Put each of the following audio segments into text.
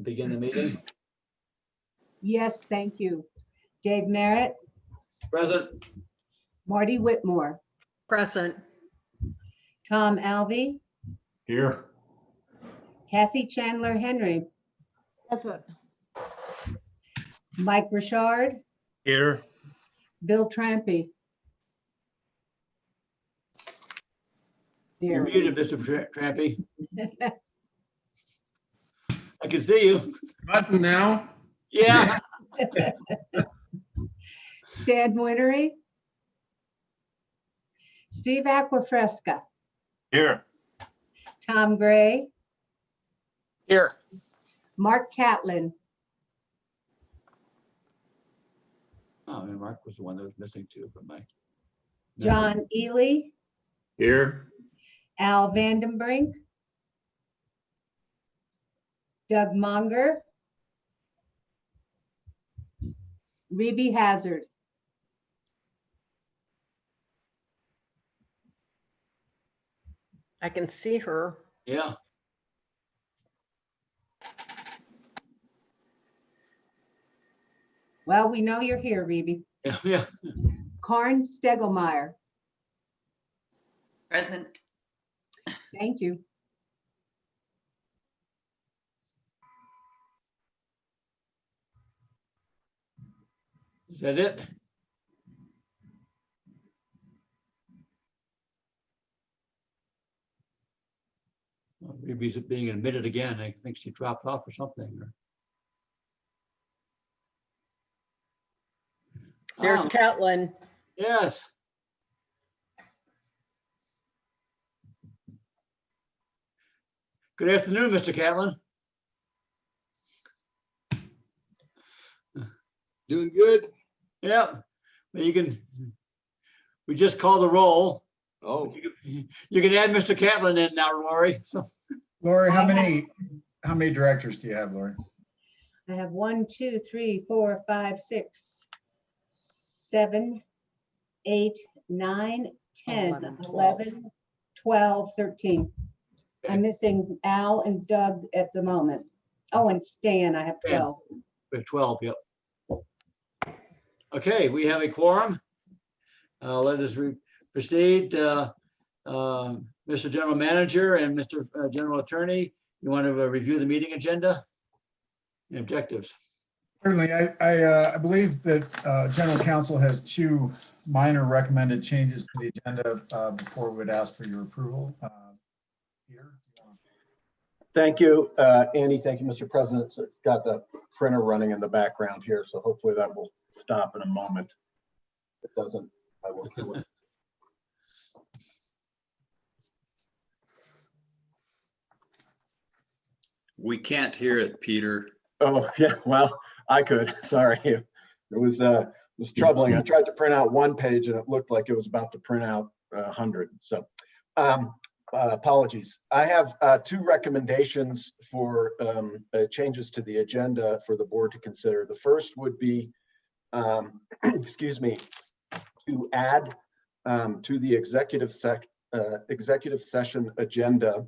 Begin the meeting. Yes, thank you. Dave Merritt, Present. Marty Whitmore, Present. Tom Alvey, Here. Kathy Chandler Henry, Present. Mike Richard, Here. Bill Trampy. You're There. muted, Mr. Trampy. I can see you. Button now. Yeah. Stan Winery, Steve Aquafresca, Here. Tom Gray, Here. Mark Catlin, Oh, and Mark was the one that was missing too from my. John Ely, Here. Al Vandenbrink, Doug Monger, Rebe Hazard. I can see her. Yeah. Well, we know you're here, Rebe. Yeah. Yeah. Karn Stegelmeyer. Present. Thank you. Is that it? Well, Rebe's being admitted again. I think she dropped off or something. There's Oh, Catlin. yes. Good afternoon, Mr. Catlin. Doing good? Yeah, but you can, we just call the roll. Oh, You can add Mr. Catlin in now, Lori. So, Lori, how many directors do you have, Lori? I have 1, 2, 3, 4, 5, 6, 7, 8, 9, 10, 11, 11, 12, 13. I'm missing Al and Doug at the moment. Oh, and Stan, I have 12. we have 12, yep. Okay, we have a quorum. Let us proceed. Mr. General Manager and Mr. General Attorney, you want to review the meeting agenda and objectives? Certainly, I believe that General Counsel has 2 minor recommended changes to the agenda before we would ask for your approval. Peter? Thank you, Andy. Thank you, Mr. President. So I've got the printer running in the background here, so hopefully that will stop in a moment. If it doesn't, I will do it. We can't hear it, Peter. Oh, yeah, well, I could. Sorry. It was troubling. I tried to print out 1 page and it looked like it was about to print out 100. So apologies. I have 2 recommendations for changes to the agenda for the board to consider. The first would be, excuse me, to add to the executive session agenda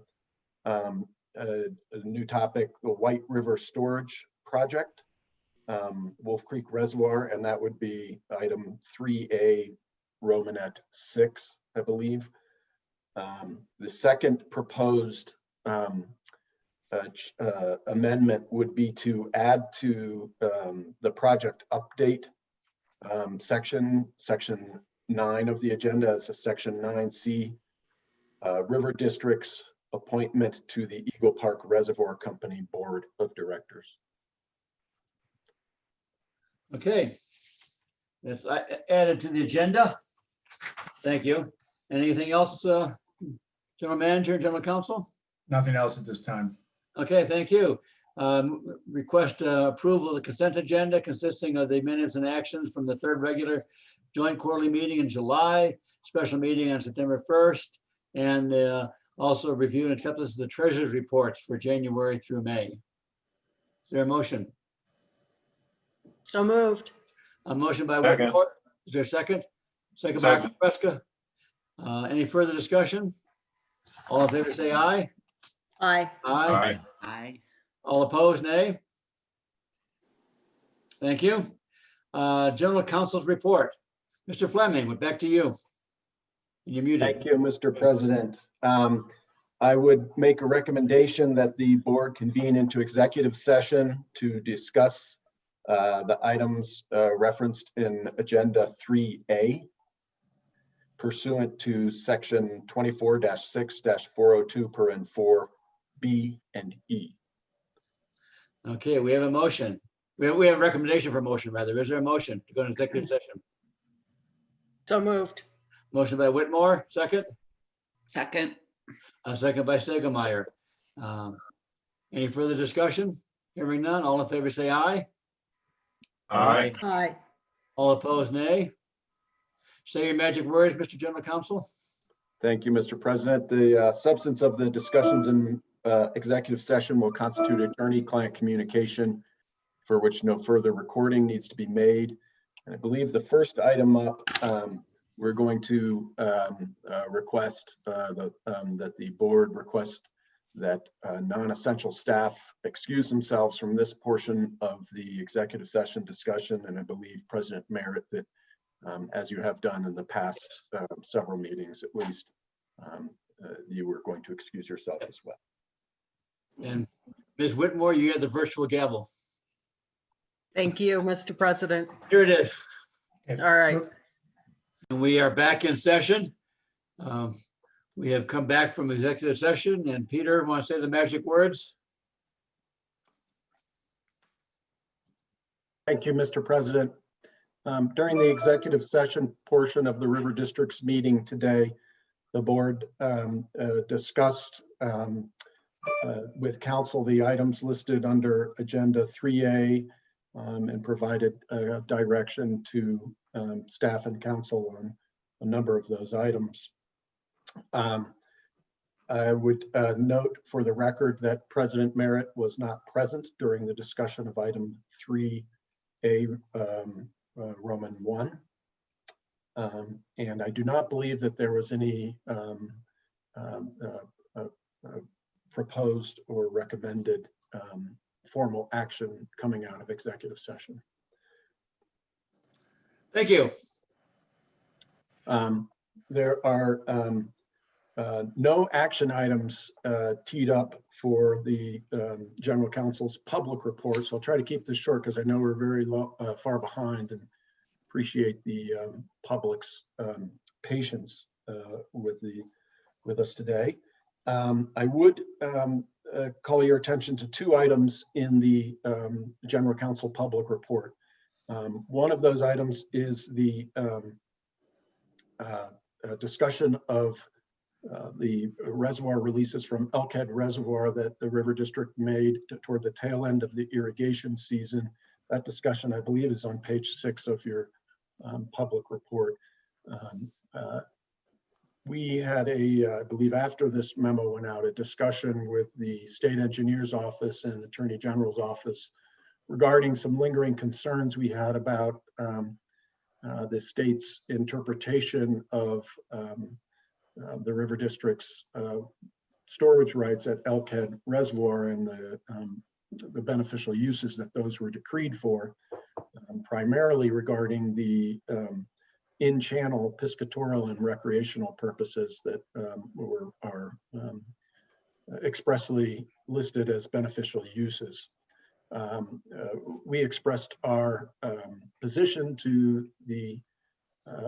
a new topic, the White River Storage Project, Wolf Creek Reservoir, and that would be item 3A, Romanet 6, I believe. The second proposed amendment would be to add to the project update section 9 of the agenda as a section 9C, River District's appointment to the Eagle Park Reservoir Company Board of Directors. Okay. That's added to the agenda. Thank you. Anything else, General Manager, General Counsel? Nothing else at this time. Okay, thank you. Request approval of the consent agenda consisting of the minutes and actions from the 3rd regular joint quarterly meeting in July, special meeting on September 1st, and also review and acceptance of the treasurer's reports for January through May. Is there a motion? So moved. A motion by Second. Whitmore. Is there a second? Second by Second. Fresca. Any further discussion? All in favor, say aye. Aye. Aye. Aye. All opposed, nay? Thank you. General Counsel's report. Mr. Fleming, we're back to you. You're muted. Thank you, Mr. President. I would make a recommendation that the board convene into executive session to discuss the items referenced in Agenda 3A pursuant to Section 24-6-402 per N4 B and E. Okay, we have a motion. We have a recommendation for motion, rather. Is there a motion to go into executive session? So moved. Motion by Whitmore, second. Second. A second by Stegemeyer. Any further discussion? Hearing none, all in favor say aye. Aye. Aye. All opposed, nay. Say your magic words, Mr. General Counsel. Thank you, Mr. President. The substance of the discussions in executive session will constitute attorney-client communication for which no further recording needs to be made. And I believe the first item up, we're going to request that the board request that non-essential staff excuse themselves from this portion of the executive session discussion. And I believe President Merritt that as you have done in the past several meetings, at least, you were going to excuse yourself as well. And Ms. Whitmore, you have the virtual gavel. Thank you, Mr. President. Here it is. All right. And we are back in session. We have come back from executive session, and Peter, want to say the magic words? Thank you, Mr. President. During the executive session portion of the River District's meeting today, the board discussed with council the items listed under Agenda 3A and provided direction to staff and council on a number of those items. I would note for the record that President Merritt was not present during the discussion of item 3A Roman 1. And I do not believe that there was any proposed or recommended formal action coming out of executive session. Thank you. There are no action items teed up for the General Counsel's public report. So I'll try to keep this short because I know we're very far behind and appreciate the public's patience with us today. I would call your attention to two items in the General Counsel public report. One of those items is the discussion of the reservoir releases from Elkhead Reservoir that the River District made toward the tail end of the irrigation season. That discussion, I believe, is on page 6 of your public report. We had I believe after this memo went out, a discussion with the State Engineer's Office and Attorney General's Office regarding some lingering concerns we had about the state's interpretation of the River District's storage rights at Elkhead Reservoir and the beneficial uses that those were decreed for, primarily regarding the in-channel piscatorial and recreational purposes that are expressly listed as beneficial uses. We expressed our position to the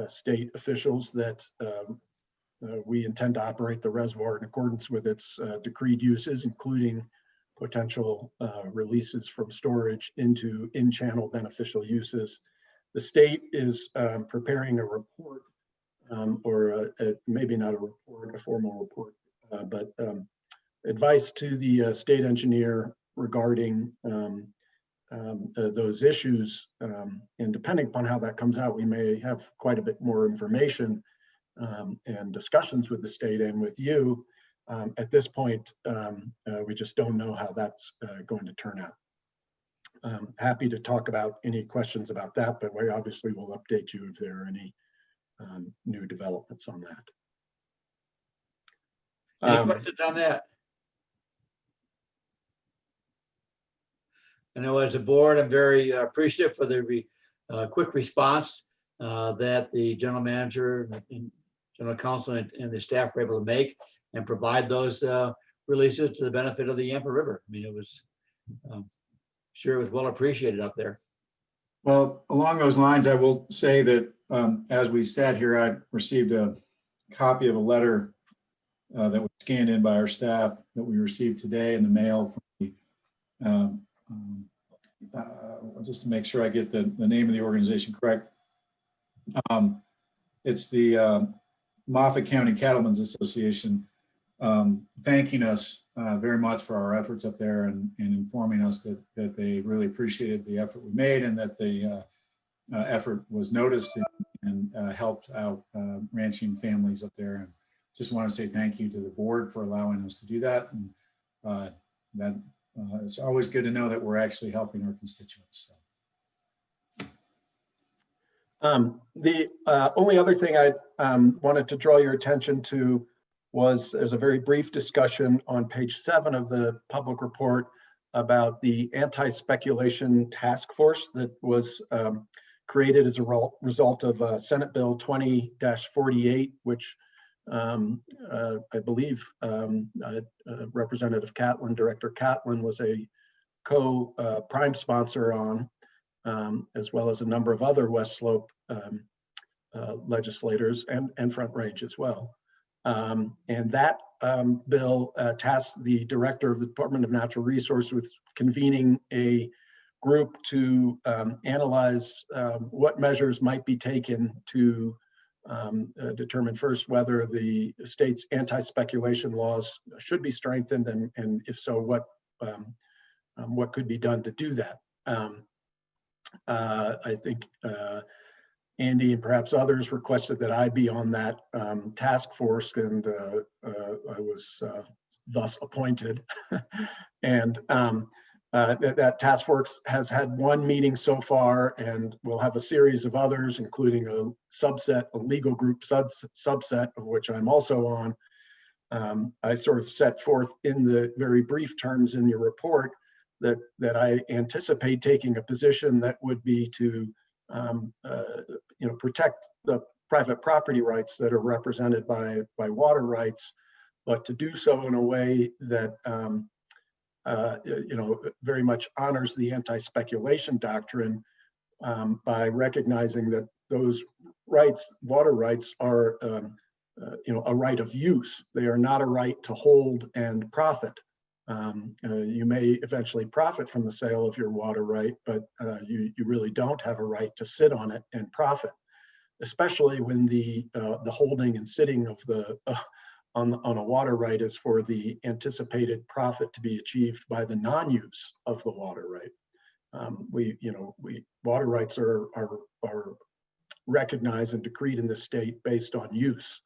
state officials that we intend to operate the reservoir in accordance with its decreed uses, including potential releases from storage into in-channel beneficial uses. The state is preparing a report, or maybe not a report, a formal report, but advice to the state engineer regarding those issues. And depending upon how that comes out, we may have quite a bit more information and discussions with the state and with you. At this point, we just don't know how that's going to turn out. Happy to talk about any questions about that, but we obviously will update you if there are any new developments on that. Any questions on that? I know as a board, I'm very appreciative for the quick response that the general manager and general counsel and the staff were able to make and provide those releases to the benefit of the Yampa River. I mean, it was sure it was well appreciated up there. Well, along those lines, I will say that as we sat here, I received a copy of a letter that was scanned in by our staff that we received today in the mail from the, just to make sure I get the name of the organization correct. It's the Moffat County Cattlemen's Association, thanking us very much for our efforts up there and informing us that they really appreciated the effort we made and that the effort was noticed and helped out ranching families up there. And just want to say thank you to the board for allowing us to do that. And it's always good to know that we're actually helping our constituents. So. The only other thing I wanted to draw your attention to was there's a very brief discussion on page 7 of the public report about the anti-speculation task force that was created as a result of Senate Bill 20-48, which I believe Representative Catlin, Director Catlin was a co-prime sponsor on, as well as a number of other West Slope legislators and Front Range as well. And that bill tasks the director of the Department of Natural Resources with convening a group to analyze what measures might be taken to determine first whether the state's anti-speculation laws should be strengthened, and if so, what could be done to do that. I think Andy and perhaps others requested that I be on that task force, and I was thus appointed. And that task force has had one meeting so far, and we'll have a series of others, including a legal group subset of which I'm also on. I sort of set forth in the very brief terms in your report that I anticipate taking a position that would be to protect the private property rights that are represented by water rights, but to do so in a way that very much honors the anti-speculation doctrine by recognizing that those rights, water rights, are a right of use. They are not a right to hold and profit. You may eventually profit from the sale of your water right, but you really don't have a right to sit on it and profit, especially when the holding and sitting of on a water right is for the anticipated profit to be achieved by the non-use of the water right. Water rights are recognized and decreed in the state based on use.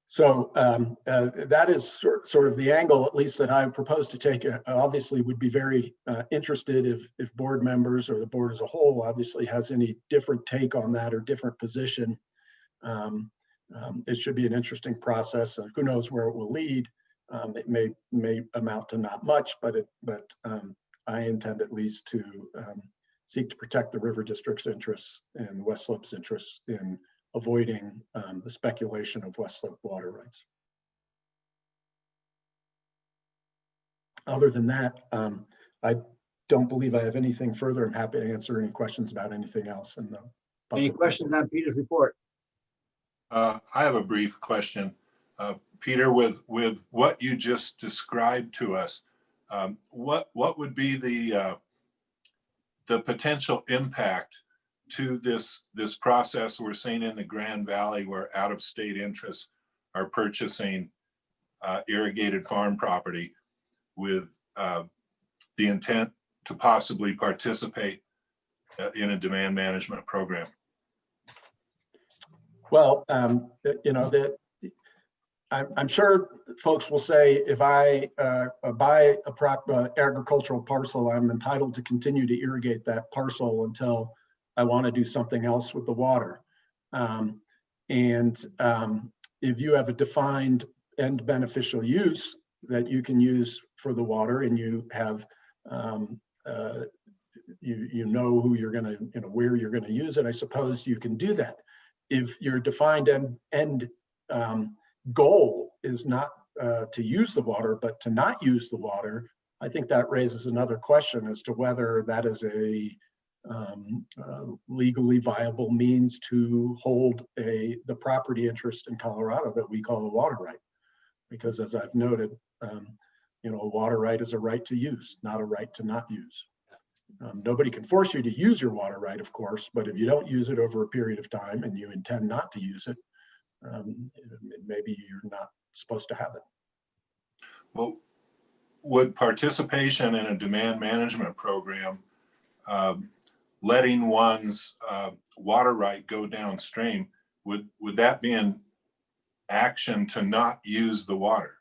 So that is sort of the angle, at least, that I propose to take. Obviously would be very interested if board members or the board as a whole obviously has any different take on that or different position. It should be an interesting process, and who knows where it will lead. It may amount to not much, but I intend at least to seek to protect the River District's interests and the West Slope's interests in avoiding the speculation of West Slope water rights. Other than that, I don't believe I have anything further. I'm happy to answer any questions about anything else. Any questions on Peter's report? I have a brief question. Peter, with what you just described to us, what would be the potential impact to this process we're seeing in the Grand Valley, where out-of-state interests are purchasing irrigated farm property with the intent to possibly participate in a demand management program? Well, I'm sure folks will say if I buy a agricultural parcel, I'm entitled to continue to irrigate that parcel until I want to do something else with the water. If you have a defined end beneficial use that you can use for the water, and you have You know who you're going to, where you're going to use it. I suppose you can do that. If your defined end goal is not to use the water, but to not use the water, I think that raises another question as to whether that is a legally viable means to hold the property interest in Colorado that we call a water right. Because as I've noted, a water right is a right to use, not a right to not use. Nobody can force you to use your water right, of course, but if you don't use it over a period of time and you intend not to use it, maybe you're not supposed to have it. Well, would participation in a demand management program, letting one's water right go downstream, would that be an action to not use the water?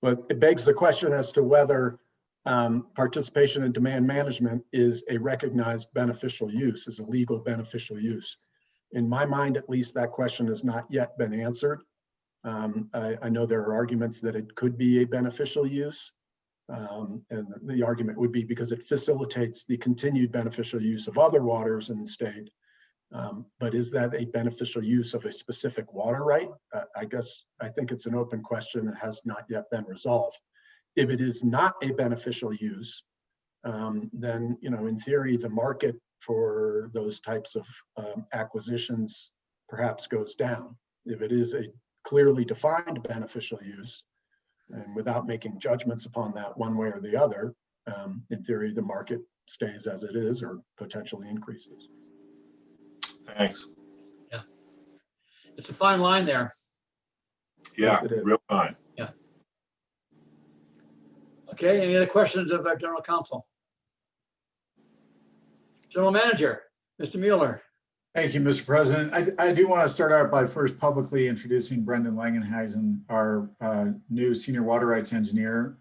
But it begs the question as to whether participation in demand management is a recognized beneficial use, is a legal beneficial use. In my mind, at least, that question has not yet been answered. I know there are arguments that it could be a beneficial use. And the argument would be because it facilitates the continued beneficial use of other waters in the state. But is that a beneficial use of a specific water right? I think it's an open question that has not yet been resolved. If it is not a beneficial use, then, in theory, the market for those types of acquisitions perhaps goes down. If it is a clearly defined beneficial use, and without making judgments upon that one way or the other, in theory, the market stays as it is or potentially increases. Thanks. Yeah. It's a fine line there. Yeah, Yes, it is. real fine. Yeah. Okay, any other questions of our general counsel? General Manager, Mr. Mueller. Thank you, Mr. President. I do want to start out by first publicly introducing Brendan Langenhausen, our new senior water rights engineer.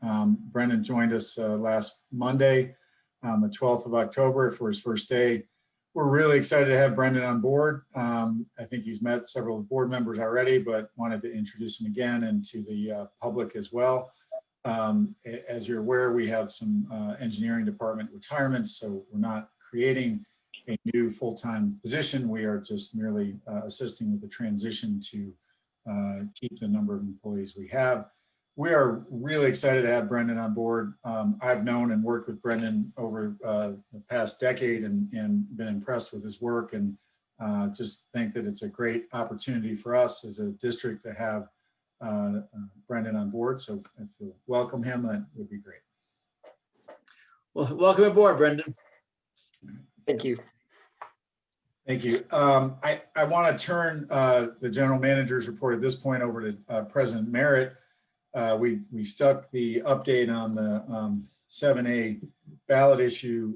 Brendan joined us last Monday on the 12th of October for his first day. We're really excited to have Brendan on board. I think he's met several of the board members already, but wanted to introduce him again and to the public as well. As you're aware, we have some engineering department retirements, so we're not creating a new full-time position. We are just merely assisting with the transition to keep the number of employees we have. We are really excited to have Brendan on board. I've known and worked with Brendan over the past decade and been impressed with his work, and just think that it's a great opportunity for us as a district to have Brendan on board. So if you'll welcome him, that would be great. Well, welcome aboard, Brendan. Thank you. Thank you. I want to turn the general manager's report at this point over to President Merritt. We stuck the update on the 7A ballot issue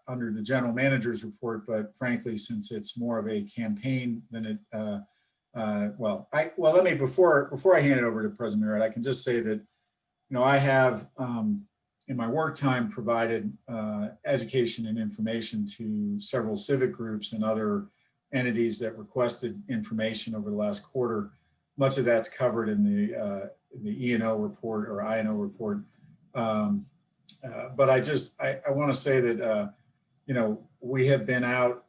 under the general manager's report, but frankly, since it's more of a campaign than it, let me, before I hand it over to President Merritt, I can just say that, I have in my work time provided education and information to several civic groups and other entities that requested information over the last quarter. Much of that's covered in the E&O report or I&O report. But I want to say that, we have been out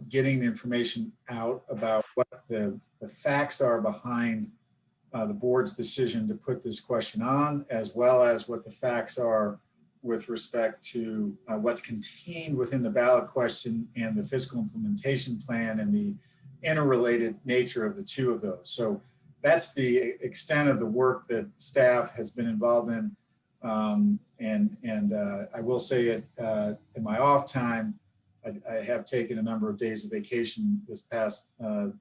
getting the information out about what the facts are behind the board's decision to put this question on, as well as what the facts are with respect to what's contained within the ballot question and the fiscal implementation plan and the interrelated nature of the two of those. So that's the extent of the work that staff has been involved in. I will say it in my off time, I have taken a number of days of vacation this past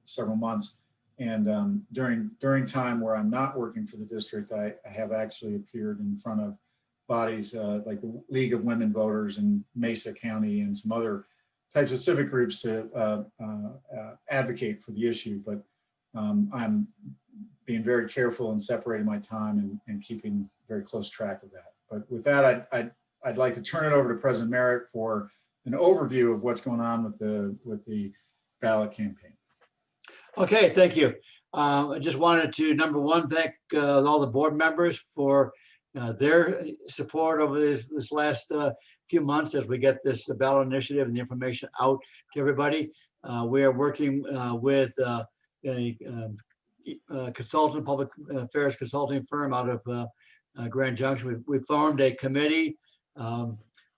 several months. And during time where I'm not working for the district, I have actually appeared in front of bodies like the League of Women Voters in Mesa County and some other types of civic groups to advocate for the issue. But I'm being very careful and separating my time and keeping very close track of that. But with that, I'd like to turn it over to President Merritt for an overview of what's going on with the ballot campaign. Okay, thank you. I just wanted to, number one, thank all the board members for their support over this last few months as we get this ballot initiative and the information out to everybody. We are working with a consultant, public affairs consulting firm out of Grand Junction. We formed a committee,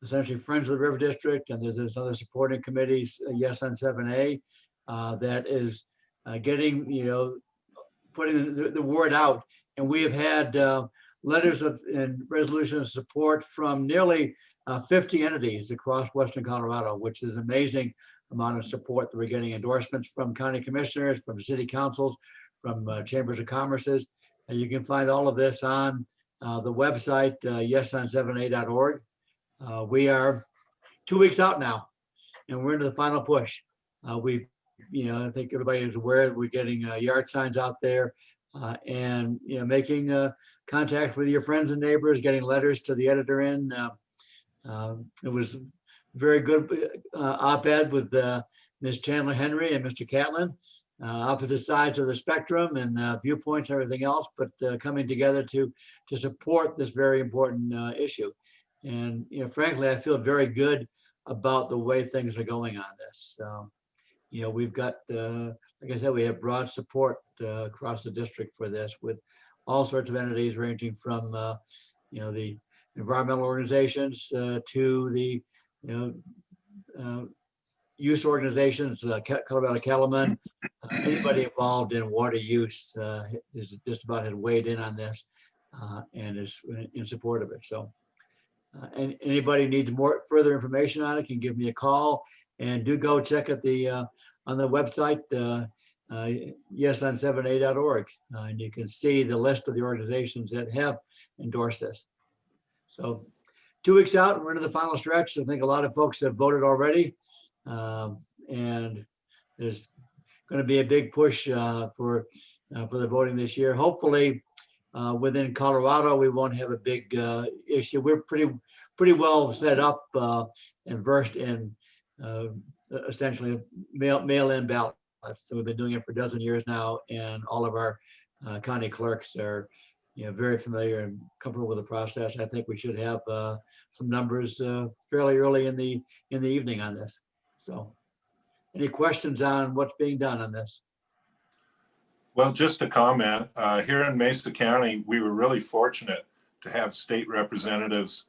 essentially Friends of the River District, and there's other supporting committees, Yes on 7A, that is getting, putting the word out. And we have had letters and resolutions of support from nearly 50 entities across Western Colorado, which is an amazing amount of support that we're getting. Endorsements from county commissioners, from city councils, from chambers of commerces. And you can find all of this on the website, yeson7a.org. We are 2 weeks out now, and we're into the final push. I think everybody is aware we're getting yard signs out there, and making contact with your friends and neighbors, getting letters to the editor in. It was very good op-ed with Ms. Chandler Henry and Mr. Catlin, opposite sides of the spectrum and viewpoints and everything else, but coming together to support this very important issue. And frankly, I feel very good about the way things are going on this. We've got, like I said, we have broad support across the district for this, with all sorts of entities ranging from the environmental organizations to the use organizations, Colorado Cattlemen, anybody involved in water use is just about has weighed in on this and is in support of it. So and anybody needs more further information on it can give me a call, and do go check at the on the website yeson7a.org, and you can see the list of the organizations that have endorsed this. So 2 weeks out, and we're into the final stretch. I think a lot of folks have voted already, and there's going to be a big push for the voting this year. Hopefully, within Colorado, we won't have a big issue. We're pretty well set up and versed in essentially mail-in ballots. So we've been doing it for a dozen years now, and all of our county clerks are very familiar and comfortable with the process. I think we should have some numbers fairly early in the evening on this. So any questions on what's being done on this? Well, just a comment, here in Mesa County, we were really fortunate to have state representatives,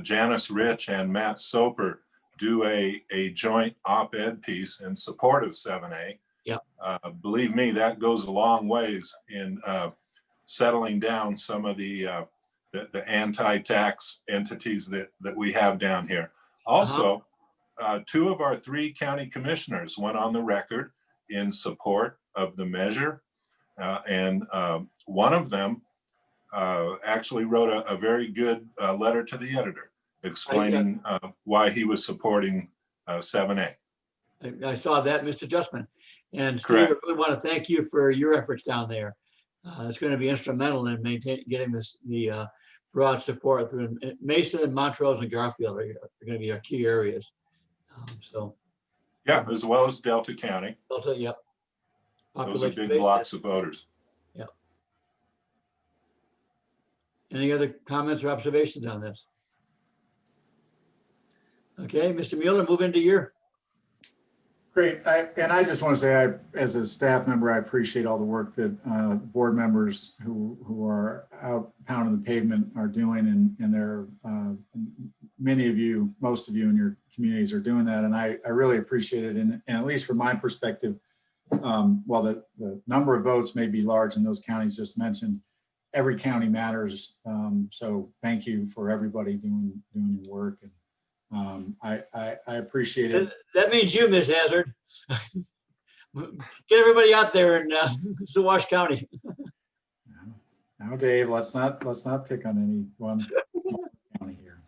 Janice Rich and Matt Soper, do a joint op-ed piece in support of 7A. Yep. Believe me, that goes a long ways in settling down some of the anti-tax entities that we have down here. Also, 2 of our 3 county commissioners went on the record in support of the measure. And one of them actually wrote a very good letter to the editor explaining why he was supporting 7A. I saw that, Mr. Justman. And Steve, Correct. I really want to thank you for your efforts down there. It's going to be instrumental in getting the broad support through Mesa and Montrose and Garfield are going to be our key areas. Yeah, as well as Delta County. Delta, yep. Those are big blocks of voters. Yep. Any other comments or observations on this? Okay, Mr. Mueller, move into your. Great. I just want to say, as a staff member, I appreciate all the work that board members who are out pounding the pavement are doing, and there are many of you, most of you in your communities are doing that, and I really appreciate it. And at least from my perspective, while the number of votes may be large in those counties just mentioned, every county matters. So thank you for everybody doing your work. And I appreciate it. That means you, Ms. Hazard. Get everybody out there in Sawash County. Now, Dave, let's not pick on any one county here.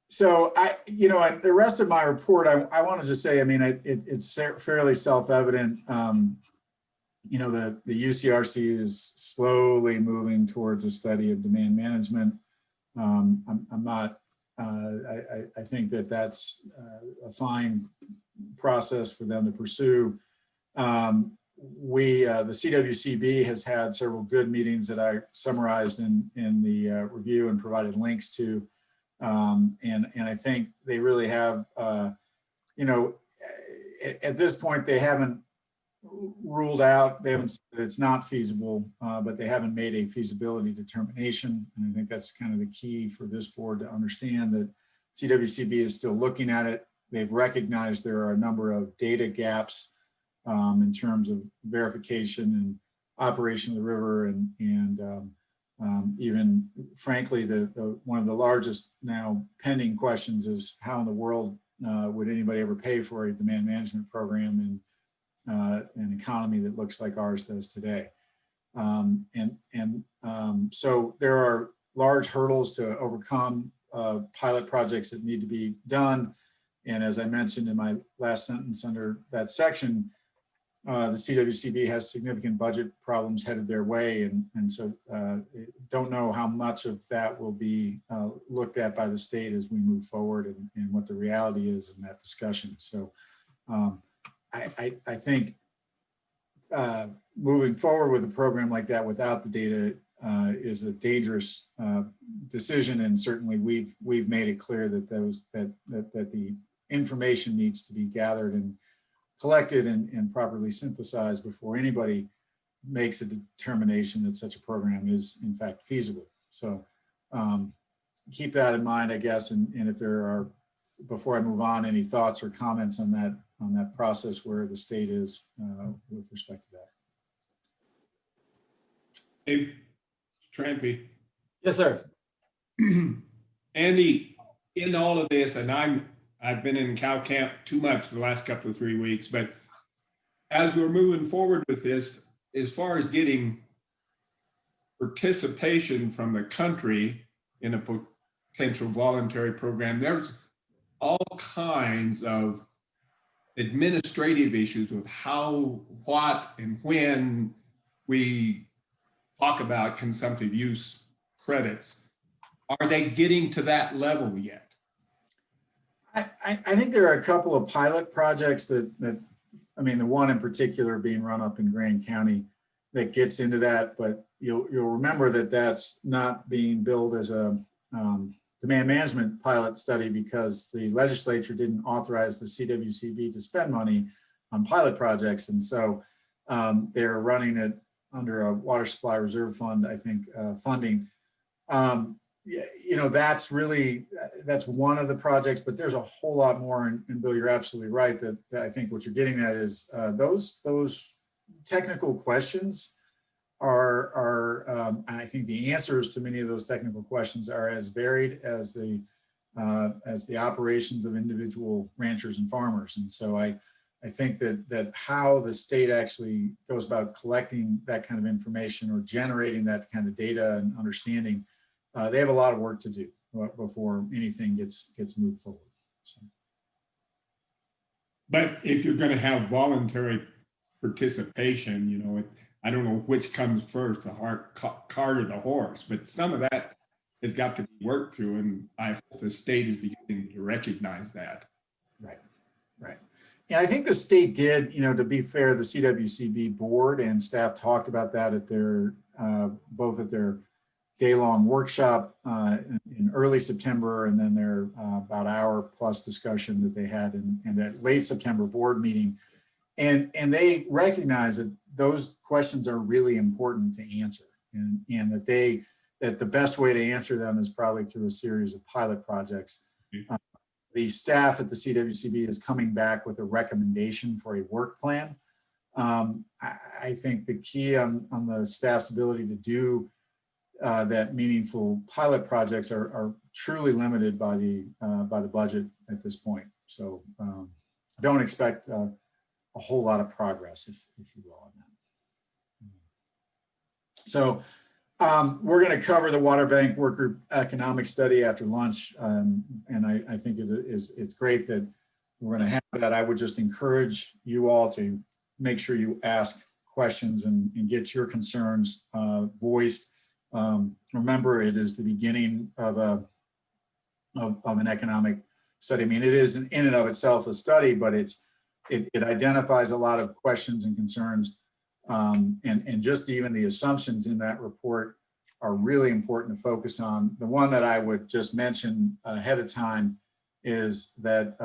So and the rest of my report, I want to just say, I mean, it's fairly self-evident. The UCRC is slowly moving towards a study of demand management. I think that's a fine process for them to pursue. the CWCB has had several good meetings that I summarized in the review and provided links to. And I think they really have, you know, at this point, they haven't ruled out, they haven't said it's not feasible, but they haven't made a feasibility determination. And I think that's kind of the key for this board to understand, that CWCB is still looking at it. They've recognized there are a number of data gaps in terms of verification and operation of the river, and even frankly, one of the largest now pending questions is how in the world would anybody ever pay for a demand management program in an economy that looks like ours does today. So there are large hurdles to overcome, pilot projects that need to be done. And as I mentioned in my last sentence under that section, the CWCB has significant budget problems headed their way. And so don't know how much of that will be looked at by the state as we move forward, and what the reality is in that discussion. So I think moving forward with a program like that without the data is a dangerous decision. And certainly we've made it clear that that the information needs to be gathered and collected and properly synthesized before anybody makes a determination that such a program is in fact feasible. So keep that in mind, I guess. And if there are, before I move on, any thoughts or comments on that process where the state is with respect to that. Dave Trampy. Yes, sir. Andy, in all of this, and I've been in cow camp too much the last couple of 3 weeks, but as we're moving forward with this, as far as getting participation from the country in a potential voluntary program, there's all kinds of administrative issues with how, what, and when we talk about consumptive use credits. Are they getting to that level yet? I think there are a couple of pilot projects that I mean, the one in particular being run up in Grand County that gets into that, but you'll remember that that's not being billed as a demand management pilot study because the legislature didn't authorize the CWCB to spend money on pilot projects. And so they're running it under a water supply reserve fund, I think, funding. You know, that's one of the projects, but there's a whole lot more. And Bill, you're absolutely right that I think what you're getting at is those technical questions are I think the answers to many of those technical questions are as varied as the operations of individual ranchers and farmers. And so I think that how the state actually goes about collecting that kind of information or generating that kind of data and understanding, they have a lot of work to do before anything gets moved forward. So. But if you're going to have voluntary participation, you know, I don't know which comes first, the cart or the horse, but some of that has got to be worked through, and I hope the state is beginning to recognize that. Right. And I think the state did, you know, to be fair, the CWCB board and staff talked about that at their, both at their day-long workshop in early September, and then their about hour-plus discussion that they had in that late September board meeting. And they recognize that those questions are really important to answer, and that the best way to answer them is probably through a series of pilot projects. The staff at the CWCB is coming back with a recommendation for a work plan. I think the key on the staff's ability to do that meaningful pilot projects are truly limited by the budget at this point. So don't expect a whole lot of progress, if you will, on that. So we're going to cover the Water Bank Work Group economic study after lunch, and I think it's great that we're going to have that. I would just encourage you all to make sure you ask questions and get your concerns voiced. Remember, it is the beginning of an economic study. I mean, it is in and of itself a study, but it identifies a lot of questions and concerns And just even the assumptions in that report are really important to focus on. The one that I would just mention ahead of time is that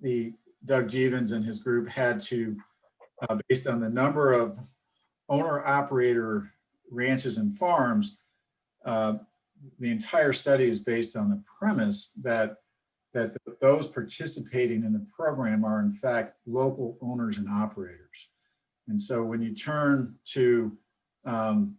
the Doug Jeavons and his group had to, based on the number of owner-operator ranches and farms, the entire study is based on the premise that those participating in the program are in fact local owners and operators. And so when you turn to an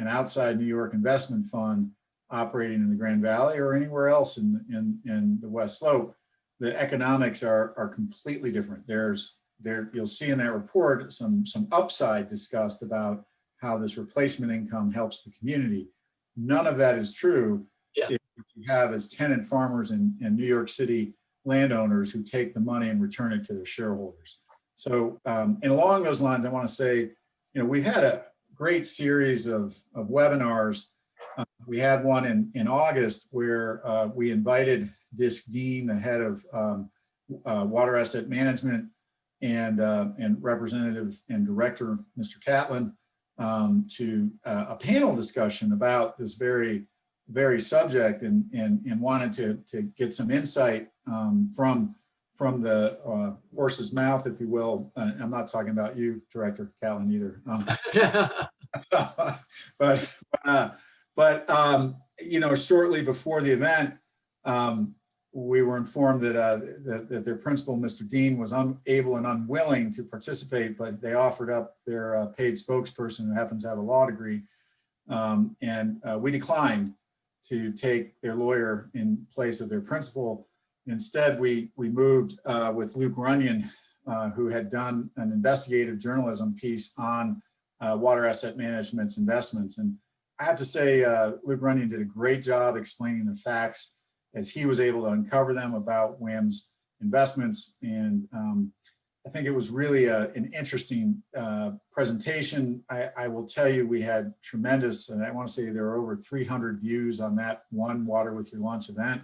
outside New York investment fund operating in the Grand Valley or anywhere else in the West Slope, the economics are completely different. You'll see in that report some upside discussed about how this replacement income helps the community. None of that is true if you have as tenant farmers and New York City landowners who take the money and return it to their shareholders. So, and along those lines, I want to say, we've had a great series of webinars. We had one in August where we invited Disk Dean, the head of Water Asset Management, and Representative and Director, Mr. Catlin, to a panel discussion about this very subject, and wanted to get some insight from the horse's mouth, if you will. I'm not talking about you, Director Catlin, either. But shortly before the event, we were informed that their principal, Mr. Dean, was unable and unwilling to participate, but they offered up their paid spokesperson who happens to have a law degree. And we declined to take their lawyer in place of their principal. Instead, we moved with Luke Runyon, who had done an investigative journalism piece on water asset management's investments. And I have to say, Luke Runyon did a great job explaining the facts as he was able to uncover them about WIM's investments. And I think it was really an interesting presentation. I will tell you, we had tremendous, and I want to say there were over 300 views on that one Water with Your Lunch event,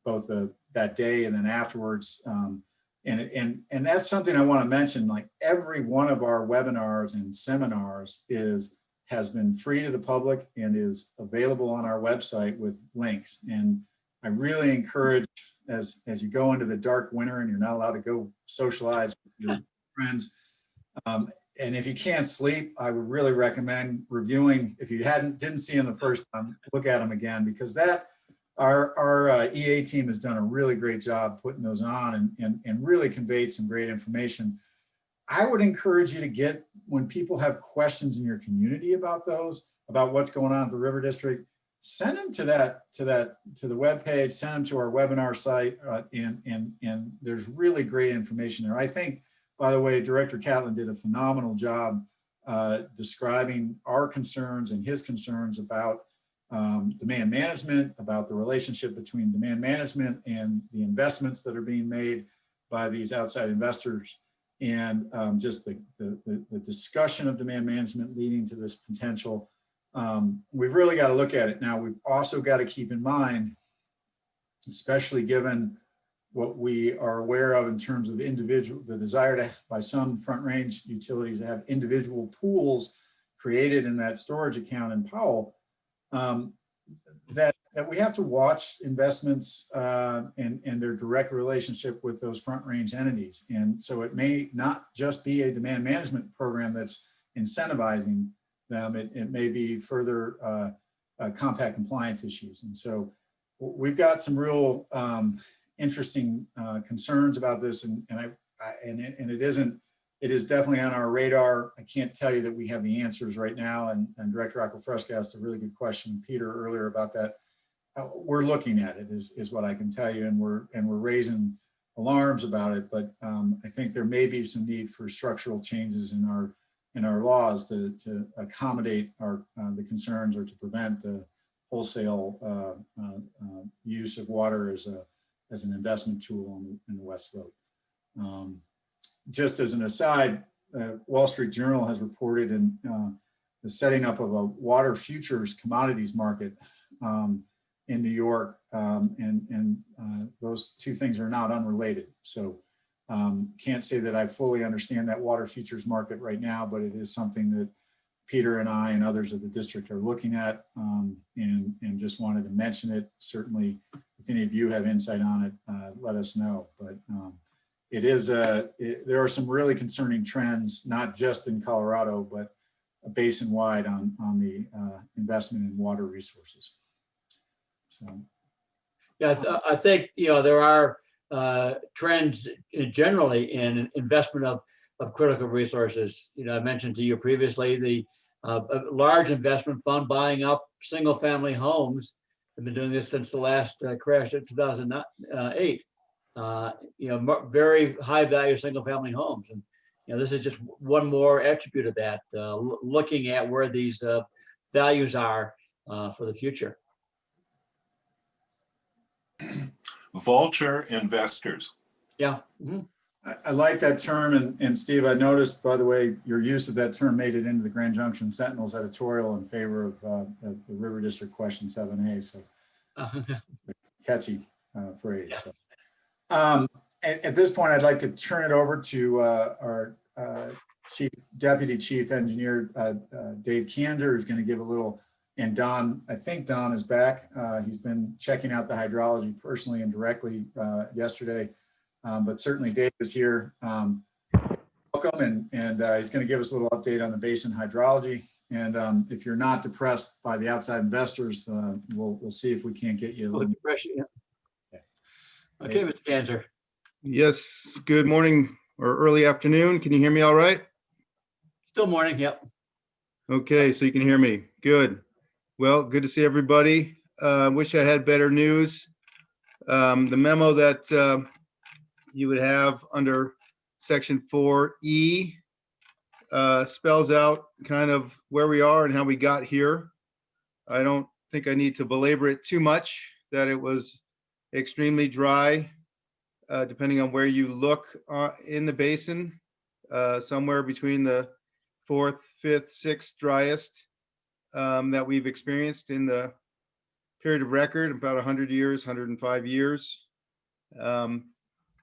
both that day and then afterwards. And that's something I want to mention. Like, every one of our webinars and seminars has been free to the public and is available on our website with links. And I really encourage, as you go into the dark winter and you're not allowed to go socialize with your friends, and if you can't sleep, I would really recommend reviewing. If you didn't see them the first time, look at them again, because our EA team has done a really great job putting those on and really conveyed some great information. I would encourage you to get, when people have questions in your community about what's going on at the River District, send them to the webpage, send them to our webinar site, and there's really great information there. I think, by the way, Director Catlin did a phenomenal job describing our concerns and his concerns about demand management, about the relationship between demand management and the investments that are being made by these outside investors, and just the discussion of demand management leading to this potential. We've really got to look at it. Now, we've also got to keep in mind, especially given what we are aware of in terms of the desire by some Front Range utilities to have individual pools created in that storage account in Powell, that we have to watch investments and their direct relationship with those Front Range entities. And so it may not just be a demand management program that's incentivizing them. It may be further compact compliance issues. And so we've got some real interesting concerns about this, and it is definitely on our radar. I can't tell you that we have the answers right now, and Director Acquafresca asked a really good question, Peter, earlier about that. We're looking at it, is what I can tell you, and we're raising alarms about it. But I think there may be some need for structural changes in our laws to accommodate the concerns, or to prevent the wholesale use of water as an investment tool in the West Slope. Just as an aside, Wall Street Journal has reported in the setting up of a water futures commodities market in New York, and those two things are not unrelated. So Can't say that I fully understand that water futures market right now, but it is something that Peter and I and others of the district are looking at, and just wanted to mention it. Certainly, if any of you have insight on it, let us know. But it is there are some really concerning trends, not just in Colorado, but basin-wide on the investment in water resources. So, Yeah, I think, there are trends generally in investment of critical resources. I mentioned to you previously the a large investment fund buying up single-family homes. I've been doing this since the last crash in 2008. Very high value single-family homes, and this is just one more attribute of that. Looking at where these values are for the future. Vulture investors. Yeah. Mm-hmm. I like that term, and Steve, I noticed, by the way, your use of that term made it into the Grand Junction Sentinel's editorial in favor of the River District Question 7A. So catchy phrase. Yeah. So, at this point, I'd like to turn it over to our Deputy Chief Engineer, Dave Kanzer, who's going to give a little, and Don, I think Don is back. He's been checking out the hydrology personally and directly yesterday. But certainly Dave is here. Welcome, and he's going to give us a little update on the basin hydrology. And if you're not depressed by the outside investors, we'll see if we can't get you a little. Okay, Mr. Kanzer. Yes, good morning or early afternoon. Can you hear me all right? Still morning, yep. Okay, so you can hear me. Good. Well, good to see everybody. Wish I had better news. The memo that you would have under section 4E spells out kind of where we are and how we got here. I don't think I need to belabor it too much, that it was extremely dry, depending on where you look in the basin, somewhere between the 4th, 5th, 6th driest that we've experienced in the period of record, about 100 years, 105 years.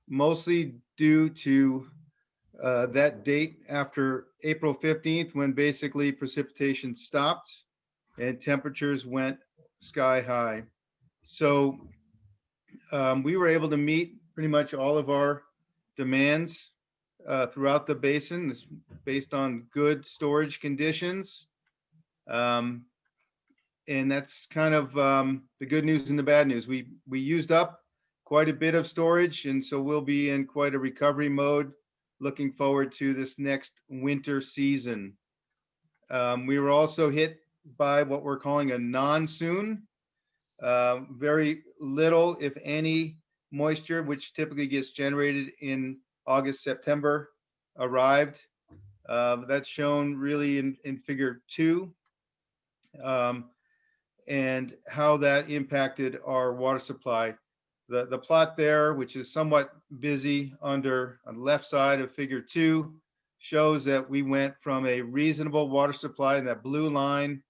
Mostly due to that date after April 15th, when basically precipitation stopped and temperatures went sky high. So we were able to meet pretty much all of our demands throughout the basin, based on good storage conditions. And that's kind of the good news and the bad news. We used up quite a bit of storage, and so we'll be in quite a recovery mode, looking forward to this next winter season. We were also hit by what we're calling a monsoon. Very little, if any, moisture, which typically gets generated in August, September, arrived. That's shown really in figure 2, and how that impacted our water supply. The plot there, which is somewhat busy on the left side of figure 2, shows that we went from a reasonable water supply in that blue line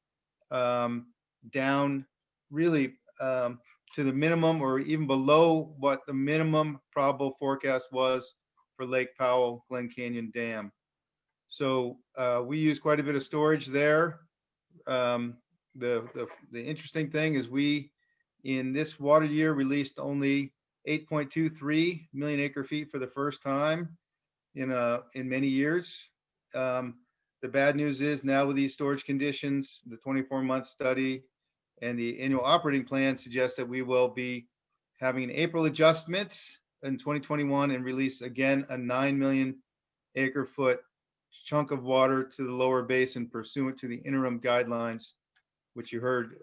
down really to the minimum, or even below what the minimum probable forecast was for Lake Powell, Glen Canyon Dam. So we use quite a bit of storage there. The interesting thing is we, in this water year, released only 8.23 million acre feet for the first time in many years. The bad news is now with these storage conditions, the 24-month study and the annual operating plan suggests that we will be having an April adjustment in 2021 and release again a 9 million acre foot chunk of water to the lower basin pursuant to the interim guidelines, which you heard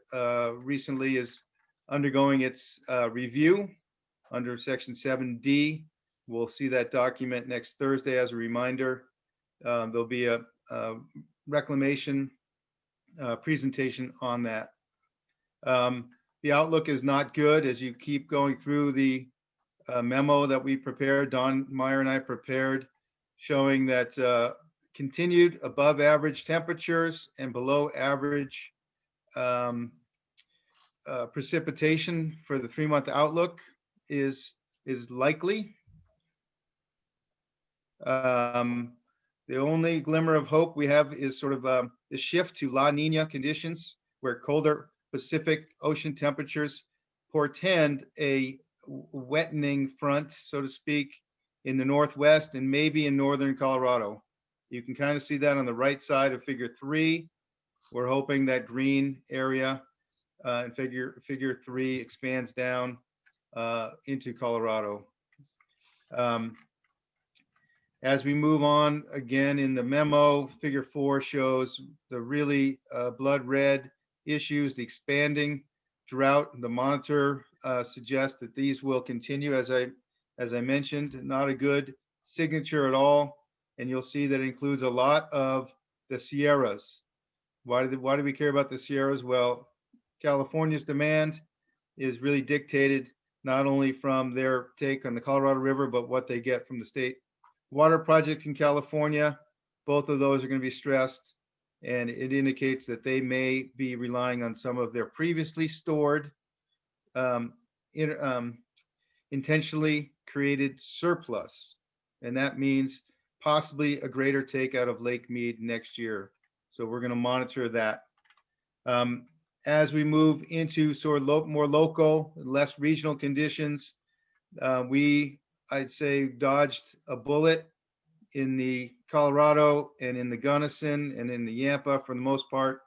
recently is undergoing its review under section 7D. We'll see that document next Thursday as a reminder. There'll be a reclamation presentation on that. The outlook is not good as you keep going through the memo that we prepared, Don Meyer and I prepared, showing that continued above average temperatures and below average precipitation for the 3-month outlook is likely. The only glimmer of hope we have is sort of the shift to La Nina conditions, where colder Pacific Ocean temperatures portend a wettening front, so to speak, in the Northwest and maybe in northern Colorado. You can kind of see that on the right side of figure 3. We're hoping that green area in figure 3 expands down into Colorado. As we move on, again, in the memo, figure 4 shows the really blood red issues, the expanding drought. The monitor suggests that these will continue, as I mentioned, not a good signature at all. And you'll see that it includes a lot of the Sierras. Why do we care about the Sierras? Well, California's demand is really dictated not only from their take on the Colorado River, but what they get from the state water project in California. Both of those are going to be stressed, and it indicates that they may be relying on some of their previously stored, intentionally created surplus. And that means possibly a greater take out of Lake Mead next year. So we're going to monitor that. As we move into sort of more local, less regional conditions, I'd say, dodged a bullet in the Colorado and in the Gunnison and in the Yampa for the most part,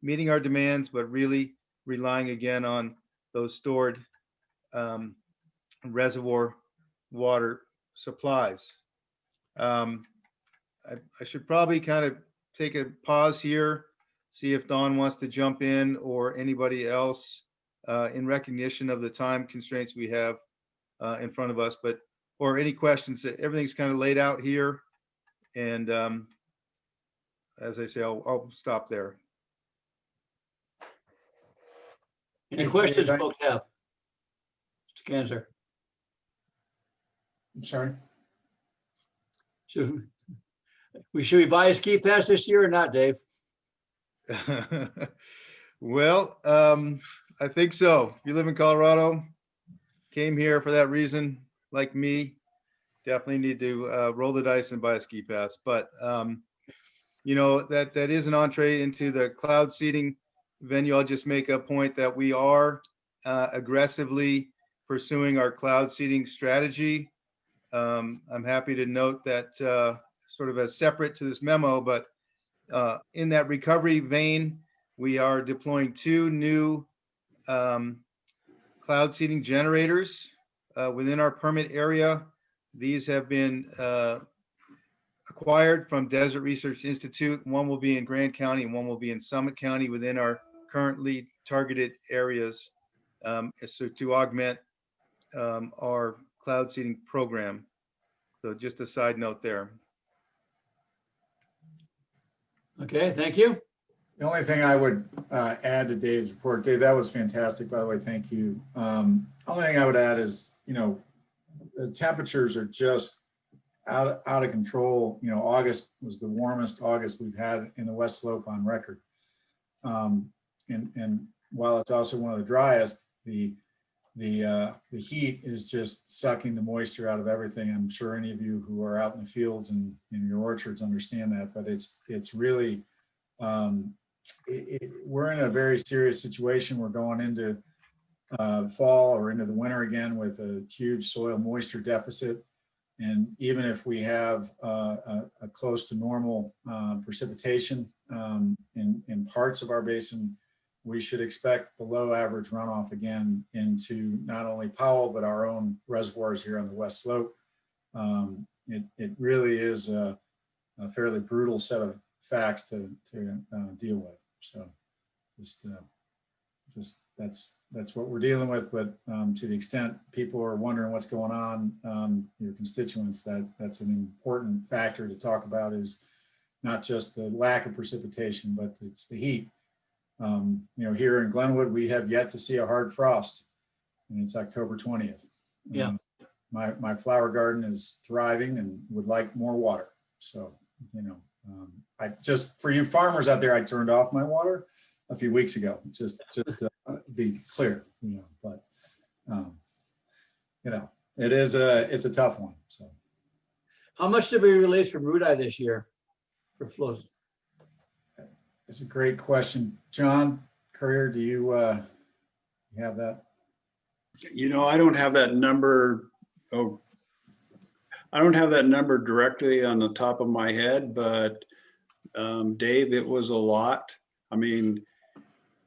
meeting our demands, but really relying again on those stored reservoir water supplies. I should probably kind of take a pause here, see if Dawn wants to jump in or anybody else in recognition of the time constraints we have in front of us, or any questions. Everything's kind of laid out here. And as I say, I'll stop there. Any questions folks have? Mr. Cantor. I'm sorry. Should we buy a ski pass this year or not, Dave? Well, I think so. If you live in Colorado, came here for that reason, like me, definitely need to roll the dice and buy a ski pass. But you know, that is an entree into the cloud seeding venue. I'll just make a point that we are aggressively pursuing our cloud seeding strategy. I'm happy to note that sort of as separate to this memo, but in that recovery vein, we are deploying 2 new cloud seeding generators within our permit area. These have been acquired from Desert Research Institute. One will be in Grand County and one will be in Summit County within our currently targeted areas, so to augment our cloud seeding program. So just a side note there. Okay, thank you. The only thing I would add to Dave's report, Dave, that was fantastic, by the way, thank you. Only thing I would add is, you know, the temperatures are just out of control. You know, August was the warmest August we've had in the West Slope on record. And while it's also one of the driest, the heat is just sucking the moisture out of everything. I'm sure any of you who are out in the fields and in your orchards understand that, but it's really, we're in a very serious situation. We're going into fall or into the winter again with a huge soil moisture deficit. And even if we have a close to normal precipitation in parts of our basin, we should expect below average runoff again into not only Powell, but our own reservoirs here on the West Slope. It really is a fairly brutal set of facts to deal with. So just that's what we're dealing with. But to the extent people are wondering what's going on, your constituents, that's an important factor to talk about, is not just the lack of precipitation, but it's the heat. You know, here in Glenwood, we have yet to see a hard frost, and it's October 20th. Yeah. My flower garden is thriving and would like more water. So, you know, I just, for you farmers out there, I turned off my water a few weeks ago, just to be clear, you know, but, you know, it's a tough one. So How much did we release from Rudai this year for flows? It's a great question. John Courier, do you have that? You know, I don't have that number. Oh, I don't have that number directly on the top of my head, but Dave, it was a lot. I mean,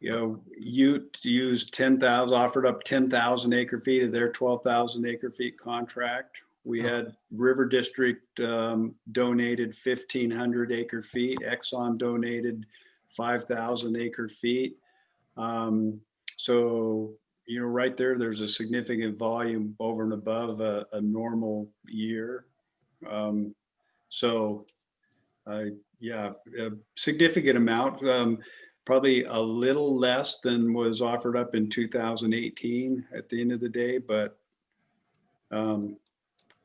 you know, Ute used 10,000, offered up 10,000 acre feet of their 12,000 acre feet contract. We had River District donated 1,500 acre feet. Exxon donated 5,000 acre feet. So, you know, right there, there's a significant volume over and above a normal year. Yeah, a significant amount, probably a little less than was offered up in 2018 at the end of the day, but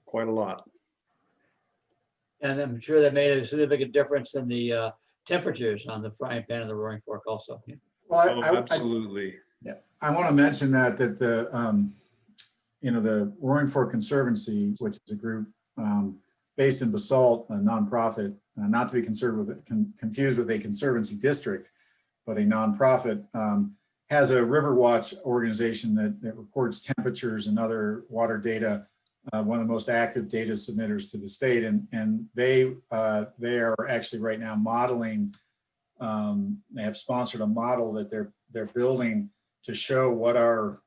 quite a lot. And I'm sure that made a significant difference in the temperatures on the frying pan and the Roaring Fork also. Yeah. Well, Absolutely. I want to mention that the you know, the Roaring Fork Conservancy, which is a group based in Basalt, a nonprofit, not to be confused with a conservancy district, but a nonprofit, has a River Watch organization that records temperatures and other water data, one of the most active data submitters to the state. And they are actually right now modeling, they have sponsored a model that they're building to show what our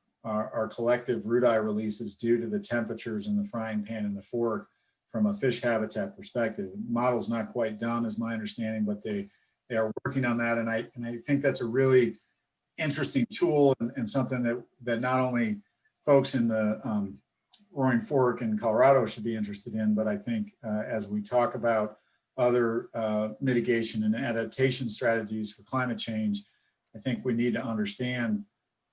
collective Rudai releases do to the temperatures in the frying pan and the fork from a fish habitat perspective. The model's not quite done, is my understanding, but they are working on that. And I think that's a really interesting tool and something that not only folks in the Roaring Fork in Colorado should be interested in, but I think as we talk about other mitigation and adaptation strategies for climate change, I think we need to understand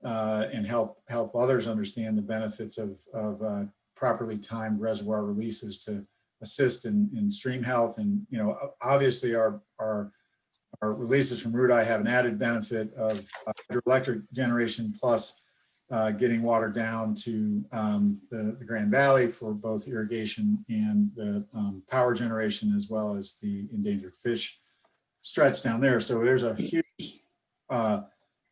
and help others understand the benefits of properly timed reservoir releases to assist in stream health. And, you know, obviously our releases from Rudai have an added benefit of hydroelectric generation plus getting water down to the Grand Valley for both irrigation and the power generation, as well as the endangered fish stretch down there. So there's a huge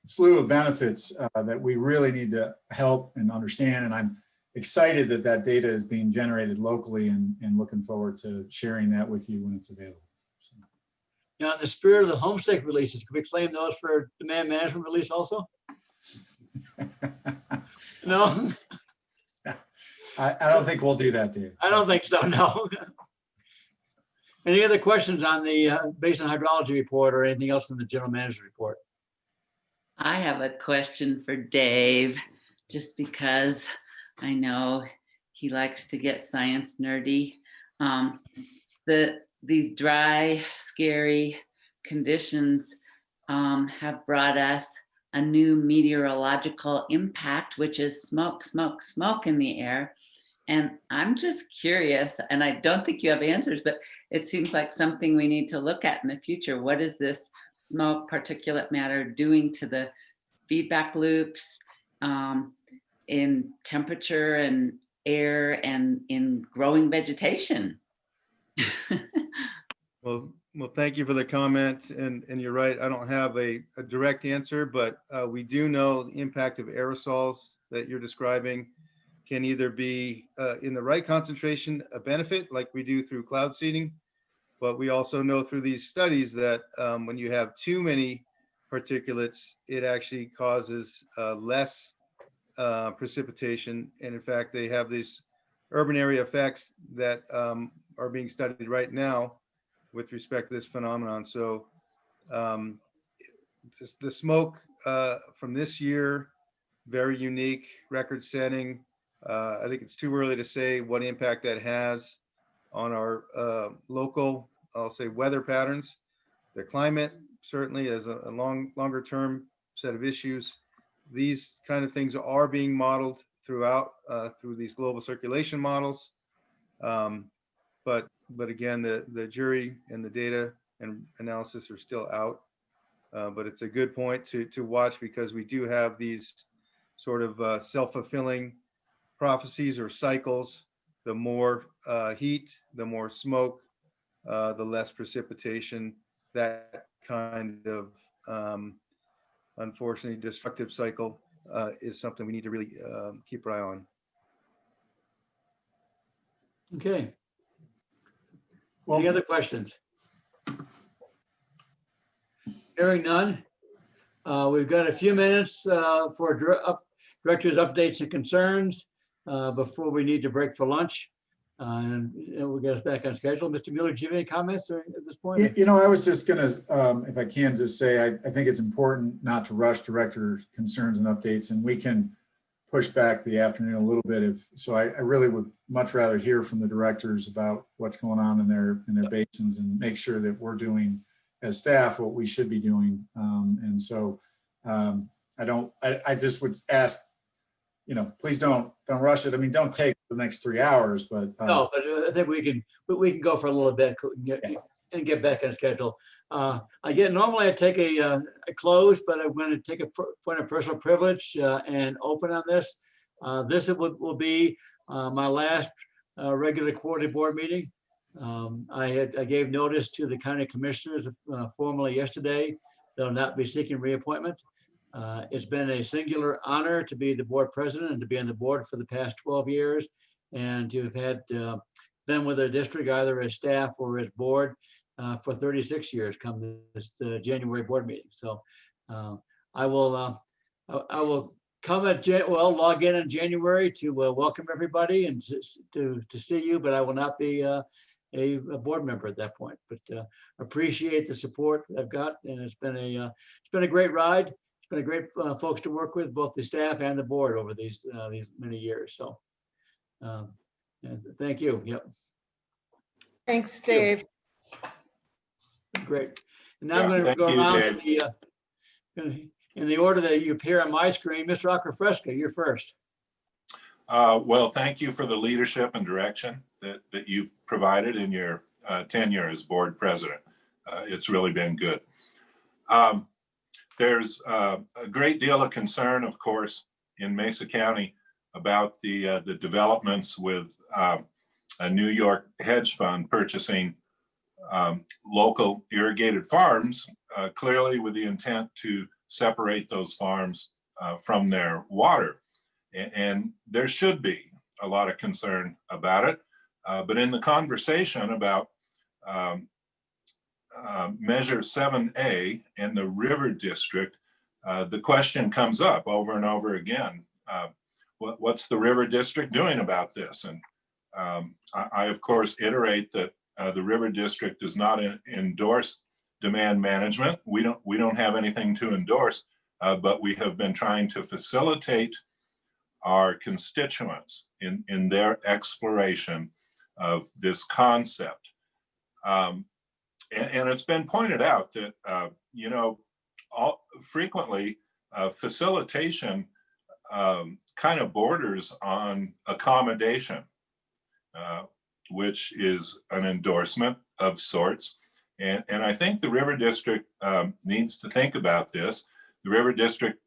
slew of benefits that we really need to help and understand. And I'm excited that that data is being generated locally and looking forward to sharing that with you when it's available. So. Now, in the spirit of the homestake releases, can we claim those for demand management release also? No? I don't think we'll do that, Dave. I don't think so, no. Any other questions on the basin hydrology report or anything else in the general manager's report? I have a question for Dave, just because I know he likes to get science nerdy. These dry, scary conditions have brought us a new meteorological impact, which is smoke, smoke, smoke in the air. And I'm just curious, and I don't think you have answers, but it seems like something we need to look at in the future. What is this smoke, particulate matter doing to the feedback loops in temperature and air and in growing vegetation? Well, thank you for the comment. And you're right, I don't have a direct answer, but we do know the impact of aerosols that you're describing can either be in the right concentration, a benefit like we do through cloud seeding, but we also know through these studies that when you have too many particulates, it actually causes less precipitation. And in fact, they have these urban area effects that are being studied right now with respect to this phenomenon. So the smoke from this year, very unique, record setting. I think it's too early to say what impact that has on our local, I'll say, weather patterns. The climate certainly is a longer term set of issues. These kind of things are being modeled throughout through these global circulation models. But again, the jury and the data and analysis are still out. But it's a good point to watch, because we do have these sort of self-fulfilling prophecies or cycles the more heat, the more smoke, the less precipitation. That kind of unfortunately destructive cycle is something we need to really keep our eye on. Okay. Any Well, other questions? Hearing none. We've got a few minutes for directors' updates and concerns before we need to break for lunch. And we'll get us back on schedule. Mr. Mueller, do you have any comments at this point? you know, I was just gonna, if I can just say, I think it's important not to rush director concerns and updates, and we can push back the afternoon a little bit so I really would much rather hear from the directors about what's going on in their basins and make sure that we're doing as staff what we should be doing. And so I just would ask, you know, please don't rush it. I mean, don't take the next 3 hours, but No, but I think we can go for a little bit and get back on schedule. Normally I take a close, but I'm going to take a point of personal privilege and open on this. This will be my last regular quarterly board meeting. I gave notice to the county commissioners formally yesterday. They'll not be seeking reappointment. It's been a singular honor to be the board president and to be on the board for the past 12 years and to have had been with our district either as staff or as board for 36 years come this January board meeting. So I will come log in January to welcome everybody and to see you, but I will not be a board member at that point. But appreciate the support I've got, and it's been a great ride. It's been a great folks to work with, both the staff and the board over these many years. So thank you. Yep. Thanks, Dave. Great. And now I'm going to Thank go you, around Dave. in the order that you appear on my screen. Mr. Acrofresca, you're first. Well, thank you for the leadership and direction that you've provided in your tenure as board president. It's really been good. There's a great deal of concern, of course, in Mesa County about the developments with a New York hedge fund purchasing local irrigated farms, clearly with the intent to separate those farms from their water. And there should be a lot of concern about it. But in the conversation about Measure 7A and the River District, the question comes up over and over again. What's the River District doing about this? And I of course, iterate that the River District does not endorse demand management. We don't have anything to endorse, but we have been trying to facilitate our constituents in their exploration of this concept. And it's been pointed out that, you know, frequently facilitation kind of borders on accommodation, which is an endorsement of sorts. And I think the River District needs to think about this. The River District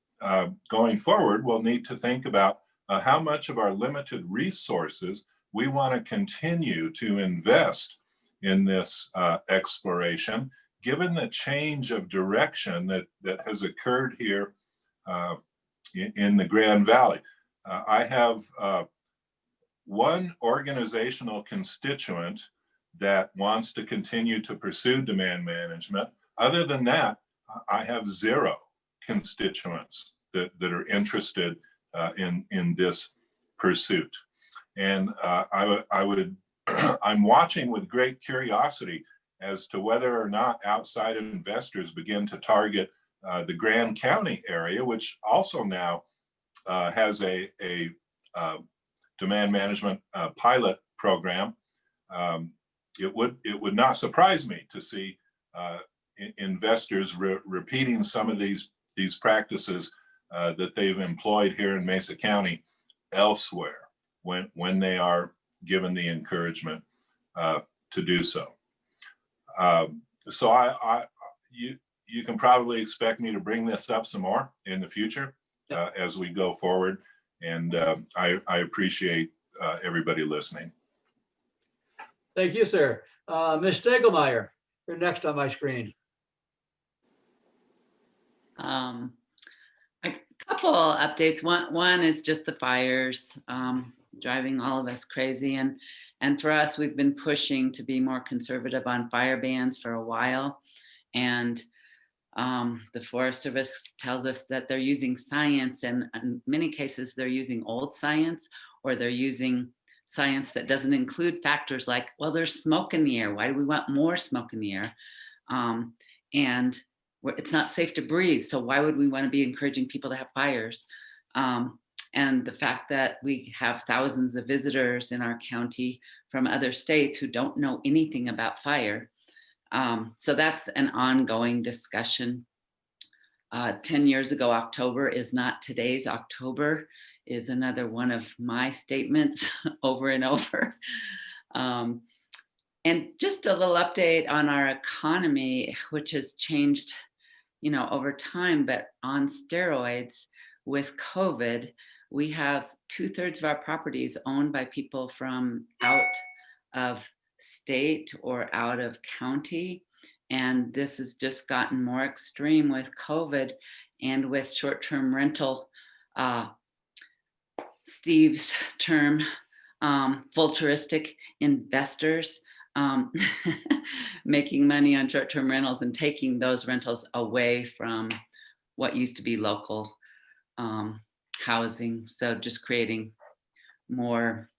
going forward will need to think about how much of our limited resources we want to continue to invest in this exploration, given the change of direction that has occurred here in the Grand Valley. I have one organizational constituent that wants to continue to pursue demand management. Other than that, I have zero constituents that are interested in this pursuit. And I'm watching with great curiosity as to whether or not outside investors begin to target the Grand County area, which also now has a demand management pilot program. It would not surprise me to see investors repeating some of these practices that they've employed here in Mesa County elsewhere when they are given the encouragement to do so. So you can probably expect me to bring this up some more in the future as we go forward. And I appreciate everybody listening. Thank you, sir. Ms. Stegelmeyer, you're next on my screen. A couple updates. One is just the fires driving all of us crazy, and for us, we've been pushing to be more conservative on fire bans for a while, and the Forest Service tells us that they're using science, and in many cases they're using old science, or they're using science that doesn't include factors like, well, there's smoke in the air. Why do we want more smoke in the air? And it's not safe to breathe. So why would we want to be encouraging people to have fires? And the fact that we have thousands of visitors in our county from other states who don't know anything about fire. So that's an ongoing discussion. 10 years ago, October is not today's October, is another one of my statements over and over. And just a little update on our economy, which has changed, over time, but on steroids with COVID, we have 2/3 of our properties owned by people from out of state or out of county. And this has just gotten more extreme with COVID and with short-term rental, Steve's term, vulturistic investors making money on short-term rentals and taking those rentals away from what used to be local housing. So just creating more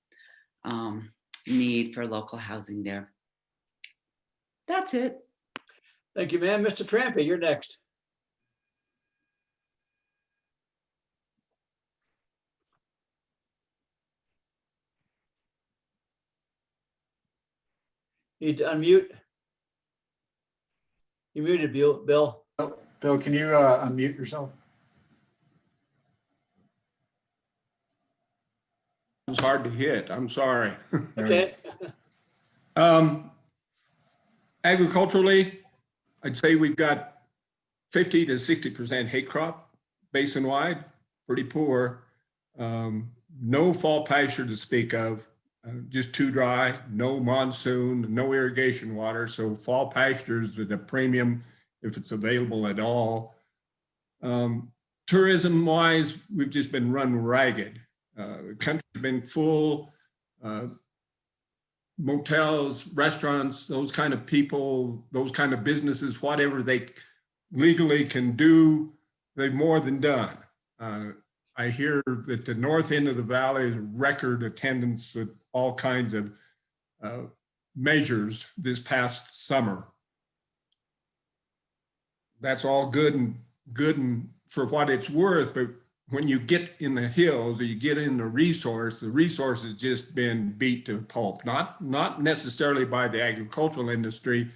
need for local housing there. That's it. Thank you, ma'am. Mr. Trampy, you're next. Need to unmute. You muted, Bill. Bill, can you unmute yourself? It's hard to hit. I'm sorry. Okay. Agriculturally, I'd say we've got 50 to 60% hay crop basin-wide, pretty poor. No fall pasture to speak of, just too dry, no monsoon, no irrigation water. So fall pastures at a premium if it's available at all. Tourism-wise, we've just been run ragged. The country's been full. Motels, restaurants, those kind of people, those kind of businesses, whatever they legally can do, they've more than done. I hear that the north end of the valley is record attendance with all kinds of measures this past summer. That's all good and for what it's worth, but when you get in the hills or you get in the resource has just been beat to pulp, not necessarily by the agricultural industry,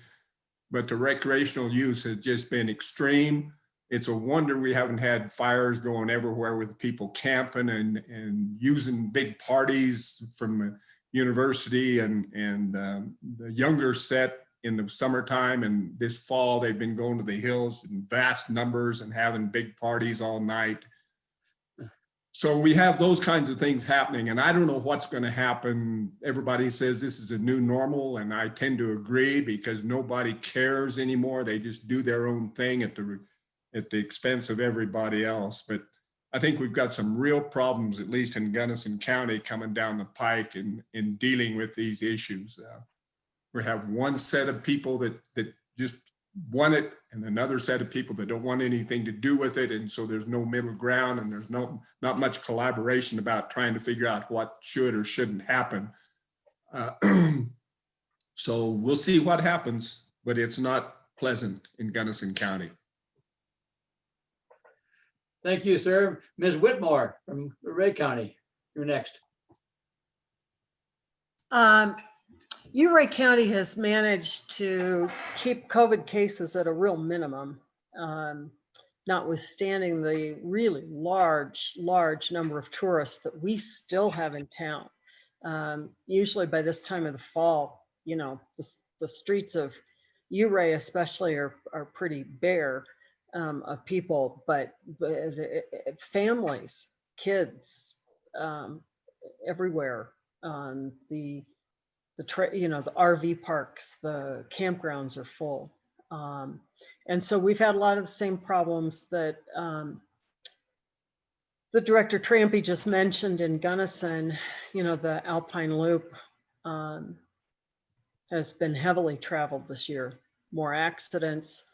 but the recreational use has just been extreme. It's a wonder we haven't had fires going everywhere with people camping and using big parties from the university and the younger set in the summertime, and this fall they've been going to the hills in vast numbers and having big parties all night. So we have those kinds of things happening, and I don't know what's going to happen. Everybody says this is a new normal, and I tend to agree because nobody cares anymore. They just do their own thing at the expense of everybody else. But I think we've got some real problems, at least in Gunnison County, coming down the pike in dealing with these issues. We have one set of people that just want it and another set of people that don't want anything to do with it. And so there's no middle ground, and there's not much collaboration about trying to figure out what should or shouldn't happen. So we'll see what happens, but it's not pleasant in Gunnison County. Thank you, sir. Ms. Whitmore from Ray County, you're next. Ouray County has managed to keep COVID cases at a real minimum, notwithstanding the really large number of tourists that we still have in town. Usually by this time of the fall, the streets of Ouray especially are pretty bare of people, but families, kids, everywhere. The you know, the RV parks, the campgrounds are full. And so we've had a lot of the same problems that the Director Trampy just mentioned in Gunnison. You know, the Alpine Loop has been heavily traveled this year, more accidents,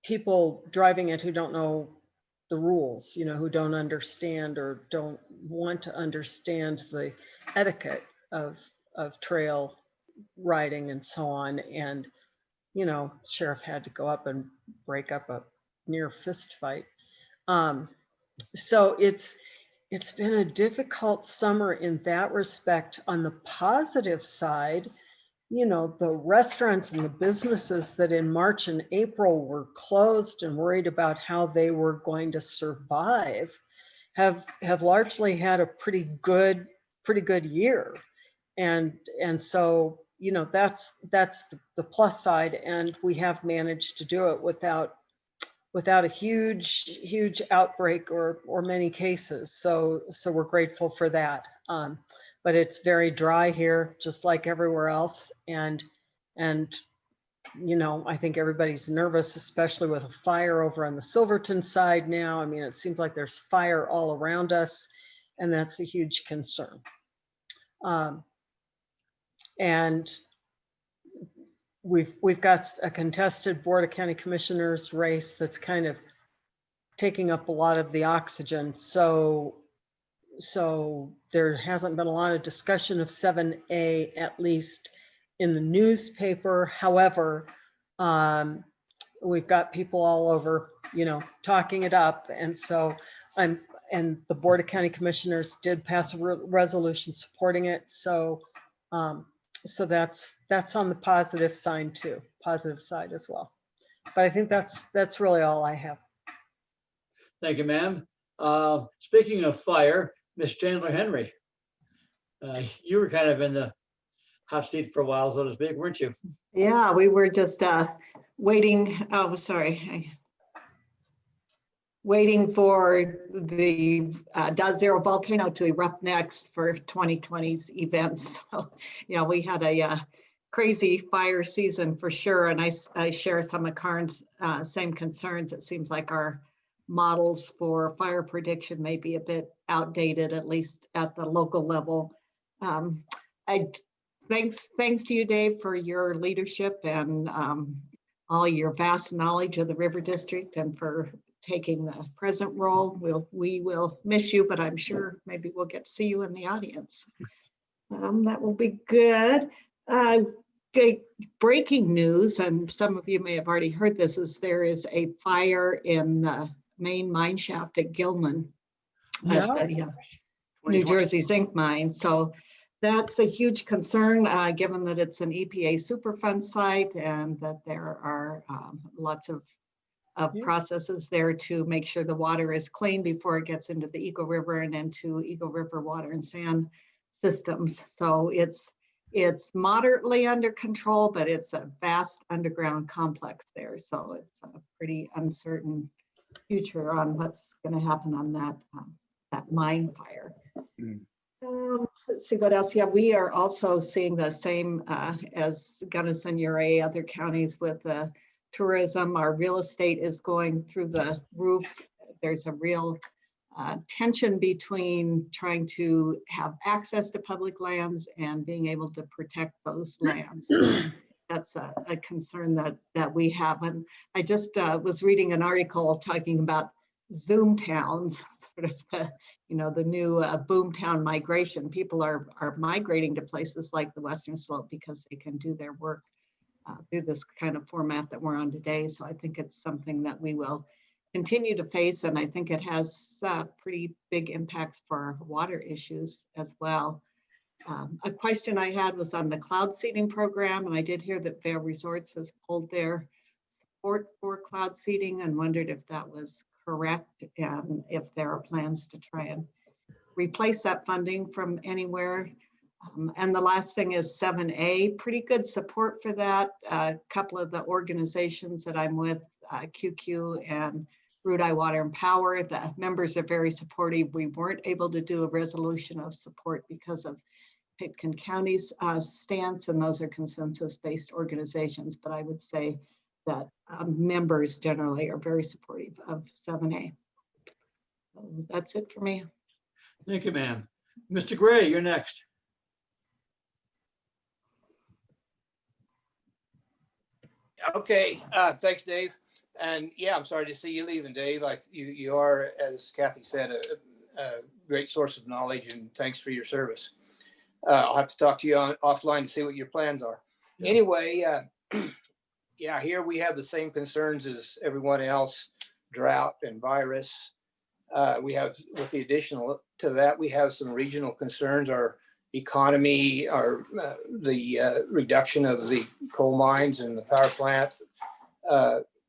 people driving it who don't know the rules, you know, who don't understand or don't want to understand the etiquette of trail riding and so on. And, you know, sheriff had to go up and break up a near fist fight. So it's been a difficult summer in that respect. On the positive side, you know, the restaurants and the businesses that in March and April were closed and worried about how they were going to survive have largely had a pretty good year. And so, you know, that's the plus side. And we have managed to do it without a huge outbreak or many cases. So we're grateful for that. But it's very dry here, just like everywhere else. And, you know, I think everybody's nervous, especially with a fire over on the Silverton side now. I mean, it seems like there's fire all around us, and that's a huge concern. And we've got a contested Board of County Commissioners race that's kind of taking up a lot of the oxygen. So there hasn't been a lot of discussion of 7A, at least in the newspaper. However, we've got people all over, you know, talking it up. And so and the Board of County Commissioners did pass a resolution supporting it. So that's on the positive side too, positive side as well. But I think that's really all I have. Thank you, ma'am. Speaking of fire, Miss Chandler Henry, you were kind of in the hot seat for a while, so to speak, weren't you? Yeah, we were just waiting. Oh, sorry. Waiting for the .0 volcano to erupt next for 2020's events. So, you know, we had a crazy fire season for sure. And I share some of Karen's same concerns. It seems like our models for fire prediction may be a bit outdated, at least at the local level. Thanks to you, Dave, for your leadership and all your vast knowledge of the River District and for taking the present role. We will miss you, but I'm sure maybe we'll get to see you in the audience. That will be good. Breaking news, and some of you may have already heard this, is there is a fire in the main mine shaft at Gilman, at the New Jersey Zinc mine. So that's a huge concern, given that it's an EPA Superfund site and that there are lots of processes there to make sure the water is clean before it gets into the Eagle River and into Eagle River water and sand systems. So it's moderately under control, but it's a vast underground complex there. So it's a pretty uncertain future on what's going to happen on that mine fire. Let's see what else. Yeah, we are also seeing the same as Gunnison, Uray, other counties with tourism. Our real estate is going through the roof. There's a real tension between trying to have access to public lands and being able to protect those lands. So that's a concern that we have. And I just was reading an article talking about Zoom towns, sort of the new boomtown migration. People are migrating to places like the Western Slope because they can do their work through this kind of format that we're on today. So I think it's something that we will continue to face, and I think it has pretty big impacts for water issues as well. A question I had was on the cloud seeding program, and I did hear that Vail Resorts has pulled their support for cloud seeding and wondered if that was correct and if there are plans to try and replace that funding from anywhere. And the last thing is 7A, pretty good support for that. A couple of the organizations that I'm with, QQ and Root Eye Water and Power, the members are very supportive. We weren't able to do a resolution of support because of Pitkin County's stance, and those are consensus-based organizations. But I would say that members generally are very supportive of 7A. So that's it for me. Thank you, ma'am. Mr. Gray, you're next. Okay, thanks, Dave. And yeah, I'm sorry to see you leaving, Dave. You are, as Kathy said, a great source of knowledge, and thanks for your service. I'll have to talk to you offline to see what your plans are. Yeah. Anyway, yeah, here we have the same concerns as everyone else, drought and virus. We have, with the additional to that, we have some regional concerns, our economy, the reduction of the coal mines and the power plant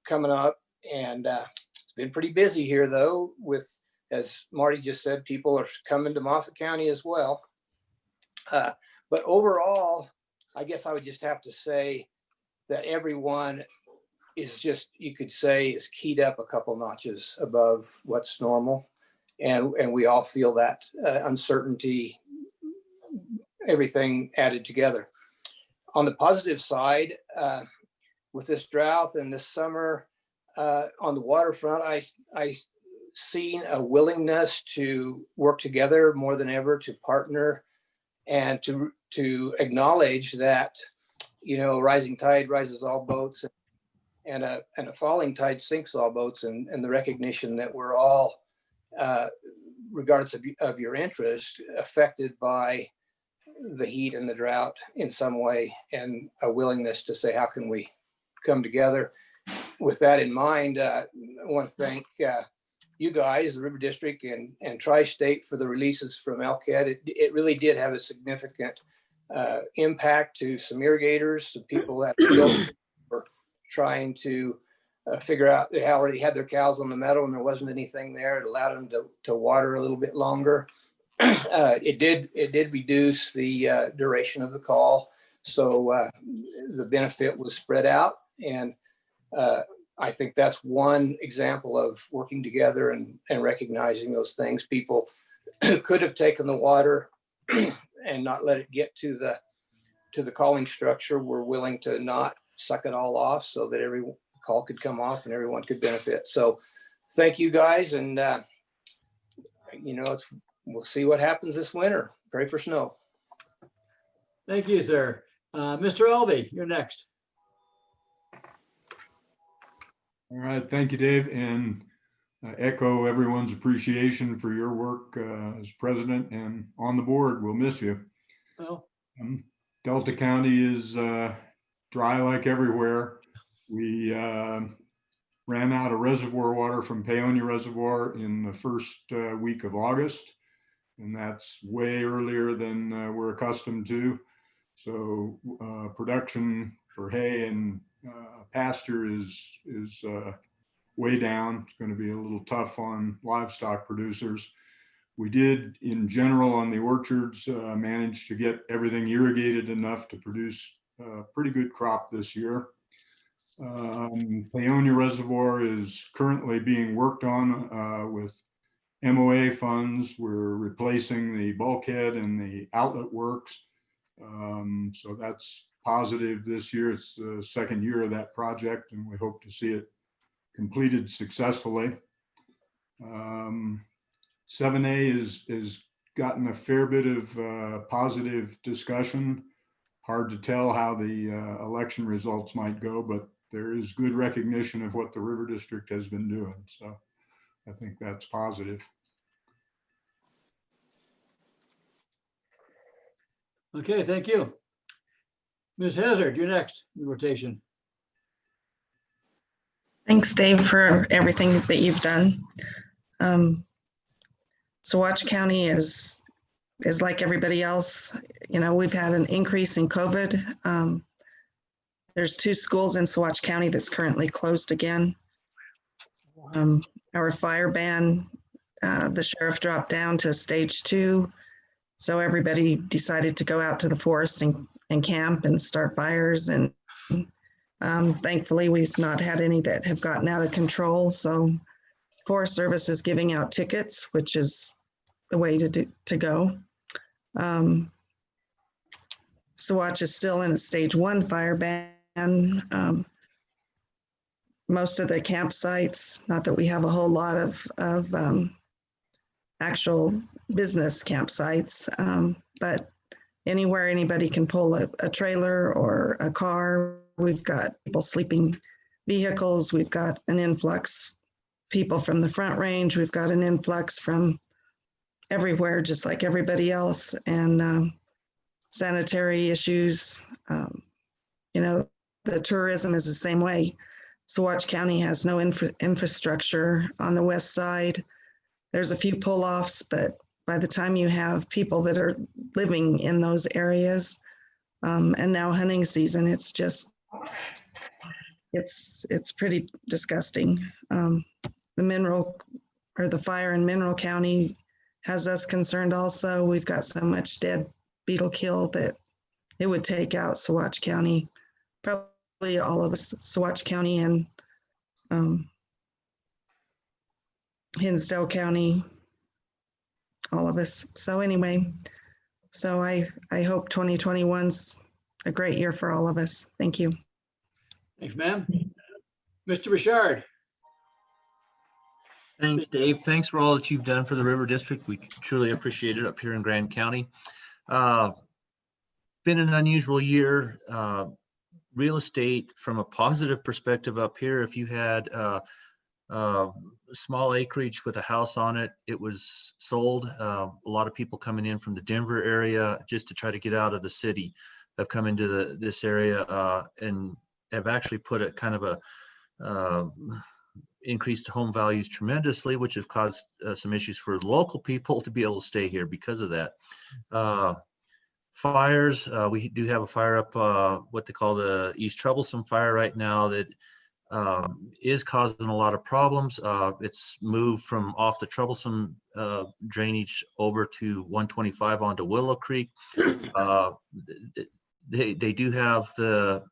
coming up. And it's been pretty busy here though, with, as Marty just said, people are coming to Moffat County as well. But overall, I guess I would just have to say that everyone is just, you could say, is keyed up a couple notches above what's normal. And we all feel that uncertainty, everything added together. On the positive side, with this drought and this summer on the waterfront, I seen a willingness to work together more than ever, to partner and to acknowledge that, you know, rising tide rises all boats, and a falling tide sinks all boats, and the recognition that we're all, regardless of your interest, affected by the heat and the drought in some way, and a willingness to say, how can we come together? With that in mind, I want to thank you guys, the River District and Tri-State, for the releases from Elkhead. It really did have a significant impact to some irrigators, some people that were trying to figure out, they already had their cows on the meadow and there wasn't anything there. It allowed them to water a little bit longer. It did reduce the duration of the call, so the benefit was spread out. And I think that's one example of working together and recognizing those things. People could have taken the water and not let it get to the calling structure. We're willing to not suck it all off so that every call could come off and everyone could benefit. So thank you guys. And, you know, we'll see what happens this winter. Pray for snow. Thank you, sir. Mr. Albee, you're next. All right, thank you, Dave, and echo everyone's appreciation for your work as president and on the board. We'll miss you. Well, Delta County is dry like everywhere. We ran out of reservoir water from Paonia Reservoir in the first week of August, and that's way earlier than we're accustomed to. So production for hay and pasture is way down. It's going to be a little tough on livestock producers. We did, in general, on the orchards, manage to get everything irrigated enough to produce a pretty good crop this year. Paonia Reservoir is currently being worked on with MOA funds. We're replacing the bulkhead and the outlet works. So that's positive this year. It's the second year of that project, and we hope to see it completed successfully. 7A is gotten a fair bit of positive discussion. Hard to tell how the election results might go, but there is good recognition of what the River District has been doing. So I think that's positive. okay, thank you. Ms. Hazard, you're next in rotation. Thanks, Dave, for everything that you've done. Saguache County is like everybody else. You know, we've had an increase in COVID. There's 2 schools in Saguache County that's currently closed again. Our fire ban, the sheriff dropped down to stage 2. So everybody decided to go out to the forest and camp and start fires. And thankfully, we've not had any that have gotten out of control. So Forest Service is giving out tickets, which is the way to go. Saguache is still in a stage 1 fire ban. Most of the campsites, not that we have a whole lot of actual business campsites, but anywhere anybody can pull a trailer or a car, we've got people sleeping vehicles, we've got an influx people from the Front Range, we've got an influx from everywhere, just like everybody else, and sanitary issues. You know, the tourism is the same way. Saguache County has no infrastructure on the west side. There's a few pull-offs, but by the time you have people that are living in those areas, and now hunting season, it's just, it's pretty disgusting. The mineral, or the fire in Mineral County has us concerned also. We've got so much dead beetle kill that it would take out Saguache County, probably all of us, Saguache County and Hinsdale County, all of us. So anyway, so I hope 2021's a great year for all of us. Thank you. Thanks, ma'am. Mr. Richard. Thanks, Dave. Thanks for all that you've done for the River District. We truly appreciate it up here in Grand County. Been an unusual year. Real estate, from a positive perspective up here, if you had small acreage with a house on it, it was sold. A lot of people coming in from the Denver area just to try to get out of the city have come into this area and have actually put a kind of a increased home values tremendously, which have caused some issues for local people to be able to stay here because of that. Fires, we do have a fire up, what they call the East Troublesome fire right now that is causing a lot of problems. It's moved from off the Troublesome drainage over to 125 onto Willow Creek. They do have the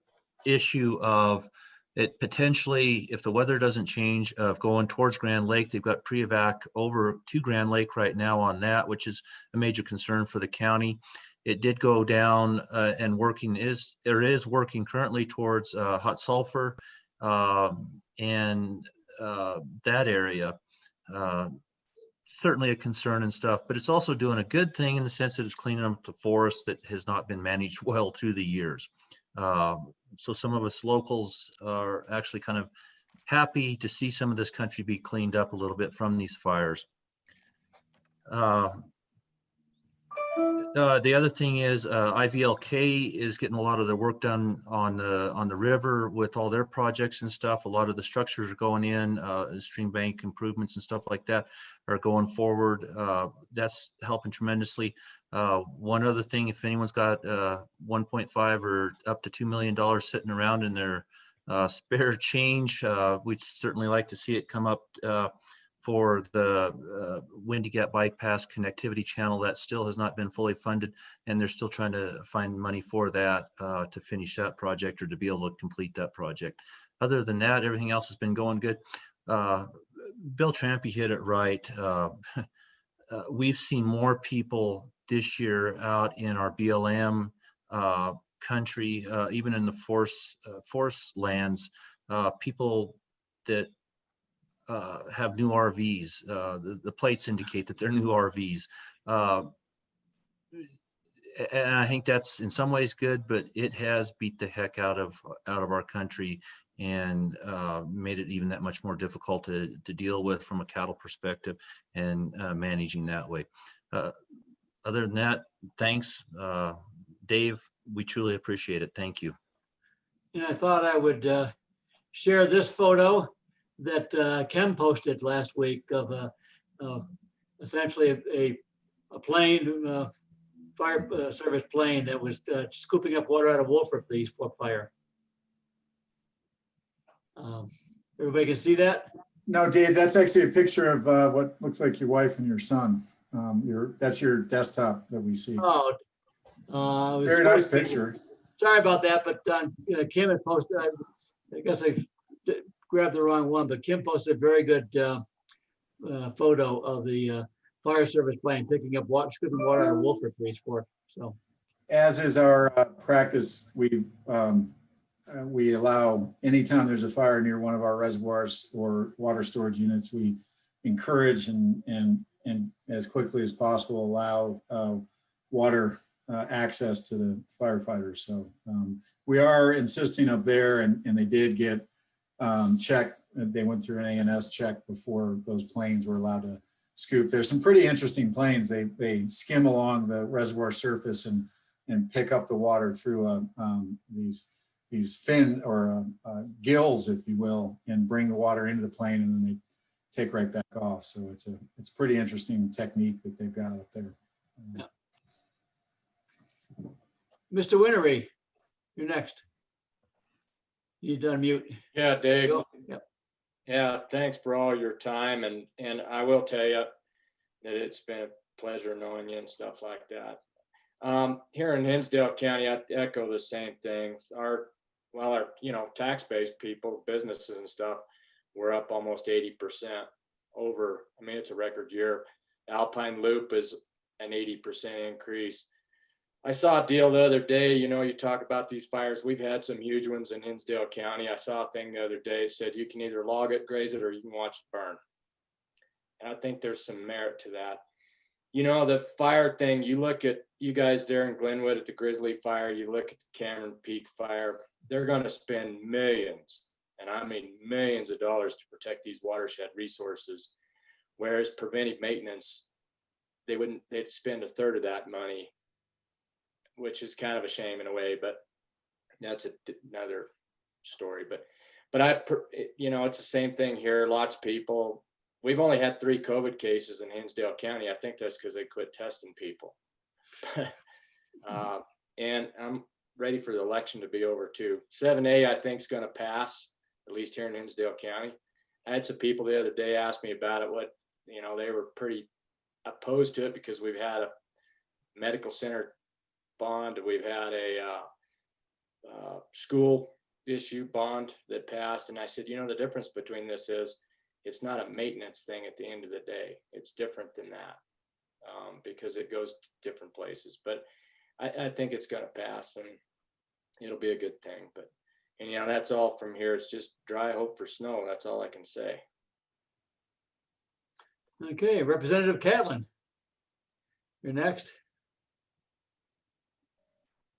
issue of it potentially, if the weather doesn't change, of going towards Grand Lake. They've got pre-evac over to Grand Lake right now on that, which is a major concern for the county. It did go down and is working currently towards hot sulfur and that area. Certainly a concern and stuff, but it's also doing a good thing in the sense that it's cleaning up the forest that has not been managed well through the years. So some of us locals are actually kind of happy to see some of this country be cleaned up a little bit from these fires. The other thing is IVLK is getting a lot of their work done on the river with all their projects and stuff. A lot of the structures are going in, stream bank improvements and stuff like that are going forward. That's helping tremendously. One other thing, if anyone's got 1.5 or up to $2 million sitting around in their spare change, we'd certainly like to see it come up for the Windy Gap Bike Pass connectivity channel. That still has not been fully funded, and they're still trying to find money for that to finish that project or to be able to complete that project. Other than that, everything else has been going good. Bill Trampy hit it right. We've seen more people this year out in our BLM country, even in the forest lands, people that have new RVs. The plates indicate that they're new RVs. And I think that's in some ways good, but it has beat the heck out of our country and made it even that much more difficult to deal with from a cattle perspective and managing that way. Other than that, thanks, Dave. We truly appreciate it. Thank you. And I thought I would share this photo that Kim posted last week of essentially a plane, fire service plane that was scooping up water out of Wolford for these for fire. Everybody can see that? No, Dave, that's actually a picture of what looks like your wife and your son. That's your desktop that we see. Oh, very nice picture. Sorry about that, but Kim had posted, I guess I grabbed the wrong one, but Kim posted a very good photo of the fire service plane picking up water, scooping water out of Wolford for these four. So as is our practice, we allow, anytime there's a fire near one of our reservoirs or water storage units, we encourage and as quickly as possible allow water access to the firefighters. So we are insisting up there, and they did get checked. They went through an ANS check before those planes were allowed to scoop. There's some pretty interesting planes. They skim along the reservoir surface and pick up the water through these fin or gills, if you will, and bring the water into the plane, and then they take right back off. So it's a pretty interesting technique that they've got up there. Yeah. Mr. Winnery, you're next. You done mute. Yeah, Dave. Yep. Yeah, thanks for all your time. And I will tell you that it's been a pleasure knowing you and stuff like that. Here in Hinsdale County, I echo the same things. Our tax-based people, businesses and stuff, we're up almost 80% over. I mean, it's a record year. Alpine Loop is an 80% increase. I saw a deal the other day, you talk about these fires. We've had some huge ones in Hinsdale County. I saw a thing the other day that said you can either log it, graze it, or you can watch it burn. And I think there's some merit to that. The fire thing, you look at you guys there in Glenwood at the Grizzly Fire, you look at the Cameron Peak Fire, they're going to spend millions, and I mean millions of dollars to protect these watershed resources. Whereas preventive maintenance, they'd spend a third of that money, which is kind of a shame in a way, but that's another story. But it's the same thing here. Lots of people, we've only had 3 COVID cases in Hinsdale County. I think that's because they quit testing people. And I'm ready for the election to be over too. 7A, I think, is going to pass, at least here in Hinsdale County. I had some people the other day ask me about it. They were pretty opposed to it because we've had a medical center bond. We've had a school issue bond that passed. And I said, the difference between this is it's not a maintenance thing at the end of the day. It's different than that because it goes to different places. But I think it's going to pass and it'll be a good thing. But, that's all from here. It's just dry hope for snow. That's all I can say. Okay, Representative Catlin, you're next.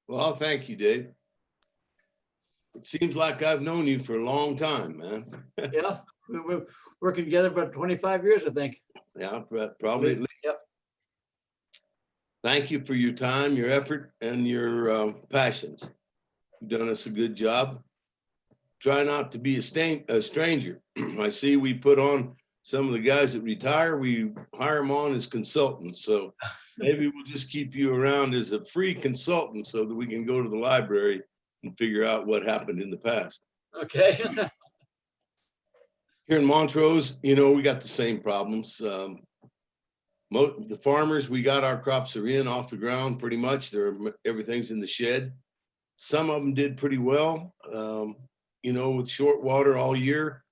Well, thank you, Dave. It seems like I've known you for a long time, man. Yeah, we're working together about 25 years, I think. Yeah, probably. Yep. Thank you for your time, your effort, and your passions. You've done us a good job. Try not to be a stranger. I see we put on some of the guys that retire, we hire them on as consultants. So maybe we'll just keep you around as a free consultant so that we can go to the library and figure out what happened in the past. Okay. Here in Montrose, we got the same problems. The farmers, we got our crops are in off the ground pretty much. Everything's in the shed. Some of them did pretty well. With short water all year,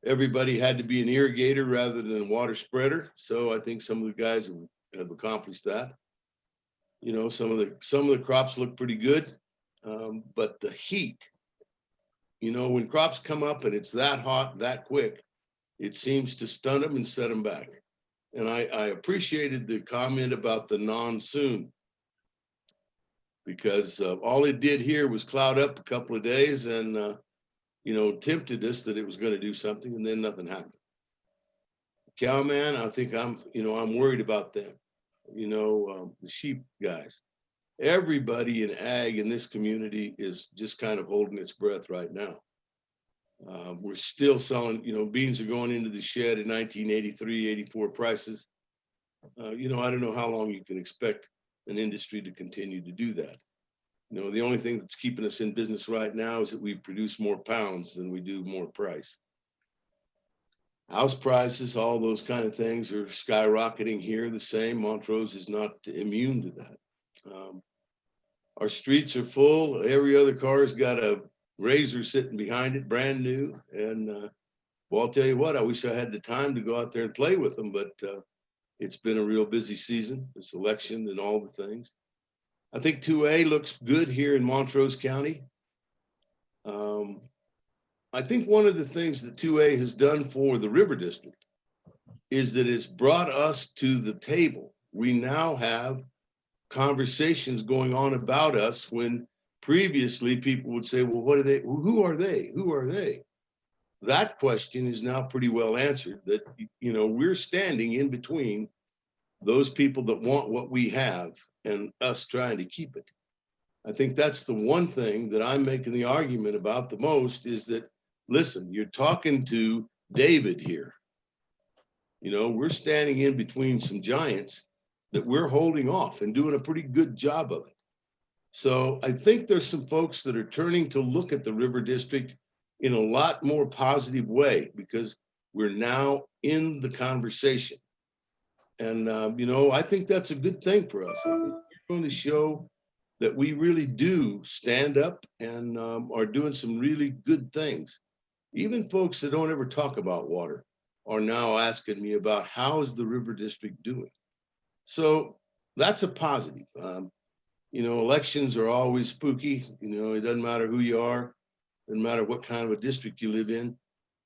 everybody had to be an irrigator rather than a water spreader. So I think some of the guys have accomplished that. Some of the crops look pretty good, but the heat, when crops come up and it's that hot, that quick, it seems to stun them and set them back. And I appreciated the comment about the non-soon, because all it did here was cloud up a couple of days and, tempted us that it was going to do something, and then nothing happened. Cowman, I think I'm worried about them. The sheep guys. Everybody in ag in this community is just kind of holding its breath right now. We're still selling, beans are going into the shed at 1983, 84 prices. I don't know how long you can expect an industry to continue to do that. The only thing that's keeping us in business right now is that we produce more pounds than we do more price. House prices, all those kind of things are skyrocketing here the same. Montrose is not immune to that. Our streets are full. Every other car's got a Razor sitting behind it, brand new. And well, I'll tell you what, I wish I had the time to go out there and play with them, but it's been a real busy season, this election and all the things. I think 2A looks good here in Montrose County. I think one of the things that 2A has done for the River District is that it's brought us to the table. We now have conversations going on about us when previously people would say, well, what are they? Who are they? Who are they? That question is now pretty well answered, that, you know, we're standing in between those people that want what we have and us trying to keep it. I think that's the one thing that I'm making the argument about the most, is that, listen, you're talking to David here. You know, we're standing in between some giants that we're holding off and doing a pretty good job of it. So I think there's some folks that are turning to look at the River District in a lot more positive way, because we're now in the conversation. And, you know, I think that's a good thing for us. I think we're going to show that we really do stand up and are doing some really good things. Even folks that don't ever talk about water are now asking me about how is the River District doing. So that's a positive. You know, elections are always spooky. You know, it doesn't matter who you are, doesn't matter what kind of a district you live in.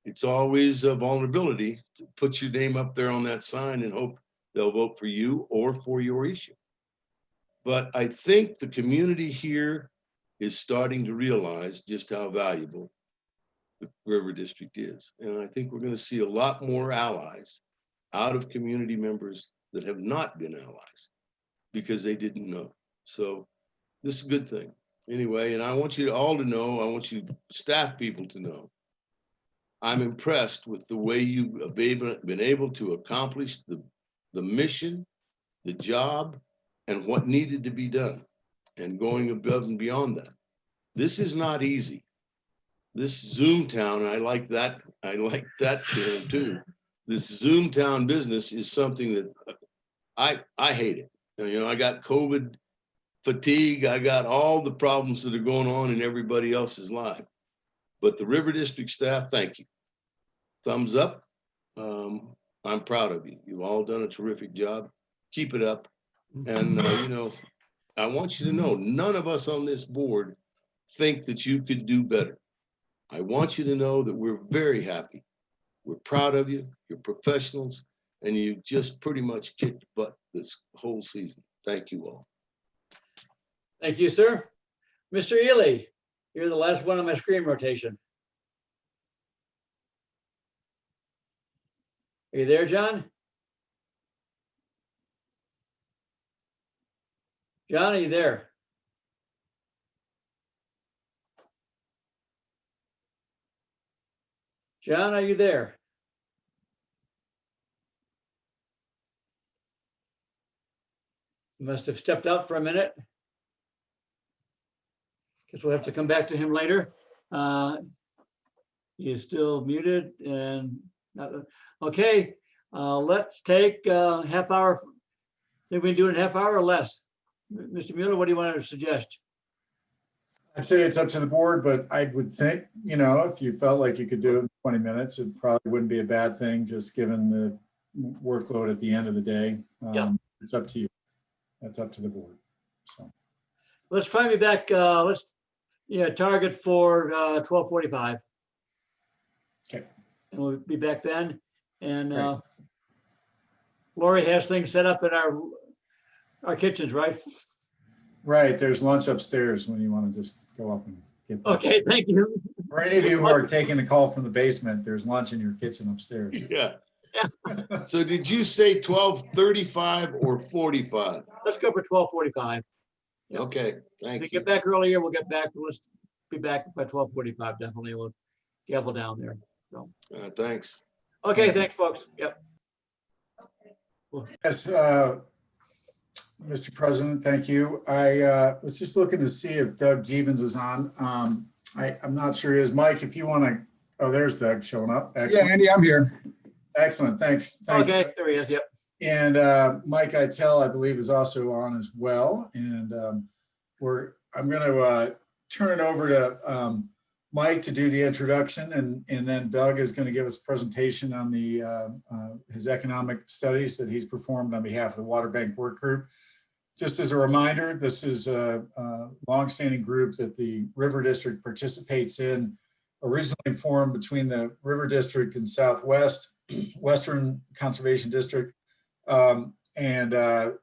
It's always a vulnerability to put your name up there on that sign and hope they'll vote for you or for your issue. But I think the community here is starting to realize just how valuable the River District is. And I think we're going to see a lot more allies out of community members that have not been allies because they didn't know. So this is a good thing. Anyway, and I want you all to know, I want you staff people to know, I'm impressed with the way you've been able to accomplish the mission, the job, and what needed to be done, and going above and beyond that. This is not easy. This Zoom town, I like that term too. This Zoom town business is something that I hate it. You know, I got COVID fatigue. I got all the problems that are going on in everybody else's life. But the River District staff, thank you. Thumbs up. I'm proud of you. You've all done a terrific job. Keep it up. And, you know, I want you to know, none of us on this board think that you could do better. I want you to know that we're very happy. We're proud of you. You're professionals, and you just pretty much kicked butt this whole season. Thank you all. Thank you, sir. Mr. Ely, you're the last one on my screen rotation. Are you there, John? John, are you there? John, are you there? He must have stepped out for a minute. Guess we'll have to come back to him later. He is still muted and okay. Let's take a half hour. Think we can do it in a half hour or less? Mr. Mueller, what do you want to suggest? I'd say it's up to the board, but I would think, you know, if you felt like you could do it in 20 minutes, it probably wouldn't be a bad thing, just given the workload at the end of the day. It's up to you. That's up to the board. So let's try and be back. Let's target for 12:45. Okay. And we'll be back then. And Lori has things set up in our kitchens, right? Right. There's lunch upstairs when you want to just go up and get that. Okay, thank you. For any of you who are taking a call from the basement, there's lunch in your kitchen upstairs. Yeah. So did you say 12:35 or 45? Let's go for 12:45. Yep. Okay, thank you. Get back earlier, we'll get back. Let's be back by 12:45. Definitely, we'll gavel down there. So. Thanks. Okay, thanks, folks. Yep. Yes, Mr. President, thank you. I was just looking to see if Doug Jeevens was on. I'm not sure he is. Mike, if you want to, oh, there's Doug showing up. Excellent. Yeah, Andy, I'm here. Excellent, thanks. Okay, there he is, yep. And Mike Itell, I believe, is also on as well. And I'm going to turn it over to Mike to do the introduction, and then Doug is going to give us a presentation on his economic studies that he's performed on behalf of the Water Bank Work Group. Just as a reminder, this is a longstanding group that the River District participates in, originally formed between the River District and Western Conservation District, and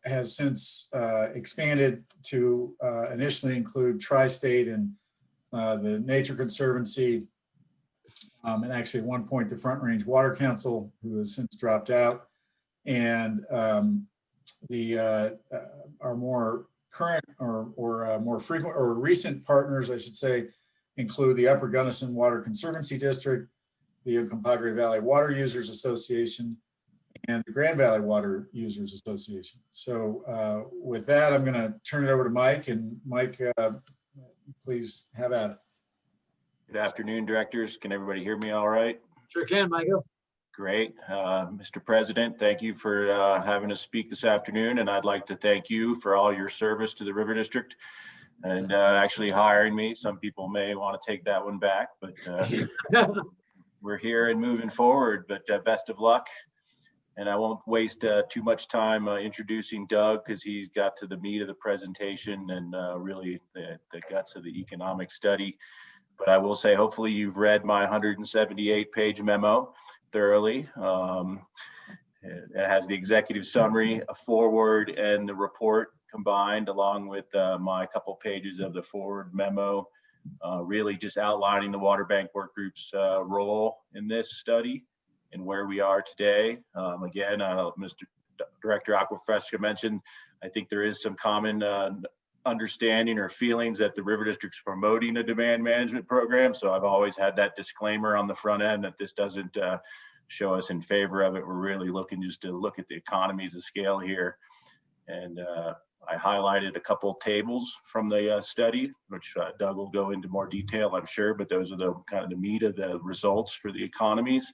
has since expanded to initially include Tri-State and the Nature Conservancy, and actually at one point the Front Range Water Council, who has since dropped out, and our more current or more frequent or recent partners, I should say, include the Upper Gunnison Water Conservancy District, the Uncompahgre Valley Water Users Association, and the Grand Valley Water Users Association. So with that, I'm going to turn it over to Mike, and Mike, please have at it. Good afternoon, directors. Can everybody hear me all right? Sure can, Michael. Great. Mr. President, thank you for having us speak this afternoon. And I'd like to thank you for all your service to the River District and actually hiring me. Some people may want to take that one back, but we're here and moving forward, but best of luck. And I won't waste too much time introducing Doug, because he's got to the meat of the presentation and really the guts of the economic study. But I will say, hopefully you've read my 178-page memo thoroughly. It has the executive summary, a foreword, and the report combined, along with my couple pages of the forward memo, really just outlining the Water Bank Work Group's role in this study and where we are today. Again, Mr. Director Aquafresca mentioned, I think there is some common understanding or feelings that the River District's promoting a demand management program. So I've always had that disclaimer on the front end that this doesn't show us in favor of it. We're really looking just to look at the economies of scale here. And I highlighted a couple tables from the study, which Doug will go into more detail, I'm sure, but those are the kind of the meat of the results for the economies.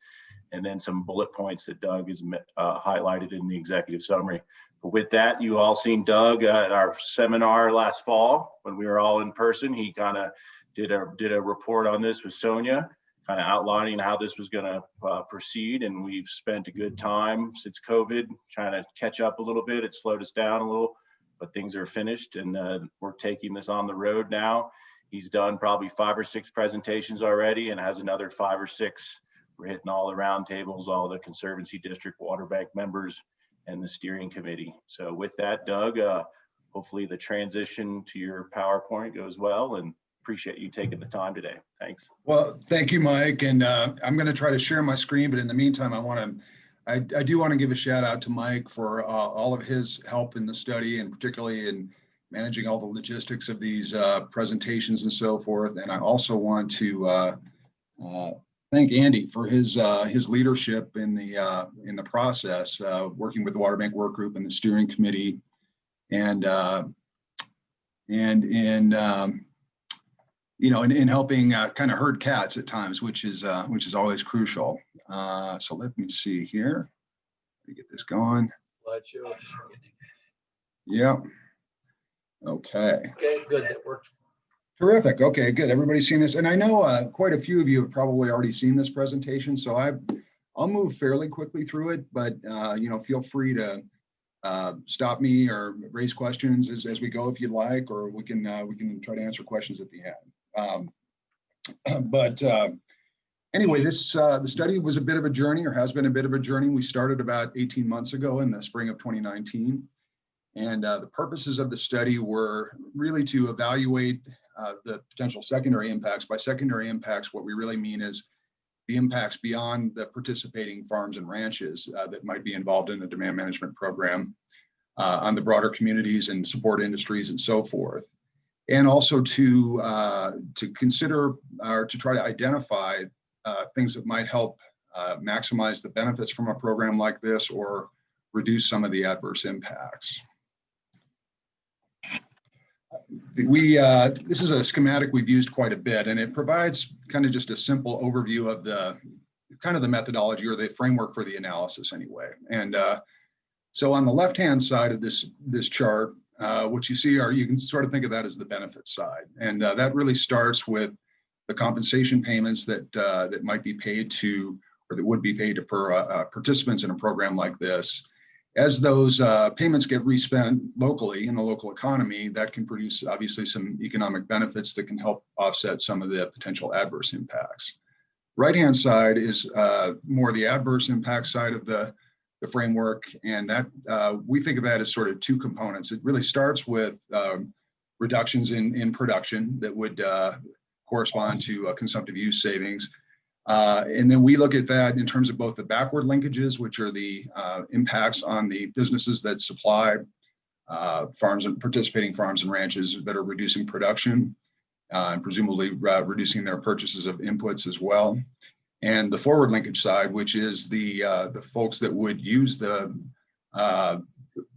And then some bullet points that Doug has highlighted in the executive summary. But with that, you all seen Doug at our seminar last fall when we were all in person. He kind of did a report on this with Sonia, kind of outlining how this was going to proceed. And we've spent a good time since COVID trying to catch up a little bit. It slowed us down a little, but things are finished, and we're taking this on the road now. He's done probably 5 or 6 presentations already and has another 5 or 6. We're hitting all the round tables, all the Conservancy District Water Bank members and the steering committee. So with that, Doug, hopefully the transition to your PowerPoint goes well, and appreciate you taking the time today. Thanks. Well, thank you, Mike. And I'm going to try to share my screen, but in the meantime, I do want to give a shout out to Mike for all of his help in the study, and particularly in managing all the logistics of these presentations and so forth. And I also want to thank Andy for his leadership in the process, working with the Water Bank Work Group and the steering committee, and in helping kind of herd cats at times, which is always crucial. So let me see here. Let me get this going. Yeah. Okay. Okay, good. That worked. Terrific. Okay, good. Everybody's seen this, and I know quite a few of you have probably already seen this presentation, so I'll move fairly quickly through it. But feel free to stop me or raise questions as we go if you'd like, or we can try to answer questions at the end. Anyway, the study was a bit of a journey, or has been a bit of a journey. We started about 18 months ago in the spring of 2019. And the purposes of the study were really to evaluate the potential secondary impacts. By secondary impacts, what we really mean is the impacts beyond the participating farms and ranches that might be involved in a demand management program on the broader communities and support industries and so forth. And also to consider or to try to identify things that might help maximize the benefits from a program like this or reduce some of the adverse impacts. This is a schematic we've used quite a bit, and it provides kind of just a simple overview of the methodology or the framework for the analysis anyway. And so on the left-hand side of this chart, what you see you can sort of think of that as the benefits side. And that really starts with the compensation payments that might be paid to, or that would be paid to participants in a program like this. as those payments get respent locally in the local economy, that can produce obviously some economic benefits that can help offset some of the potential adverse impacts. Right-hand side is more the adverse impact side of the framework, and that we think of that as sort of two components. It really starts with reductions in production that would correspond to consumptive use savings. And then we look at that in terms of both the backward linkages, which are the impacts on the businesses that supply farms and participating farms and ranches that are reducing production and presumably reducing their purchases of inputs as well. And the forward linkage side, which is the folks that would use the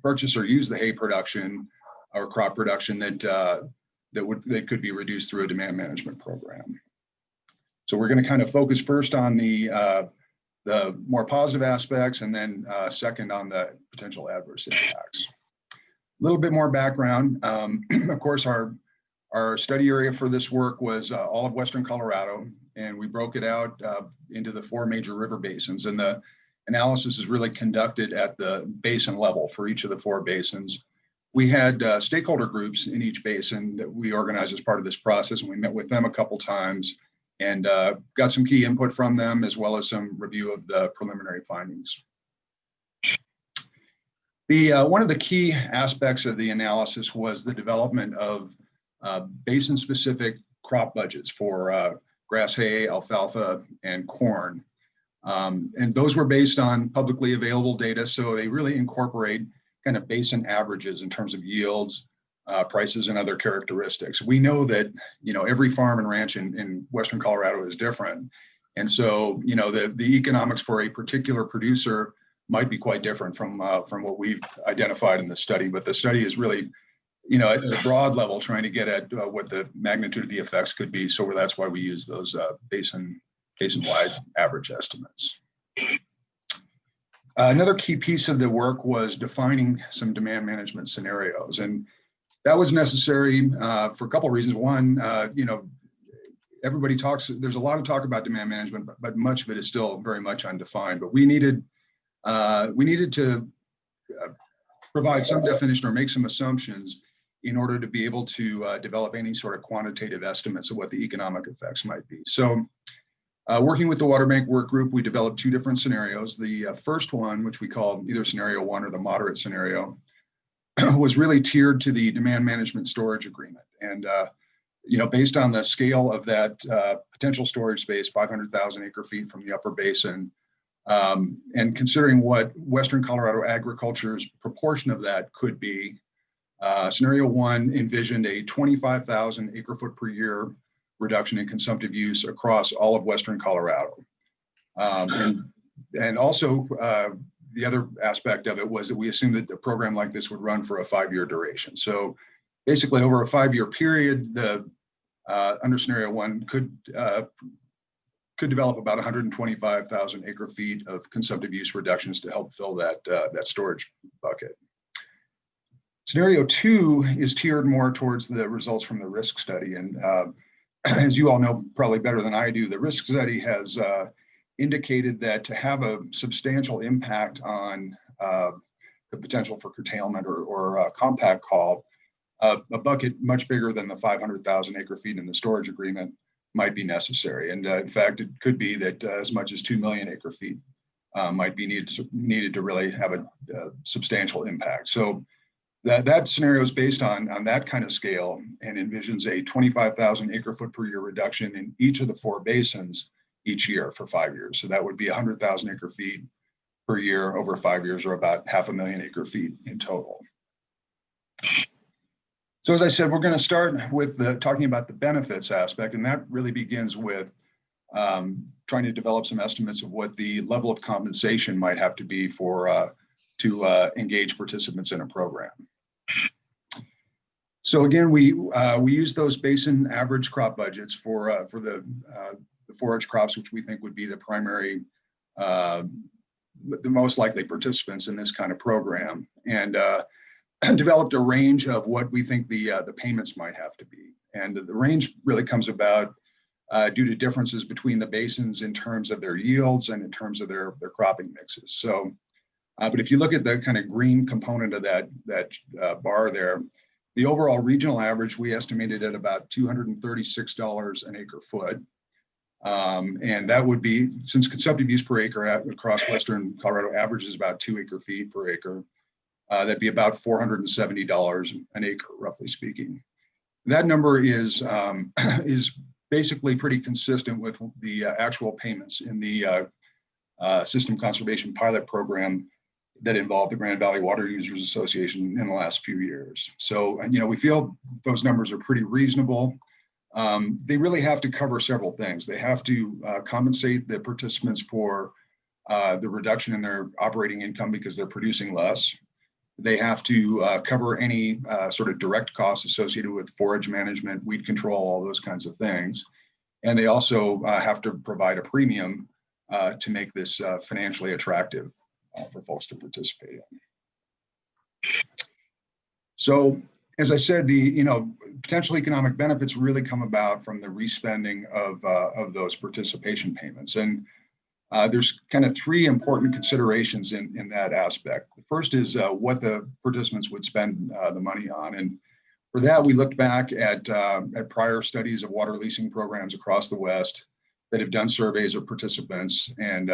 purchase or use the hay production or crop production that could be reduced through a demand management program. So we're going to kind of focus first on the more positive aspects, and then second on the potential adverse impacts. A little bit more background. Of course, our study area for this work was all of Western Colorado, and we broke it out into the 4 major river basins. And the analysis is really conducted at the basin level for each of the 4 basins. We had stakeholder groups in each basin that we organized as part of this process, and we met with them a couple times and got some key input from them, as well as some review of the preliminary findings. One of the key aspects of the analysis was the development of basin-specific crop budgets for grass hay, alfalfa, and corn. And those were based on publicly available data, so they really incorporate kind of basin averages in terms of yields, prices, and other characteristics. We know that, you know, every farm and ranch in Western Colorado is different. And so, you know, the economics for a particular producer might be quite different from what we've identified in the study. But the study is really, you know, at a broad level trying to get at what the magnitude of the effects could be. So that's why we use those basin-wide average estimates. Another key piece of the work was defining some demand management scenarios. And that was necessary for a couple of reasons. One, you know, everybody talks, there's a lot of talk about demand management, but much of it is still very much undefined. But we needed to provide some definition or make some assumptions in order to be able to develop any sort of quantitative estimates of what the economic effects might be. So working with the Water Bank Work Group, we developed 2 different scenarios. The first one, which we call either scenario 1 or the moderate scenario, was really tiered to the demand management storage agreement. And you know, based on the scale of that potential storage space, 500,000 acre feet from the upper basin, and considering what Western Colorado agriculture's proportion of that could be, scenario 1 envisioned a 25,000 acre foot per year reduction in consumptive use across all of Western Colorado. And also the other aspect of it was that we assumed that a program like this would run for a 5-year duration. So basically over a 5-year period, the under scenario 1 could develop about 125,000 acre feet of consumptive use reductions to help fill that storage bucket. Scenario 2 is tiered more towards the results from the risk study. And as you all know probably better than I do, the risk study has indicated that to have a substantial impact on the potential for curtailment or compact call, a bucket much bigger than the 500,000 acre feet in the storage agreement might be necessary. And in fact, it could be that as much as 2 million acre feet might be needed to really have a substantial impact. So that scenario is based on that kind of scale and envisions a 25,000 acre foot per year reduction in each of the 4 basins each year for 5 years. So that would be 100,000 acre feet per year over 5 years, or about 500,000 acre feet in total. So as I said, we're going to start with talking about the benefits aspect, and that really begins with trying to develop some estimates of what the level of compensation might have to be for to engage participants in a program. So again, we use those basin average crop budgets for the forage crops, which we think would be the primary, the most likely participants in this kind of program, and developed a range of what we think the payments might have to be. And the range really comes about due to differences between the basins in terms of their yields and in terms of their cropping mixes. So But if you look at the kind of green component of that bar there, the overall regional average, we estimated at about $236 an acre foot. And that would be, since consumptive use per acre across Western Colorado averages about 2 acre feet per acre, that'd be about $470 an acre, roughly speaking. That number is basically pretty consistent with the actual payments in the System Conservation Pilot Program that involved the Grand Valley Water Users Association in the last few years. So, we feel those numbers are pretty reasonable. They really have to cover several things. They have to compensate the participants for the reduction in their operating income because they're producing less. They have to cover any sort of direct costs associated with forage management, weed control, all those kinds of things. And they also have to provide a premium to make this financially attractive for folks to participate in. So, as I said, the potential economic benefits really come about from the respending of those participation payments. And there's kind of 3 important considerations in that aspect. The first is what the participants would spend the money on. And for that, we looked back at prior studies of water leasing programs across the West that have done surveys of participants and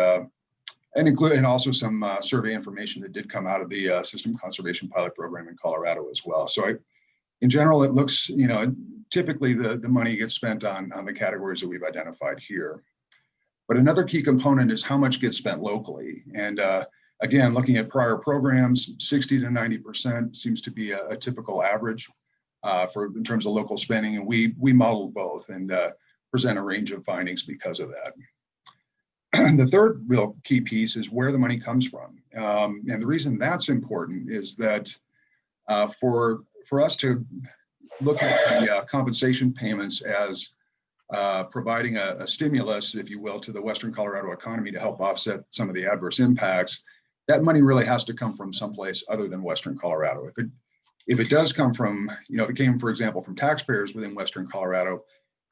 also some survey information that did come out of the System Conservation Pilot Program in Colorado as well. So in general, it looks, typically the money gets spent on the categories that we've identified here. But another key component is how much gets spent locally. And again, looking at prior programs, 60 to 90% seems to be a typical average in terms of local spending. And we modeled both and present a range of findings because of that. The third real key piece is where the money comes from. And the reason that's important is that for us to look at the compensation payments as providing a stimulus, if you will, to the Western Colorado economy to help offset some of the adverse impacts, that money really has to come from someplace other than Western Colorado. If it does come from, if it came, for example, from taxpayers within Western Colorado,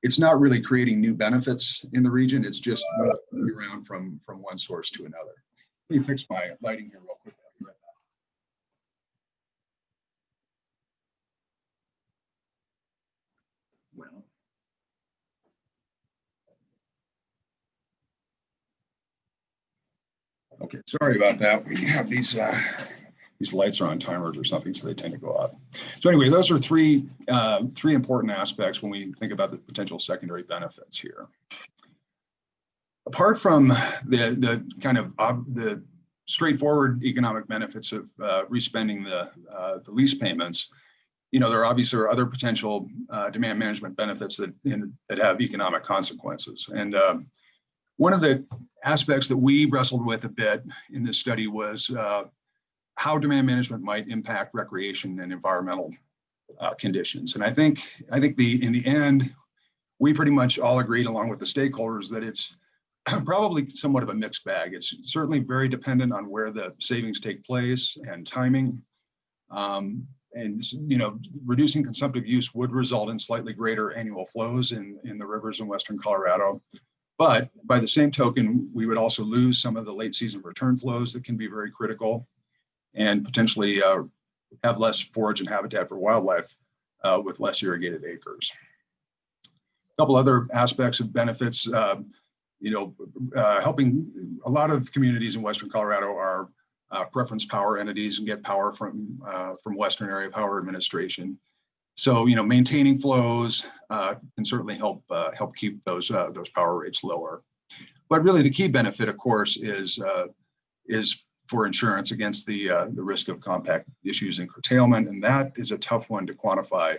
it's not really creating new benefits in the region. It's just moving around from one source to another. Let me fix my lighting here real quick. I'll be right back. Well. Okay, sorry about that. We have these lights are on timers or something, so they tend to go off. So anyway, those are three important aspects when we think about the potential secondary benefits here. Apart from the kind of the straightforward economic benefits of respending the lease payments, there obviously are other potential demand management benefits that have economic consequences. And one of the aspects that we wrestled with a bit in this study was how demand management might impact recreation and environmental conditions. And I think in the end, we pretty much all agreed, along with the stakeholders, that it's probably somewhat of a mixed bag. It's certainly very dependent on where the savings take place and timing. And reducing consumptive use would result in slightly greater annual flows in the rivers in Western Colorado. But by the same token, we would also lose some of the late season return flows that can be very critical and potentially have less forage and habitat for wildlife with less irrigated acres. A couple other aspects of benefits, helping a lot of communities in Western Colorado are preference power entities and get power from Western Area Power Administration. So, maintaining flows can certainly help keep those power rates lower. But really, the key benefit, of course, is for insurance against the risk of compact issues and curtailment, and that is a tough one to quantify,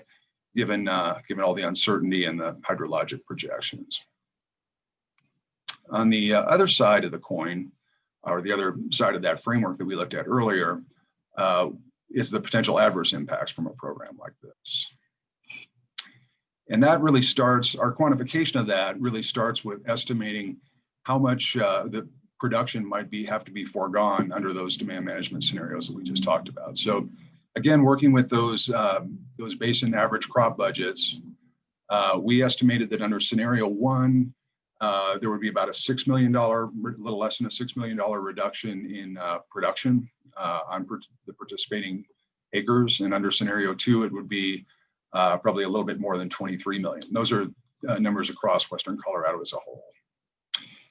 given all the uncertainty and the hydrologic projections. On the other side of the coin, or the other side of that framework that we looked at earlier, is the potential adverse impacts from a program like this. And that really starts, our quantification of that really starts with estimating how much the production might have to be foregone under those demand management scenarios that we just talked about. So again, working with those basin average crop budgets, we estimated that under scenario 1, there would be about a $6 million, a little less than a $6 million reduction in production on the participating acres. And under scenario 2, it would be probably a little bit more than 23 million. Those are numbers across Western Colorado as a whole.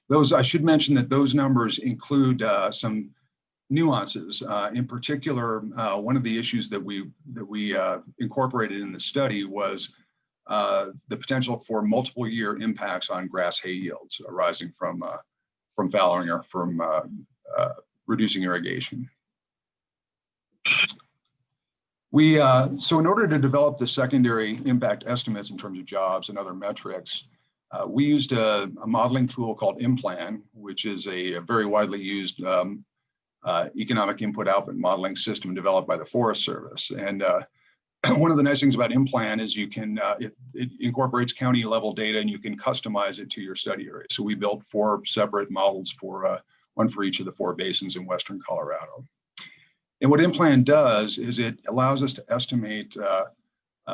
Those, I should mention that those numbers include some nuances. In particular, one of the issues that we incorporated in the study was the potential for multiple year impacts on grass hay yields arising from fallowing or from reducing irrigation. So in order to develop the secondary impact estimates in terms of jobs and other metrics, we used a modeling tool called IMPLAN, which is a very widely used economic input-output modeling system developed by the Forest Service. And one of the nice things about IMPLAN is you can, it incorporates county level data and you can customize it to your study area. So we built 4 separate models for one for each of the 4 basins in Western Colorado. And what IMPLAN does is it allows us to estimate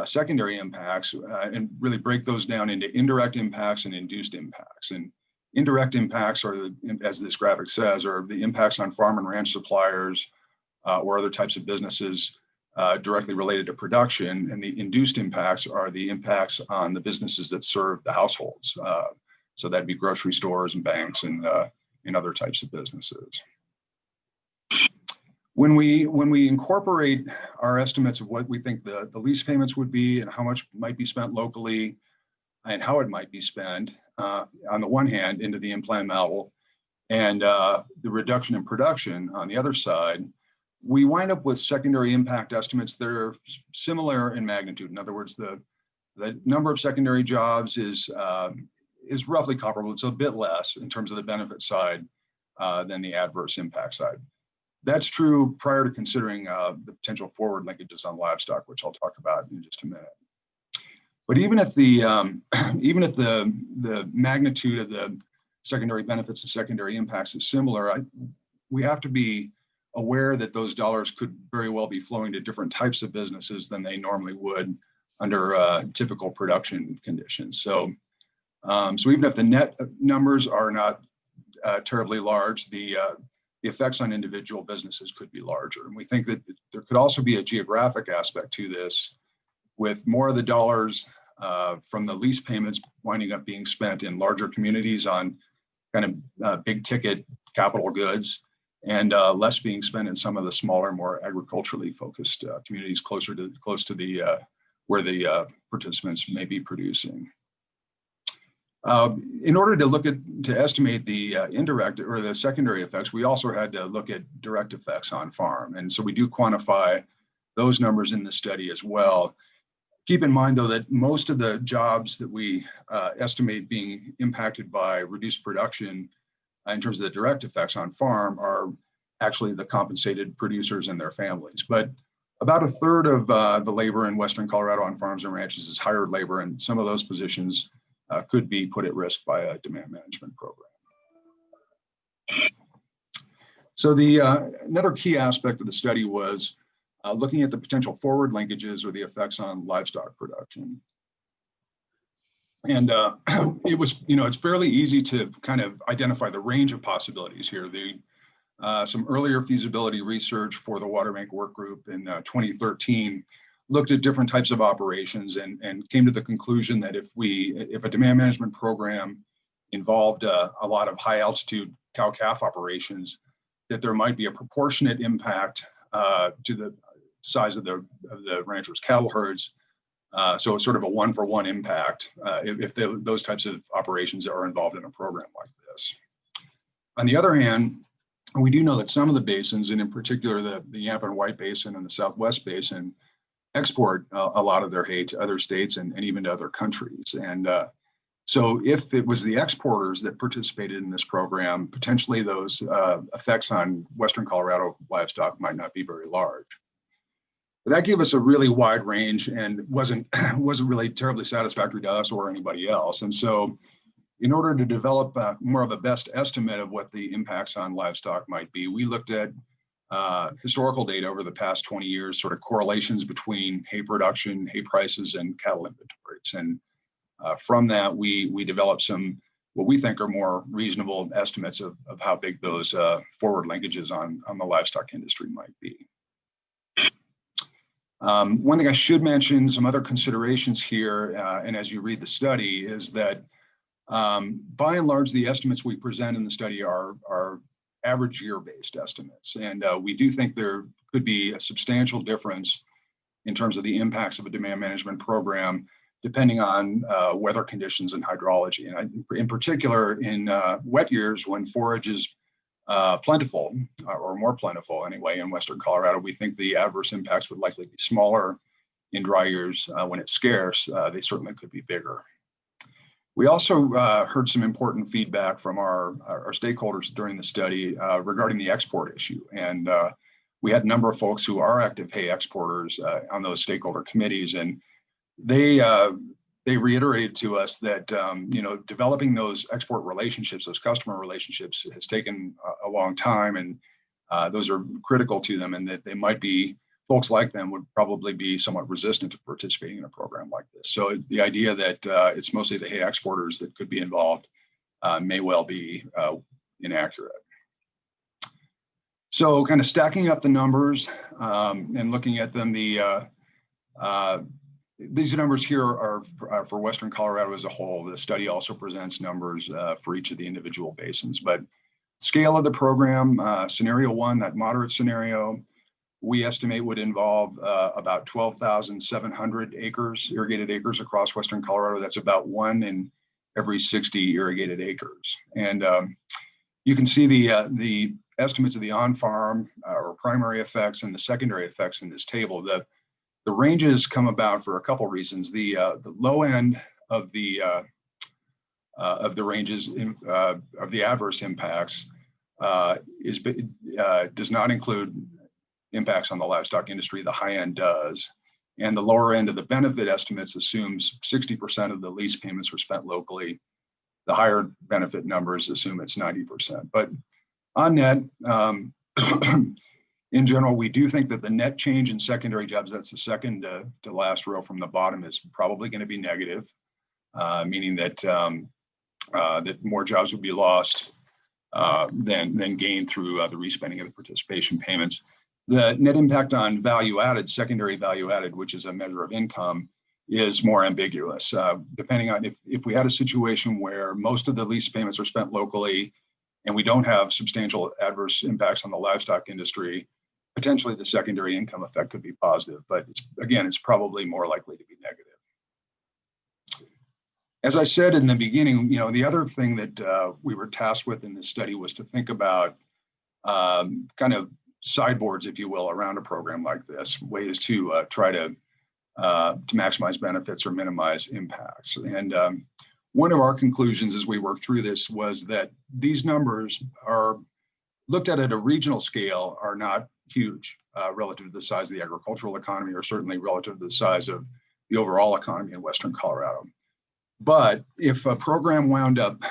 secondary impacts and really break those down into indirect impacts and induced impacts. And indirect impacts are, as this graphic says, are the impacts on farm and ranch suppliers or other types of businesses directly related to production. And the induced impacts are the impacts on the businesses that serve the households. So that'd be grocery stores and banks and other types of businesses. When we incorporate our estimates of what we think the lease payments would be and how much might be spent locally and how it might be spent, on the one hand, into the IMPLAN model, and the reduction in production on the other side, we wind up with secondary impact estimates that are similar in magnitude. In other words, the number of secondary jobs is roughly comparable. It's a bit less in terms of the benefit side than the adverse impact side. That's true prior to considering the potential forward linkages on livestock, which I'll talk about in just a minute. But even if the magnitude of the secondary benefits and secondary impacts is similar, we have to be aware that those dollars could very well be flowing to different types of businesses than they normally would under typical production conditions. So even if the net numbers are not terribly large, the effects on individual businesses could be larger. And we think that there could also be a geographic aspect to this, with more of the dollars from the lease payments winding up being spent in larger communities on kind of big ticket capital goods, and less being spent in some of the smaller, more agriculturally focused communities close to the where the participants may be producing. In order to estimate the indirect or the secondary effects, we also had to look at direct effects on farm. And so we do quantify those numbers in the study as well. Keep in mind, though, that most of the jobs that we estimate being impacted by reduced production in terms of the direct effects on farm are actually the compensated producers and their families. But about a third of the labor in Western Colorado on farms and ranches is hired labor, and some of those positions could be put at risk by a demand management program. So another key aspect of the study was looking at the potential forward linkages or the effects on livestock production. And it was, it's fairly easy to kind of identify the range of possibilities here. Some earlier feasibility research for the Water Bank Work Group in 2013 looked at different types of operations and came to the conclusion that if a demand management program involved a lot of high altitude cow-calf operations, that there might be a proportionate impact to the size of the ranchers' cattle herds. So it's sort of a one-for-one impact if those types of operations are involved in a program like this. On the other hand, we do know that some of the basins, and in particular the Yampa and White Basin and the Southwest Basin, export a lot of their hay to other states and even to other countries. And so if it was the exporters that participated in this program, potentially those effects on Western Colorado livestock might not be very large. But that gave us a really wide range and wasn't really terribly satisfactory to us or anybody else. And so in order to develop more of a best estimate of what the impacts on livestock might be, we looked at historical data over the past 20 years, sort of correlations between hay production, hay prices, and cattle inventories. And from that, we developed some what we think are more reasonable estimates of how big those forward linkages on the livestock industry might be. One thing I should mention, some other considerations here, and as you read the study, is that by and large, the estimates we present in the study are average year-based estimates. And we do think there could be a substantial difference in terms of the impacts of a demand management program, depending on weather conditions and hydrology. And in particular, in wet years when forage is plentiful, or more plentiful anyway, in Western Colorado, we think the adverse impacts would likely be smaller. In dry years, when it's scarce, they certainly could be bigger. We also heard some important feedback from our stakeholders during the study regarding the export issue. And we had a number of folks who are active hay exporters on those stakeholder committees, and they reiterated to us that developing those export relationships, those customer relationships, has taken a long time, and those are critical to them, and that they might be, folks like them would probably be somewhat resistant to participating in a program like this. So the idea that it's mostly the hay exporters that could be involved may well be inaccurate. So kind of stacking up the numbers and looking at them, these numbers here are for Western Colorado as a whole. The study also presents numbers for each of the individual basins, but scale of the program, scenario 1, that moderate scenario, we estimate would involve about 12,700 acres, irrigated acres across Western Colorado. That's about 1 in every 60 irrigated acres. And you can see the estimates of the on-farm or primary effects and the secondary effects in this table. The ranges come about for a couple reasons. The low end of the ranges of the adverse impacts does not include impacts on the livestock industry. The high end does. And the lower end of the benefit estimates assumes 60% of the lease payments were spent locally. The higher benefit numbers assume it's 90%. But on net, in general, we do think that the net change in secondary jobs, that's the second to last row from the bottom, is probably going to be negative, meaning that that more jobs would be lost than gained through the respending of the participation payments. The net impact on value added, secondary value added, which is a measure of income, is more ambiguous. Depending on if we had a situation where most of the lease payments are spent locally and we don't have substantial adverse impacts on the livestock industry, potentially the secondary income effect could be positive, but it's probably more likely to be negative. As I said in the beginning, the other thing that we were tasked with in this study was to think about kind of sideboards, if you will, around a program like this, ways to try to maximize benefits or minimize impacts. And one of our conclusions as we worked through this was that these numbers are looked at a regional scale are not huge relative to the size of the agricultural economy, or certainly relative to the size of the overall economy in Western Colorado. But if a program wound up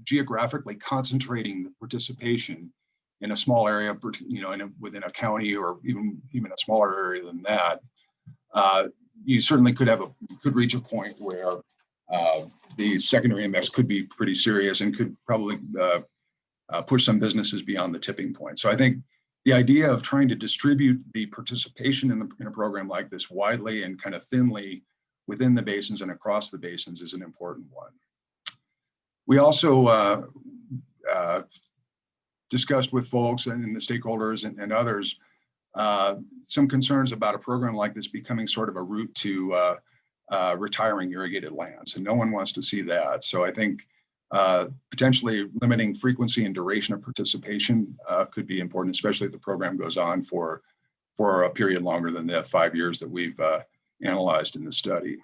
geographically concentrating the participation in a small area, within a county, or even a smaller area than that, you certainly could reach a point where the secondary impacts could be pretty serious and could probably push some businesses beyond the tipping point. So I think the idea of trying to distribute the participation in a program like this widely and kind of thinly within the basins and across the basins is an important one. We also discussed with folks and the stakeholders and others some concerns about a program like this becoming sort of a route to retiring irrigated lands, and no one wants to see that. So I think potentially limiting frequency and duration of participation could be important, especially if the program goes on for a period longer than the 5 years that we've analyzed in the study.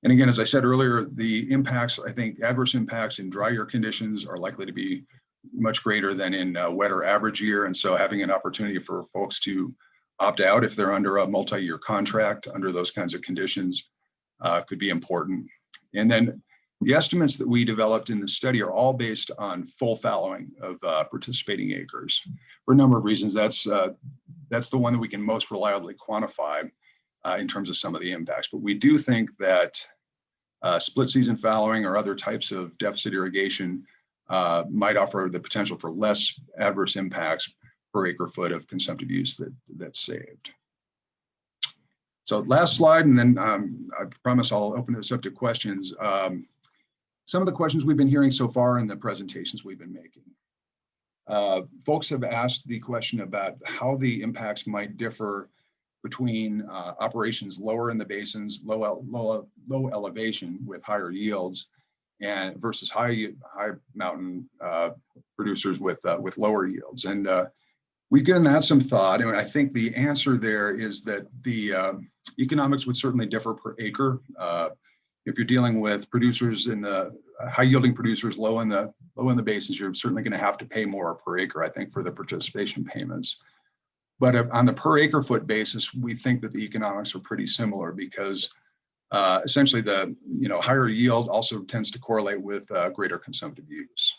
And again, as I said earlier, the impacts, I think adverse impacts in dry year conditions are likely to be much greater than in wetter average year. And so having an opportunity for folks to opt out if they're under a multi-year contract under those kinds of conditions could be important. And then the estimates that we developed in the study are all based on full fallowing of participating acres. For a number of reasons, that's the one that we can most reliably quantify in terms of some of the impacts. But we do think that split season fallowing or other types of deficit irrigation might offer the potential for less adverse impacts per acre foot of consumptive use that's saved. So last slide, and then I promise I'll open this up to questions. Some of the questions we've been hearing so far in the presentations we've been making. Folks have asked the question about how the impacts might differ between operations lower in the basins, low elevation with higher yields, and versus high mountain producers with lower yields. And we've given that some thought, and I think the answer there is that the economics would certainly differ per acre. If you're dealing with producers in the high yielding producers low in the basins, you're certainly going to have to pay more per acre, I think, for the participation payments. But on the per acre foot basis, we think that the economics are pretty similar because essentially the higher yield also tends to correlate with greater consumptive use.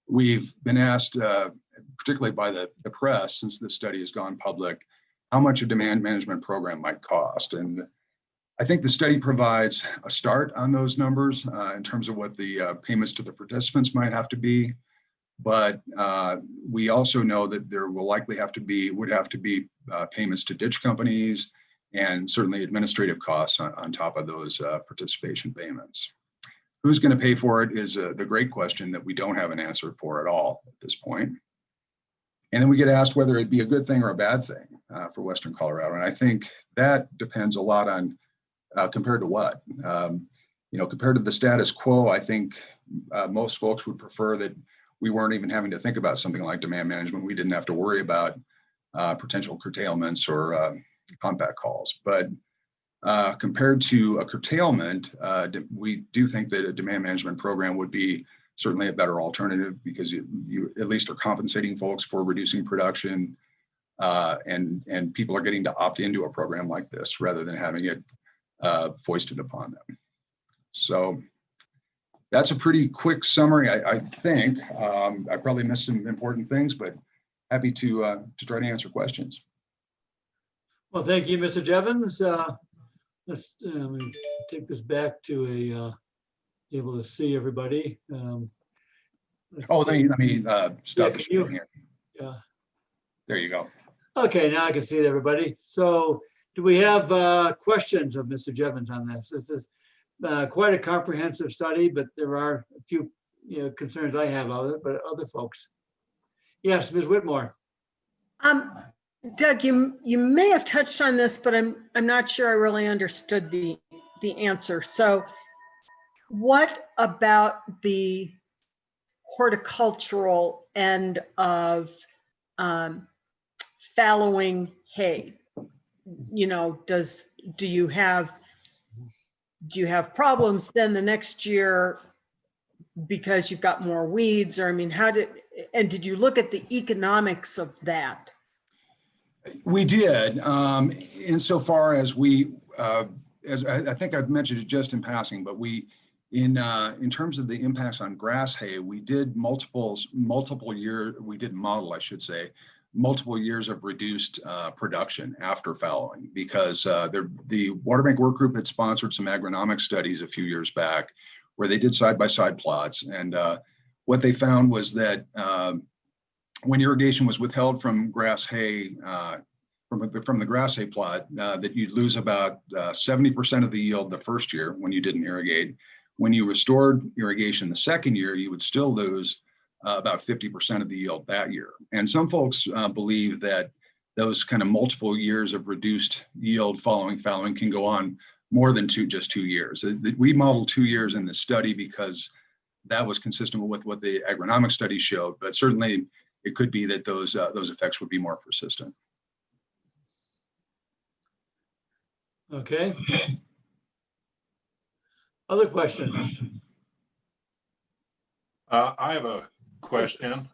We've been asked, particularly by the press, since this study has gone public, how much a demand management program might cost. And I think the study provides a start on those numbers in terms of what the payments to the participants might have to be. But we also know that there will likely would have to be payments to ditch companies and certainly administrative costs on top of those participation payments. Who's going to pay for it is the great question that we don't have an answer for at all at this point. And then we get asked whether it'd be a good thing or a bad thing for Western Colorado. And I think that depends a lot on compared to what? Compared to the status quo, I think most folks would prefer that we weren't even having to think about something like demand management. We didn't have to worry about potential curtailments or compact calls. But compared to a curtailment, we do think that a demand management program would be certainly a better alternative because you at least are compensating folks for reducing production and people are getting to opt into a program like this rather than having it foisted upon them. So that's a pretty quick summary, I think. I probably missed some important things, but happy to try to answer questions. Well, thank you, Mr. Jevons. Let's take this back to able to see everybody. Let me stop the screen here. Yeah. There you go. Okay, now I can see everybody. So do we have questions of Mr. Jevons on this? This is quite a comprehensive study, but there are a few concerns I have of it, but other folks. Yes, Ms. Whitmore. Doug, you may have touched on this, but I'm not sure I really understood the answer. So what about the horticultural end of fallowing hay? Do you have problems then the next year because you've got more weeds? Or I mean, did you look at the economics of that? We did, insofar as as I think I've mentioned it just in passing, but in terms of the impacts on grass hay, we did multiple years of reduced production after fallowing because the Water Bank Work Group had sponsored some agronomic studies a few years back where they did side-by-side plots. And what they found was that when irrigation was withheld from grass hay, from the grass hay plot, that you'd lose about 70% of the yield the first year when you didn't irrigate. When you restored irrigation the second year, you would still lose about 50% of the yield that year. And some folks believe that those kind of multiple years of reduced yield following fallowing can go on more than just 2 years. We modeled 2 years in this study because that was consistent with what the agronomic study showed, but certainly it could be that those effects would be more persistent. Okay. Other questions? I have a question.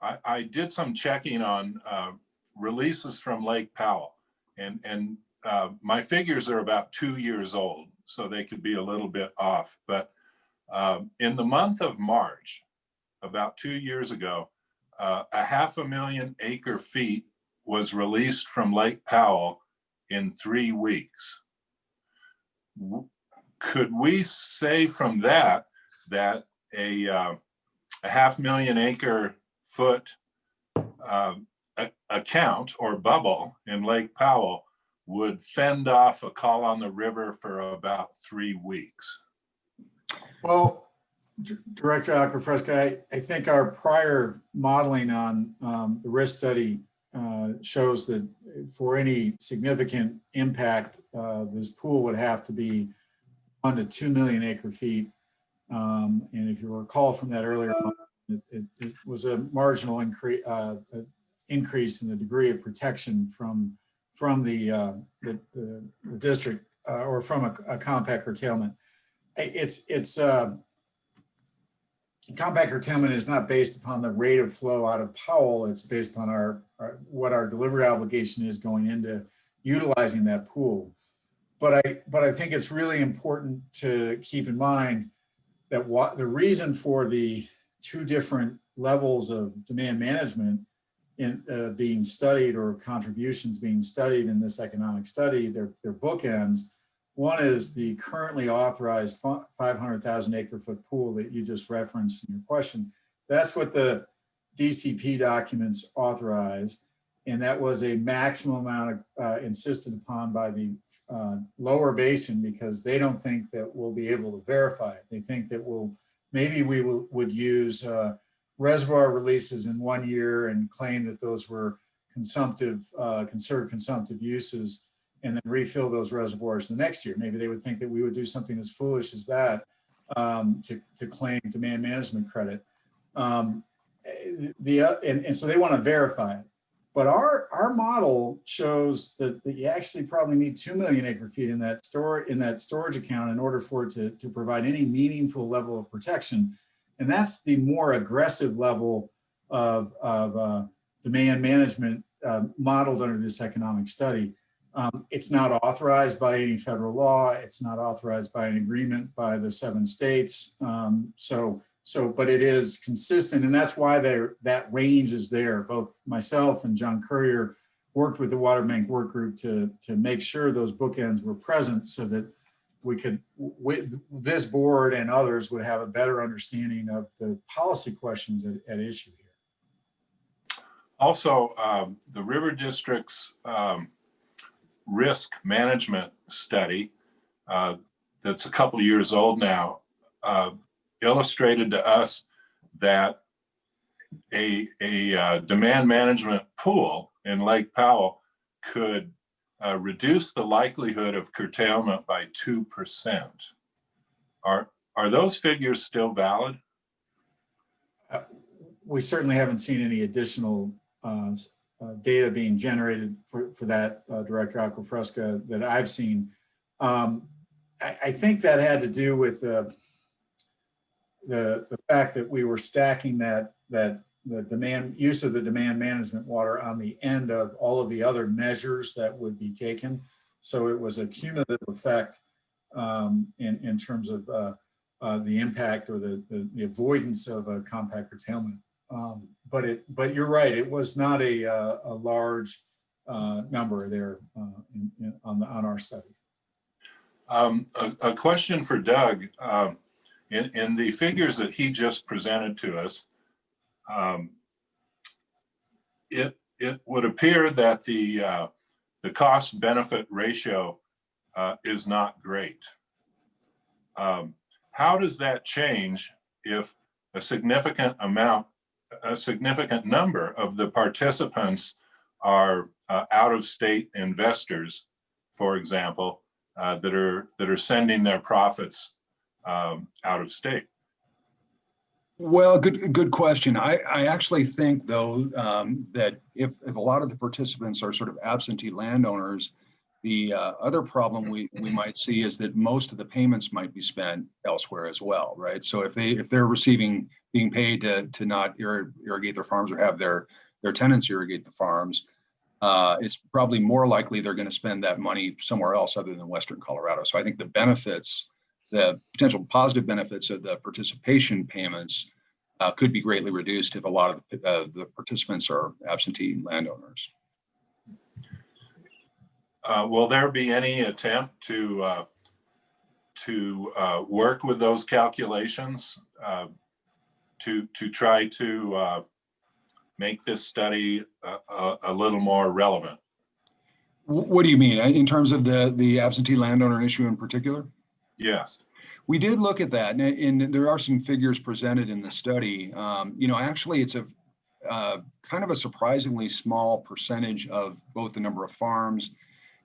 I did some checking on releases from Lake Powell, and my figures are about 2 years old, so they could be a little bit off. But in the month of March, about 2 years ago, 500,000 acre feet was released from Lake Powell in 3 weeks. could we say from that that a 500,000 acre foot account or bubble in Lake Powell would fend off a call on the river for about 3 weeks? Well, Director Acquafresca, I think our prior modeling on the risk study shows that for any significant impact, this pool would have to be 1 to 2 million acre feet. And if you recall from that earlier, it was a marginal increase in the degree of protection from the district or from a compact curtailment. Compact curtailment is not based upon the rate of flow out of Powell. It's based upon what our delivery obligation is going into utilizing that pool. But I think it's really important to keep in mind that the reason for the 2 different levels of demand management being studied, or contributions being studied in this economic study, they're bookends. One is the currently authorized 500,000 acre foot pool that you just referenced in your question. That's what the DCP documents authorize. And that was a maximum amount insisted upon by the lower basin, because they don't think that we'll be able to verify it. They think that would use reservoir releases in 1 year and claim that those were conserved consumptive uses, and then refill those reservoirs the next year. Maybe they would think that we would do something as foolish as that to claim demand management credit. And so they want to verify it. But our model shows that you actually probably need 2 million acre feet in that storage account in order for it to provide any meaningful level of protection. And that's the more aggressive level of demand management modeled under this economic study. It's not authorized by any federal law. It's not authorized by an agreement by the 7 states. But it is consistent, and that's why that range is there. Both myself and John Currier worked with the Water Bank Work Group to make sure those bookends were present, so that we could, this board and others would have a better understanding of the policy questions at issue here. Also, the River District's risk management study that's a couple of years old now illustrated to us that a demand management pool in Lake Powell could reduce the likelihood of curtailment by 2%. Are those figures still valid? We certainly haven't seen any additional data being generated for that, Director Acquafresca, that I've seen. I think that had to do with the fact that we were stacking the use of the demand management water on the end of all of the other measures that would be taken. So it was a cumulative effect in terms of the impact or the avoidance of a compact curtailment. But you're right, it was not a large number there on our study. A question for Doug. In the figures that he just presented to us, it would appear that the cost benefit ratio is not great. How does that change if a significant number of the participants are out-of-state investors, for example, that are sending their profits out of state? Well, good question. I actually think, though, that if a lot of the participants are sort of absentee landowners, the other problem we might see is that most of the payments might be spent elsewhere as well, right? So if they're being paid to not irrigate their farms or have their tenants irrigate the farms, it's probably more likely they're going to spend that money somewhere else other than Western Colorado. So I think the potential positive benefits of the participation payments could be greatly reduced if a lot of the participants are absentee landowners. Will there be any attempt to work with those calculations to try to make this study a little more relevant. What do you mean in terms of the absentee landowner issue in particular? Yes. We did look at that, and there are some figures presented in the study. Actually, it's a kind of a surprisingly small percentage of both the number of farms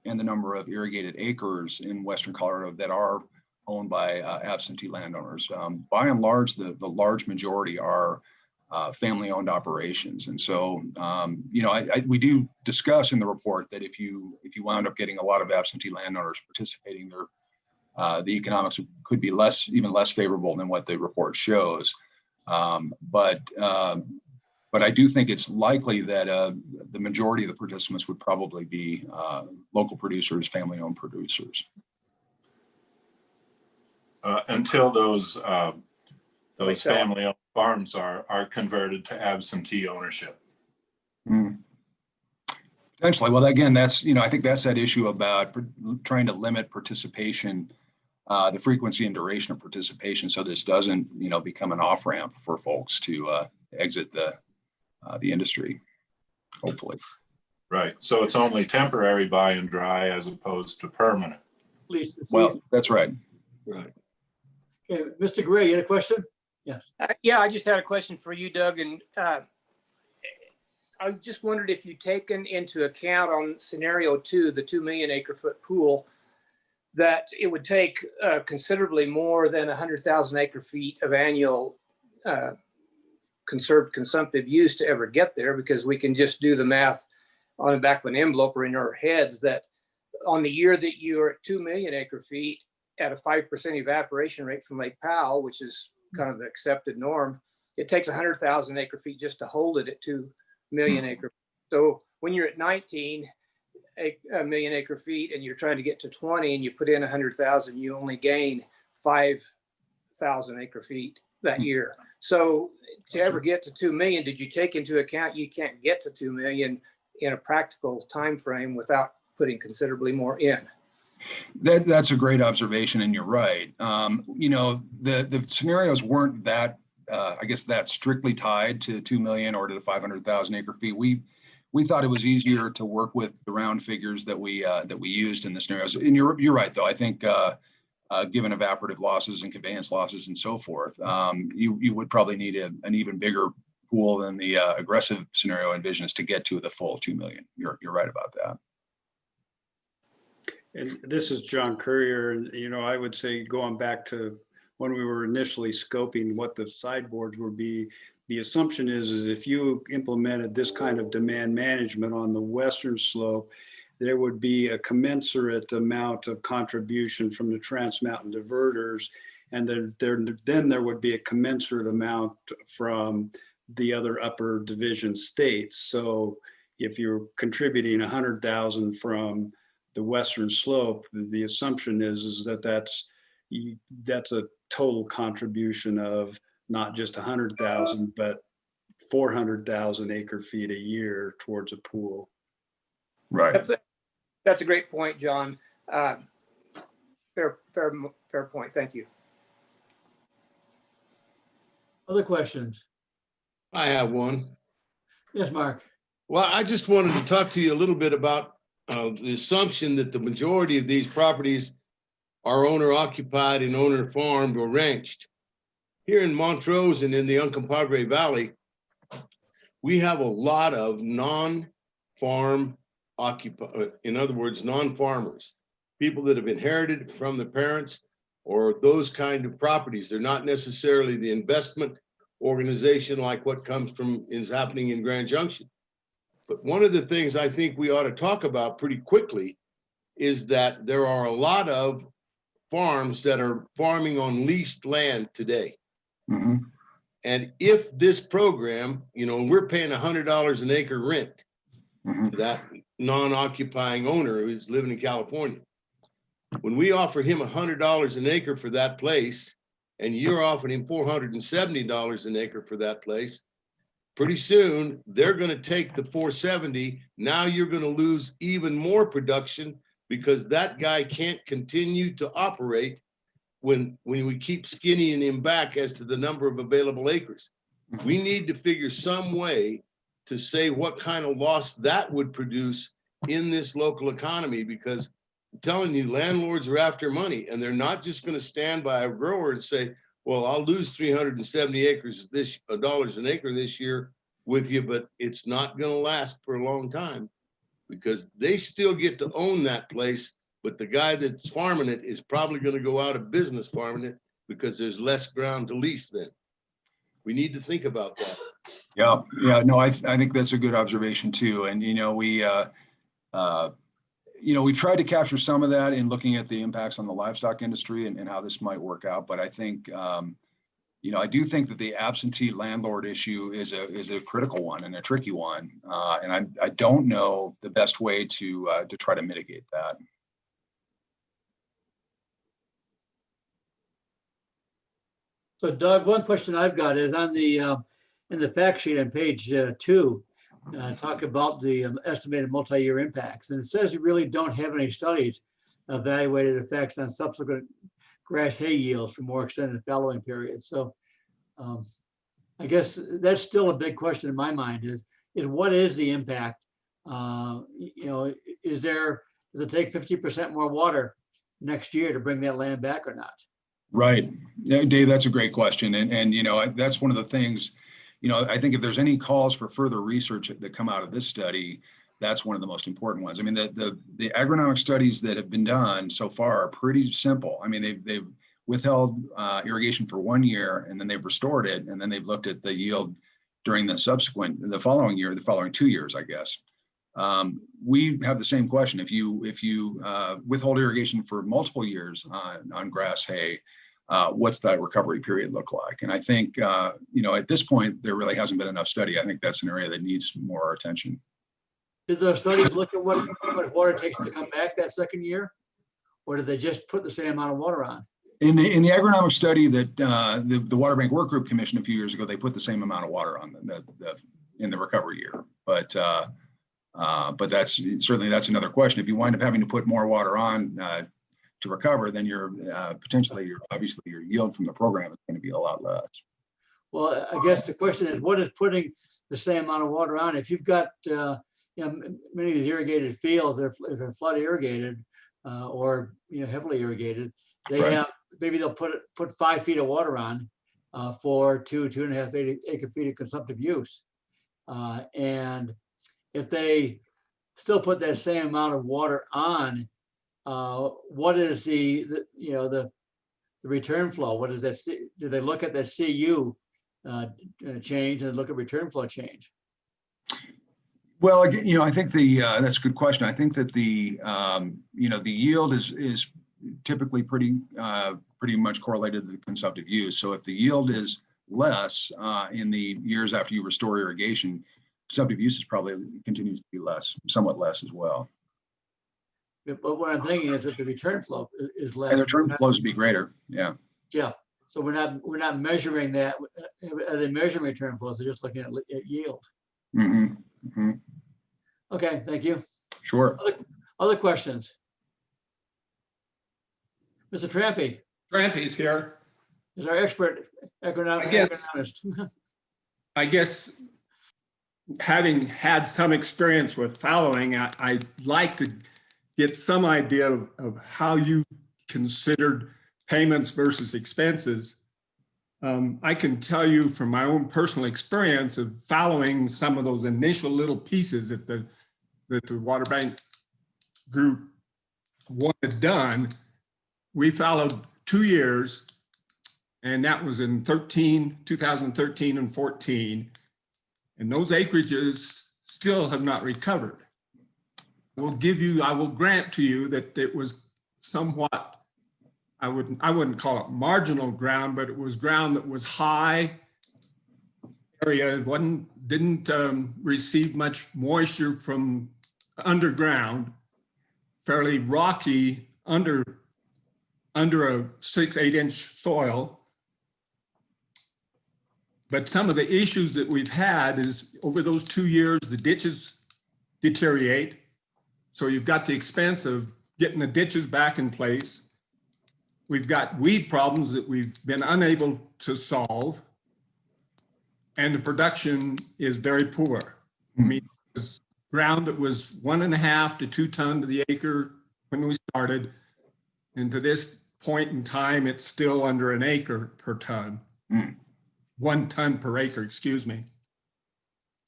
and the number of irrigated acres in Western Colorado that are owned by absentee landowners. By and large, the large majority are family-owned operations, and so we do discuss in the report that if you wound up getting a lot of absentee landowners participating, the economics could be even less favorable than what the report shows. But I do think it's likely that the majority of the participants would probably be local producers, family-owned producers. Until those family-owned farms are converted to absentee ownership. Potentially. Well, again, that's, I think that's that issue about trying to limit participation, the frequency and duration of participation, so this doesn't, become an off-ramp for folks to exit the industry, hopefully. Right. So it's only temporary buy and dry as opposed to permanent. Well, that's right. Right. Okay, Mr. Gray, you had a question? Yes. Yeah, I just had a question for you, Doug, and I just wondered if you'd taken into account on scenario 2, the 2 million acre foot pool, that it would take considerably more than 100,000 acre feet of annual conserved consumptive use to ever get there, because we can just do the math on the back of an envelope or in our heads that on the year that you're at 2 million acre feet at a 5% evaporation rate from Lake Powell, which is kind of the accepted norm, it takes 100,000 acre feet just to hold it at 2 million acre. So when you're at 19 million acre feet and you're trying to get to 20 and you put in 100,000, you only gain 5,000 acre feet that year. So to ever get to 2 million, did you take into account you can't get to 2 million in a practical time frame without putting considerably more in? That's a great observation, and you're right. The scenarios weren't that, that strictly tied to 2 million or to the 500,000 acre feet. We thought it was easier to work with the round figures that we used in the scenarios. And you're right, though. I think given evaporative losses and conveyance losses and so forth, you would probably need an even bigger pool than the aggressive scenario envisions to get to the full 2 million. You're right about that. And this is John Courier, and I would say going back to when we were initially scoping what the sideboards would be, the assumption is if you implemented this kind of demand management on the western slope, there would be a commensurate amount of contribution from the Trans Mountain diverters, and then there would be a commensurate amount from the other upper division states. So if you're contributing 100,000 from the western slope, the assumption is that that's a total contribution of not just 100,000, but 400,000 acre feet a year towards a pool. Right. That's a great point, John. Fair point. Thank you. Other questions? I have one. Yes, Mark. Well, I just wanted to talk to you a little bit about the assumption that the majority of these properties are owner occupied and owner farmed or ranched. Here in Montrose and in the Uncompahgre Valley, we have a lot of non-farm occupied, in other words, non-farmers, people that have inherited from their parents or those kind of properties. They're not necessarily the investment organization like what is happening in Grand Junction. But one of the things I think we ought to talk about pretty quickly is that there are a lot of farms that are farming on leased land today. Mm-hmm. And if this program, we're paying $100 an acre rent to that non-occupying owner who's living in California. When we offer him $100 an acre for that place, and you're offering him $470 an acre for that place, pretty soon they're going to take the $470. Now you're going to lose even more production because that guy can't continue to operate when we keep skinnying him back as to the number of available acres. We need to figure some way to say what kind of loss that would produce in this local economy, because I'm telling you, landlords are after money, and they're not just going to stand by a grower and say, well, I'll lose 370 acres this dollars an acre this year with you, but it's not going to last for a long time, because they still get to own that place. But the guy that's farming it is probably going to go out of business farming it because there's less ground to lease then. We need to think about that. Yeah, yeah, no, I think that's a good observation too. And, we tried to capture some of that in looking at the impacts on the livestock industry and how this might work out. But I think, I do think that the absentee landlord issue is a critical one and a tricky one. And I don't know the best way to try to mitigate that. So Doug, one question I've got is on the, in the fact sheet on page 2, talk about the estimated multi-year impacts. And it says you really don't have any studies evaluated effects on subsequent grass hay yields for more extended fallowing periods. So I guess that's still a big question in my mind is what is the impact? Does it take 50% more water next year to bring that land back or not? Right. Yeah, Dave, that's a great question. And that's one of the things, I think if there's any calls for further research that come out of this study, that's one of the most important ones. I mean, the agronomic studies that have been done so far are pretty simple. I mean, they've withheld irrigation for 1 year, and then they've restored it, and then they've looked at the yield during the following year, the following 2 years, I guess. We have the same question. If you withhold irrigation for multiple years on grass hay, what's that recovery period look like? And I think, at this point, there really hasn't been enough study. I think that's an area that needs more attention. Did those studies look at what water it takes to come back that second year? Or did they just put the same amount of water on? In the agronomic study that the Water Bank Work Group commissioned a few years ago, they put the same amount of water on in the recovery year. But that's another question. If you wind up having to put more water on to recover, then obviously your yield from the program is going to be a lot less. Well, I guess the question is, what is putting the same amount of water on? If you've got many of these irrigated fields, if they're flood irrigated or heavily irrigated, they Right. have maybe they'll put 5 feet of water on for 2.5 acre feet of consumptive use, and if they still put that same amount of water on, what is the return flow? What is that? Do they look at the CU change and look at return flow change? Well, I think that's a good question. I think that the yield is typically pretty much correlated to the consumptive use. So if the yield is less in the years after you restore irrigation, consumptive use is probably continues to be somewhat less as well. But what I'm thinking is that the return flow is less. And the return flows would be greater. Yeah. Yeah. So we're not measuring that. Are they measuring return flows? They're just looking at yield. Mm-hmm. Mm-hmm. Okay. Thank you. Sure. Other questions? Mr. Trampy. Trampy's here. Is our expert agronomist. I guess having had some experience with fallowing, I'd like to get some idea of how you considered payments versus expenses. I can tell you from my own personal experience of fallowing some of those initial little pieces that the Water Bank group wanted done. We fallowed 2 years, and that was in 2013 and 14. And those acreages still have not recovered. I will grant to you that it was somewhat, I wouldn't call it marginal ground, but it was ground that was high area, didn't receive much moisture from underground, fairly rocky under a 6-8 inch soil. But some of the issues that we've had is over those 2 years, the ditches deteriorate. So you've got the expense of getting the ditches back in place. we've got weed problems that we've been unable to solve. And the production is very poor. I mean, it's ground that was 1.5 to 2 tons to the acre when we started. And to this point in time, it's still under an acre per ton. 1 ton per acre, excuse me.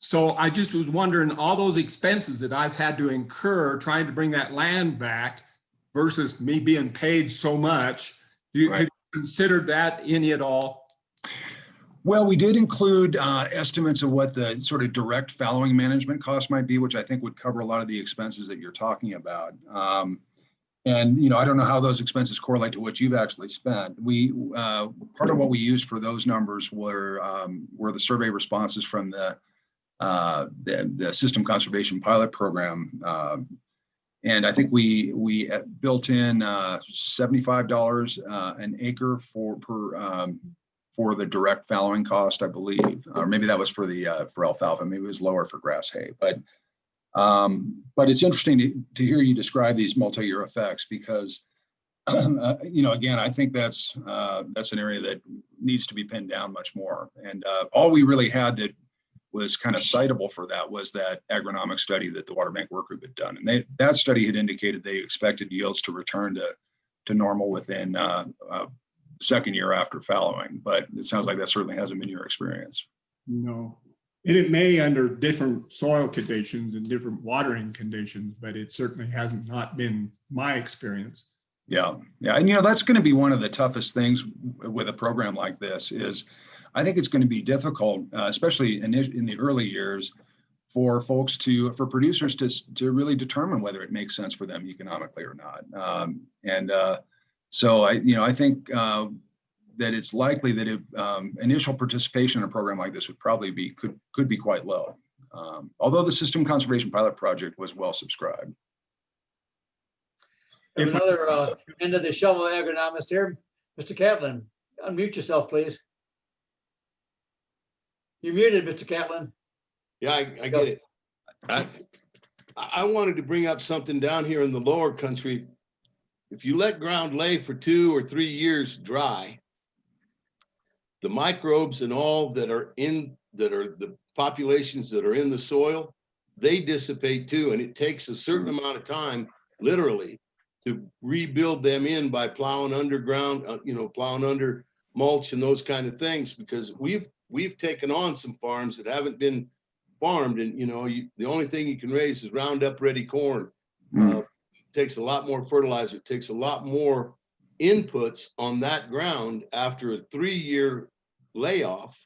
So I just was wondering, all those expenses that I've had to incur trying to bring that land back versus me being paid so much, could you consider that any at all? Well, we did include estimates of what the sort of direct fallowing management cost might be, which I think would cover a lot of the expenses that you're talking about. And, you know, I don't know how those expenses correlate to what you've actually spent. We part of what we used for those numbers were the survey responses from the System Conservation Pilot Program. And I think we built in $75 an acre for the direct fallowing cost, I believe, or maybe that was for alfalfa. Maybe it was lower for grass hay. But it's interesting to hear you describe these multi-year effects because, you know, again, I think that's an area that needs to be pinned down much more. And all we really had that was kind of citable for that was that agronomic study that the Water Bank Work Group had done. And that study had indicated they expected yields to return to normal within second year after fallowing, but it sounds like that certainly hasn't been your experience. No, and it may under different soil conditions and different watering conditions, but it certainly hasn't not been my experience. Yeah, and you know, that's going to be one of the toughest things with a program like this is I think it's going to be difficult, especially in the early years, for producers to really determine whether it makes sense for them economically or not. So I think that it's likely that initial participation in a program like this would probably could be quite low. Although the System Conservation Pilot Project was well subscribed. Another end of the shovel agronomist here, Mr. Catlin. Unmute yourself, please. You're muted, Mr. Catlin. Yeah, I get it. I wanted to bring up something down here in the lower country. If you let ground lay for 2 or 3 years dry, the microbes and all that are the populations that are in the soil, they dissipate too. And it takes a certain amount of time, literally, to rebuild them in by plowing underground, plowing under mulch and those kind of things, because we've taken on some farms that haven't been farmed. And, the only thing you can raise is Roundup Ready corn. Takes a lot more fertilizer, it takes a lot more inputs on that ground after a 3-year layoff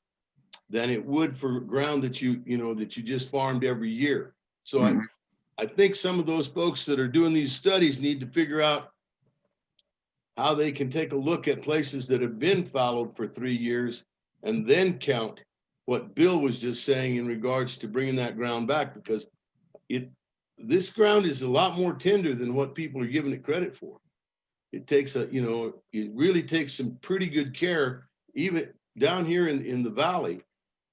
than it would for ground that you just farmed every year. So I think some of those folks that are doing these studies need to figure out how they can take a look at places that have been fallowed for 3 years and then count what Bill was just saying in regards to bringing that ground back, because this ground is a lot more tender than what people are giving it credit for. It takes it really takes some pretty good care, even down here in the valley,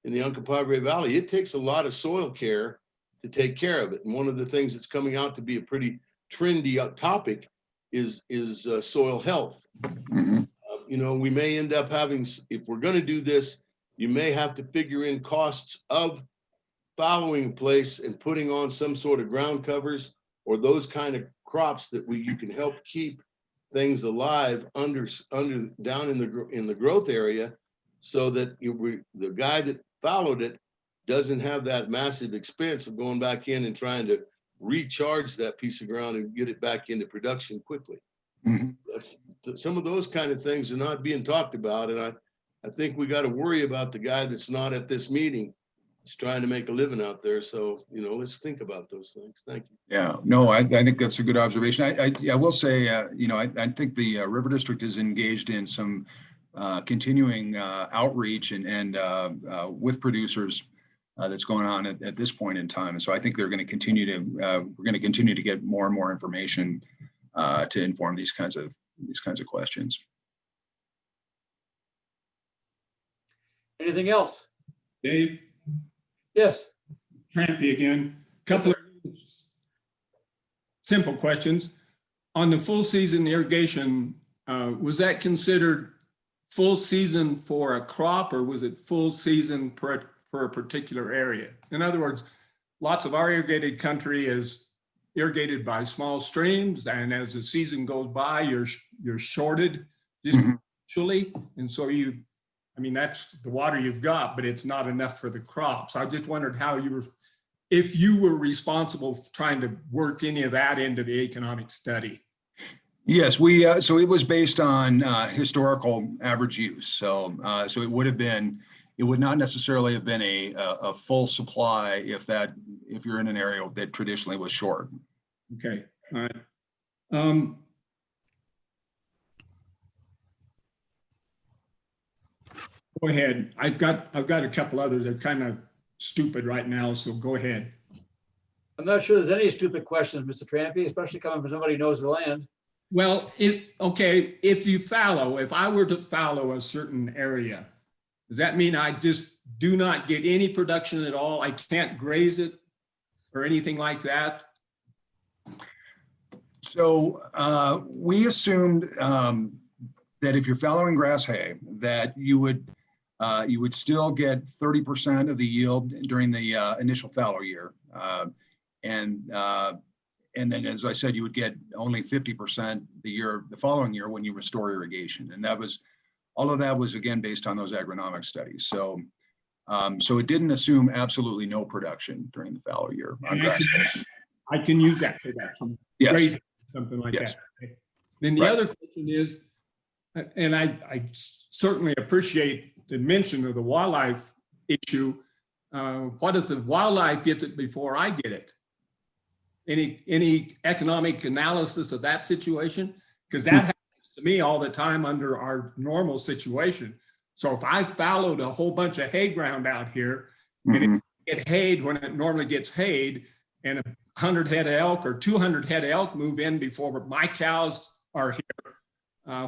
in the Uncompahgre Valley. It takes a lot of soil care to take care of it. And one of the things that's coming out to be a pretty trendy topic is soil health. We may end up having, if we're going to do this, you may have to figure in costs of fallowing in place and putting on some sort of ground covers or those kind of crops that you can help keep things alive down in the growth area, so that the guy that fallowed it doesn't have that massive expense of going back in and trying to recharge that piece of ground and get it back into production quickly. Some of those kind of things are not being talked about, and I think we got to worry about the guy that's not at this meeting. He's trying to make a living out there. So, let's think about those things. Thank you. Yeah, no, I think that's a good observation. I will say, I think the River District is engaged in some continuing outreach and with producers that's going on at this point in time. And so I think they're going to continue to get more and more information to inform these kinds of questions. Anything else? Dave? Yes. Trampy again. Couple of simple questions. On the full season irrigation was that considered full season for a crop, or was it full season for a particular area? In other words, lots of our irrigated country is irrigated by small streams, and as the season goes by, you're shorted just naturally, and so that's the water you've got, but it's not enough for the crops. I just wondered if you were responsible for trying to work any of that into the economic study. Yes, so it was based on historical average use. So it would not necessarily have been a full supply if you're in an area that traditionally was short. Okay, all right. Go ahead. I've got a couple others that are kind of stupid right now, so go ahead. I'm not sure there's any stupid questions, Mr. Trampy, especially coming from somebody who knows the land. Well, if I were to fallow a certain area, does that mean I just do not get any production at all? I can't graze it or anything like that? So we assumed that if you're fallowing grass hay, that you would still get 30% of the yield during the initial fallow year. And then, as I said, you would get only 50% the following year when you restore irrigation. And all of that was again based on those agronomic studies. So it didn't assume absolutely no production during the fallow year. I can use that production. Yes. Raise it, something like that. Okay. Then the other question is, and I certainly appreciate the mention of the wildlife issue. What if the wildlife gets it before I get it? Any economic analysis of that situation? Because that happens to me all the time under our normal situation. So if I fallowed a whole bunch of hay ground out here and it get hayed when it normally gets hayed, and 100 head of elk or 200 head of elk move in before my cows are here,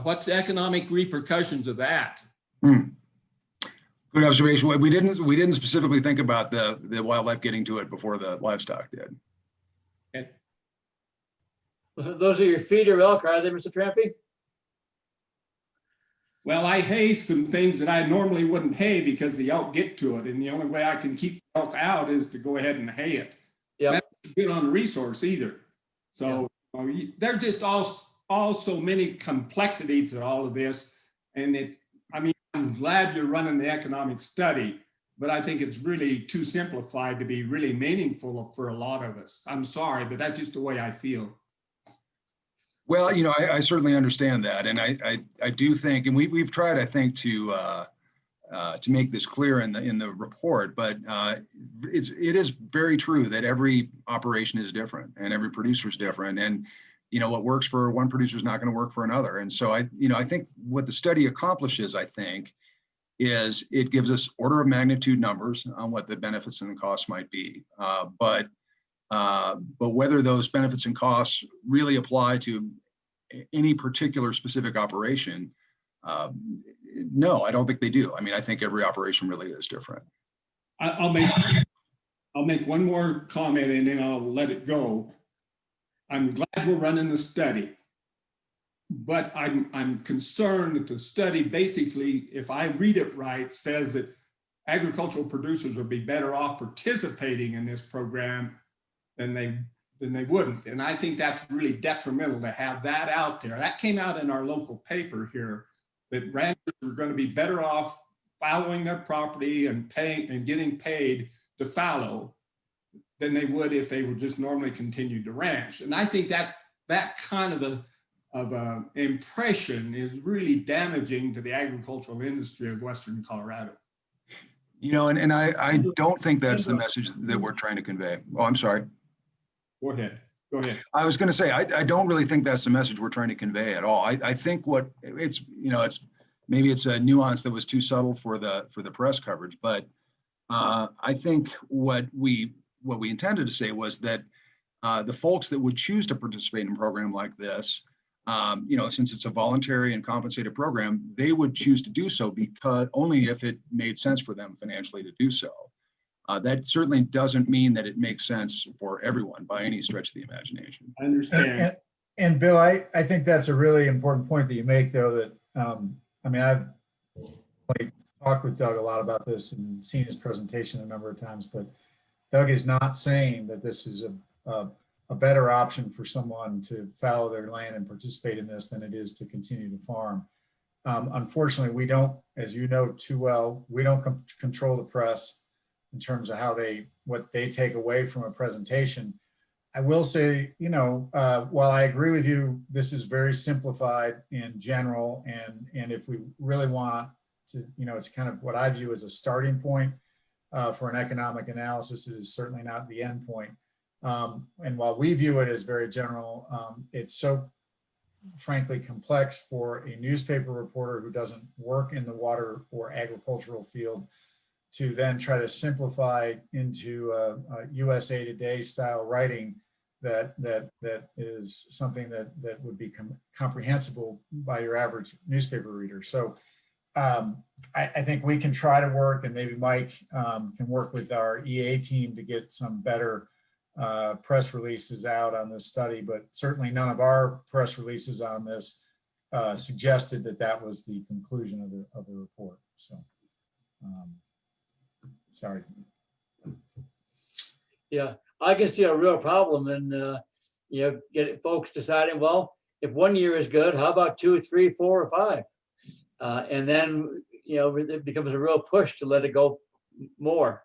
what's the economic repercussions of that? Good observation. We didn't specifically think about the wildlife getting to it before the livestock did. Okay. Those are your feeder elk, are they, Mr. Trampy? Well, I hay some things that I normally wouldn't hay because the elk get to it, and the only way I can keep the elk out is to go ahead and hay it. Yeah, that's not good on resource either. So there's just all so many complexities to all of this, and I'm glad you're running the economic study, but I think it's really too simplified to be really meaningful for a lot of us. I'm sorry, but that's just the way I feel. Well, I certainly understand that, and I do think, and we've tried, I think, to make this clear in the report, but it is very true that every operation is different and every producer is different, and what works for one producer is not going to work for another. And so I think what the study accomplishes, I think, is it gives us order of magnitude numbers on what the benefits and the costs might be, but whether those benefits and costs really apply to any particular specific operation, no, I don't think they do. I think every operation really is different. I'll make one more comment and then I'll let it go. I'm glad we're running the study, but I'm concerned that the study basically, if I read it right, says that agricultural producers would be better off participating in this program than they wouldn't. And I think that's really detrimental to have that out there. That came out in our local paper here, that ranchers are going to be better off fallowing their property and paying and getting paid to fallow than they would if they would just normally continue to ranch. And I think that kind of a impression is really damaging to the agricultural industry of Western Colorado. And I don't think that's the message that we're trying to convey. Oh, I'm sorry. Go ahead. I was going to say, I don't really think that's the message we're trying to convey at all. I think what it's maybe it's a nuance that was too subtle for the press coverage, but I think what we intended to say was that the folks that would choose to participate in a program like this, since it's a voluntary and compensated program, they would choose to do so because only if it made sense for them financially to do so. That certainly doesn't mean that it makes sense for everyone by any stretch of the imagination. I understand. And Bill, I think that's a really important point that you make, though, that, I mean, I've talked with Doug a lot about this and seen his presentation a number of times, but Doug is not saying that this is a better option for someone to fallow their land and participate in this than it is to continue to farm. Unfortunately, we don't, as you know too well, we don't control the press in terms of how what they take away from a presentation. I will say, you know, while I agree with you, this is very simplified in general, and if we really want to, you know, it's kind of what I view as a starting point for an economic analysis. It is certainly not the end point. And while we view it as very general, it's so frankly complex for a newspaper reporter who doesn't work in the water or agricultural field to then try to simplify into a USA Today style writing that is something that would be comprehensible by your average newspaper reader. So I think we can try to work, and maybe Mike can work with our EA team to get some better press releases out on this study, but certainly none of our press releases on this suggested that was the conclusion of the report. So, sorry. Yeah, I can see a real problem in, you know, get folks deciding, well, if 1 year is good, how about 2, 3, 4, or 5? And then, you know, it becomes a real push to let it go more.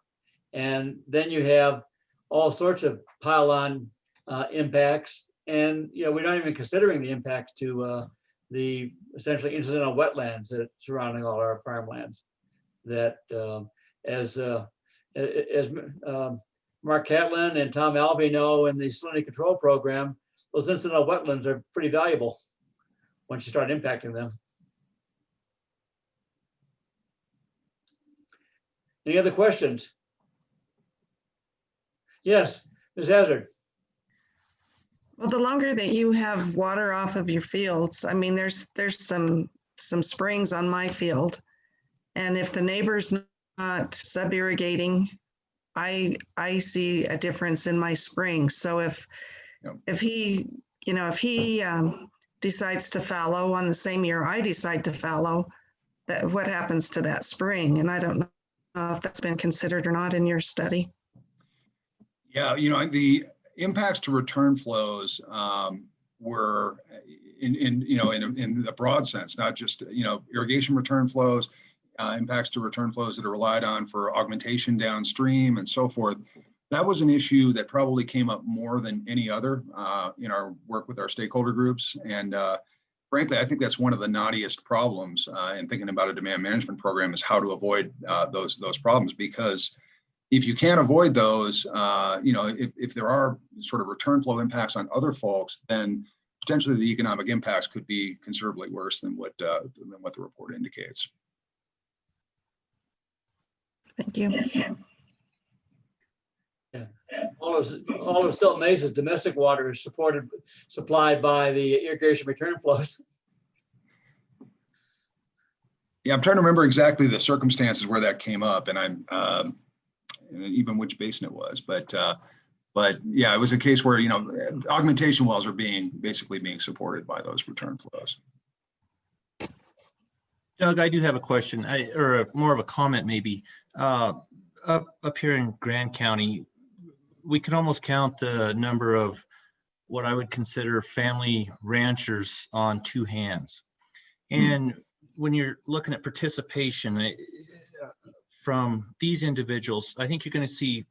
And then you have all sorts of pile-on impacts. And, you know, we're not even considering the impacts to the essentially incidental wetlands that surrounding all our farmlands. That as Mark Catlin and Tom Alvey know in the salinity control program, those incidental wetlands are pretty valuable once you start impacting them. Any other questions? Yes, Ms. Hazard. Well, the longer that you have water off of your fields, I mean, there's some springs on my field, and if the neighbor's not sub-irrigating, I see a difference in my spring. So if he, you know, if he decides to fallow on the same year I decide to fallow, that what happens to that spring? And I don't know if that's been considered or not in your study. Yeah, you know, the impacts to return flows were in the broad sense, not just, you know, irrigation return flows, impacts to return flows that are relied on for augmentation downstream and so forth. That was an issue that probably came up more than any other in our work with our stakeholder groups. And frankly, I think that's one of the knottiest problems in thinking about a demand management program is how to avoid those problems. Because if you can't avoid those, you know, if there are sort of return flow impacts on other folks, then potentially the economic impacts could be considerably worse than what the report indicates. Thank you. Yeah. All of Silton Mesa's domestic water is supplied by the irrigation return flows. Yeah, I'm trying to remember exactly the circumstances where that came up, and I'm even which basin it was, but yeah, it was a case where, you know, augmentation wells are basically being supported by those return flows. Doug, I do have a question, or more of a comment maybe. Up here in Grand County, we can almost count the number of what I would consider family ranchers on 2 hands. And when you're looking at participation from these individuals, I think you're going to see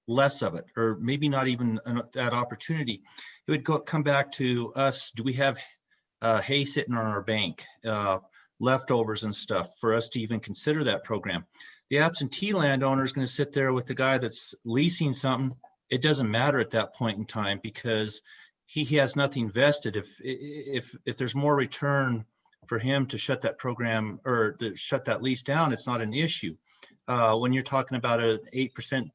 less of it, or maybe not even that opportunity. It would come back to us. Do we have hay sitting on our bank, leftovers and stuff for us to even consider that program? The absentee landowner is going to sit there with the guy that's leasing something. It doesn't matter at that point in time because he has nothing vested. If there's more return for him to shut that program or to shut that lease down, it's not an issue. When you're talking about an 8%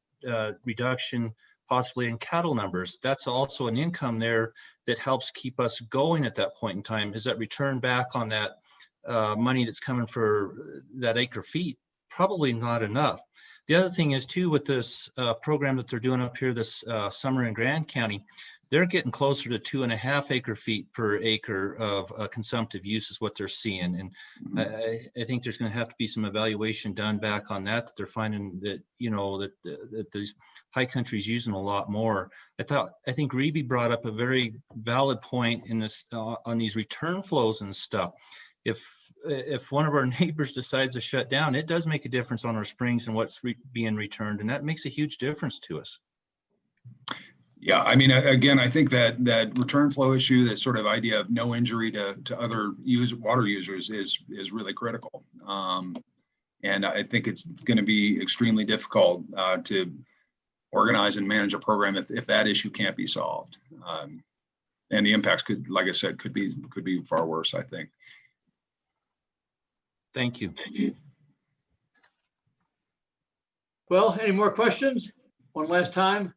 reduction possibly in cattle numbers, that's also an income there that helps keep us going at that point in time. Is that return back on that money that's coming for that acre feet? Probably not enough. The other thing is too, with this program that they're doing up here this summer in Grand County, they're getting closer to 2.5 acre-feet per acre of consumptive use is what they're seeing. And I think there's going to have to be some evaluation done back on that they're finding that, you know, that these high country's using a lot more. I think Reby brought up a very valid point in this on these return flows and stuff. If one of our neighbors decides to shut down, it does make a difference on our springs and what's being returned, and that makes a huge difference to us. Yeah, I mean, again, I think that return flow issue, that sort of idea of no injury to other water users is really critical. And I think it's going to be extremely difficult to organize and manage a program if that issue can't be solved. And the impacts could, like I said, could be far worse, I think. Thank you. Well, any more questions? One last time.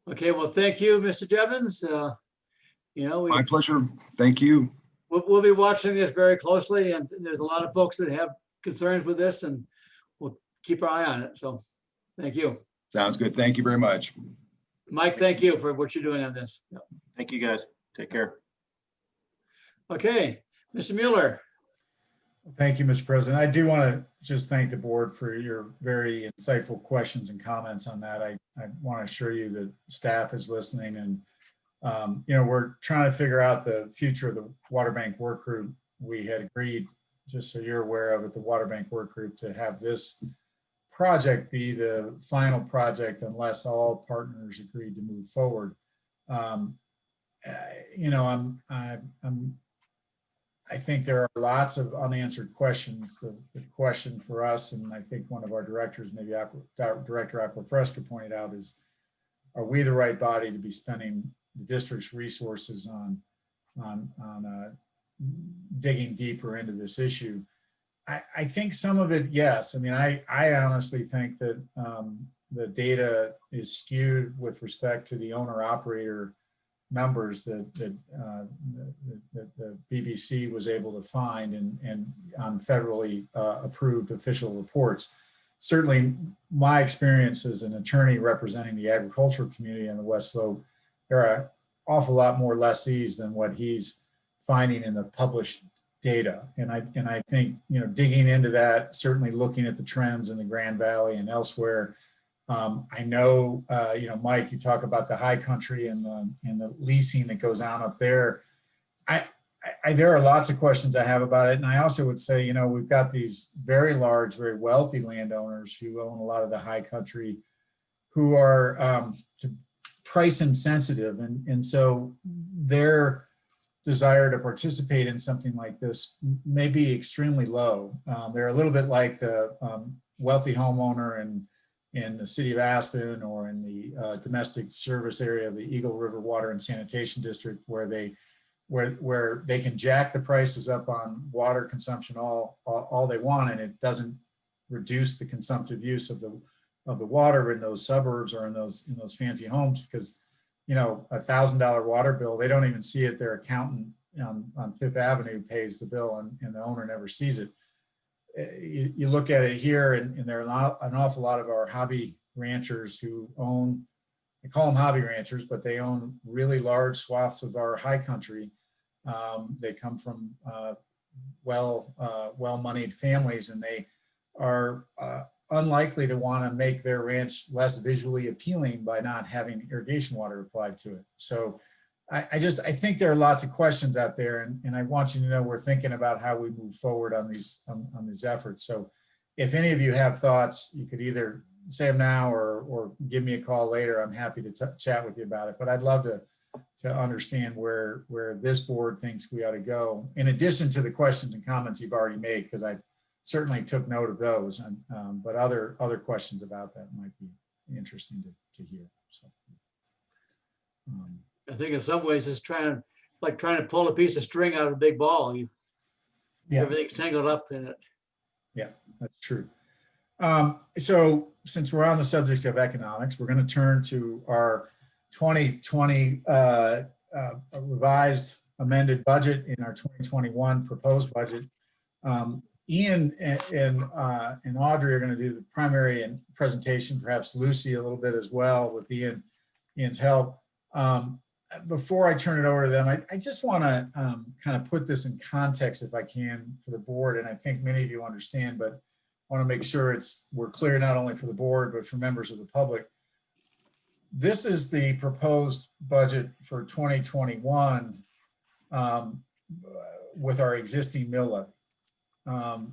Okay, well, thank you, Mr. Jevons. You know, My pleasure. Thank you. We'll be watching this very closely, and there's a lot of folks that have concerns with this, and we'll keep our eye on it. So thank you. Sounds good. Thank you very much. Mike, thank you for what you're doing on this. Thank you, guys. Take care. Okay, Mr. Mueller. Thank you, Mr. President. I do want to just thank the board for your very insightful questions and comments on that. I want to assure you that staff is listening, and you know, we're trying to figure out the future of the water bank work group. We had agreed, just so you're aware of it, the water bank work group to have this project be the final project unless all partners agreed to move forward. You know, I think there are lots of unanswered questions. The question for us, and I think one of our directors, maybe Director Aquafresca, pointed out, is, are we the right body to be spending the district's resources on digging deeper into this issue? I think some of it, yes. I mean, I honestly think that the data is skewed with respect to the owner-operator numbers that the BBC was able to find and on federally approved official reports. Certainly, my experience as an attorney representing the agricultural community on the West Slope, there are an awful lot more lessees than what he's finding in the published data. And I think, you know, digging into that, certainly looking at the trends in the Grand Valley and elsewhere. I know, you know, Mike, you talk about the high country and the leasing that goes on up there. There are lots of questions I have about it. And I also would say, you know, we've got these very large, very wealthy landowners who own a lot of the high country, who are price insensitive. And so their desire to participate in something like this may be extremely low. They're a little bit like the wealthy homeowner in the city of Aspen or in the domestic service area of the Eagle River Water and Sanitation District, where they can jack the prices up on water consumption all they want, and it doesn't reduce the consumptive use of the water in those suburbs or in those fancy homes, because, you know, $1,000 water bill, they don't even see it. Their accountant on Fifth Avenue pays the bill, and the owner never sees it. You look at it here, and there are an awful lot of our hobby ranchers who own, I call them hobby ranchers, but they own really large swaths of our high country. They come from well-moneyed families, and they are unlikely to want to make their ranch less visually appealing by not having irrigation water applied to it. So I think there are lots of questions out there, and I want you to know we're thinking about how we move forward on these efforts. So if any of you have thoughts, you could either say them now or give me a call later. I'm happy to chat with you about it, but I'd love to understand where this board thinks we ought to go, in addition to the questions and comments you've already made, because I certainly took note of those, but other questions about that might be interesting to hear. So. I think in some ways it's trying to pull a piece of string out of a big ball. Everything's tangled up in it. Yeah, that's true. So since we're on the subject of economics, we're going to turn to our 2020 revised amended budget in our 2021 proposed budget. Ian and Audrey are going to do the primary and presentation, perhaps Lucy a little bit as well with Ian's help. Before I turn it over to them, I just want to kind of put this in context if I can for the board, and I think many of you understand, but I want to make sure we're clear not only for the board, but for members of the public. This is the proposed budget for 2021 with our existing mill levy.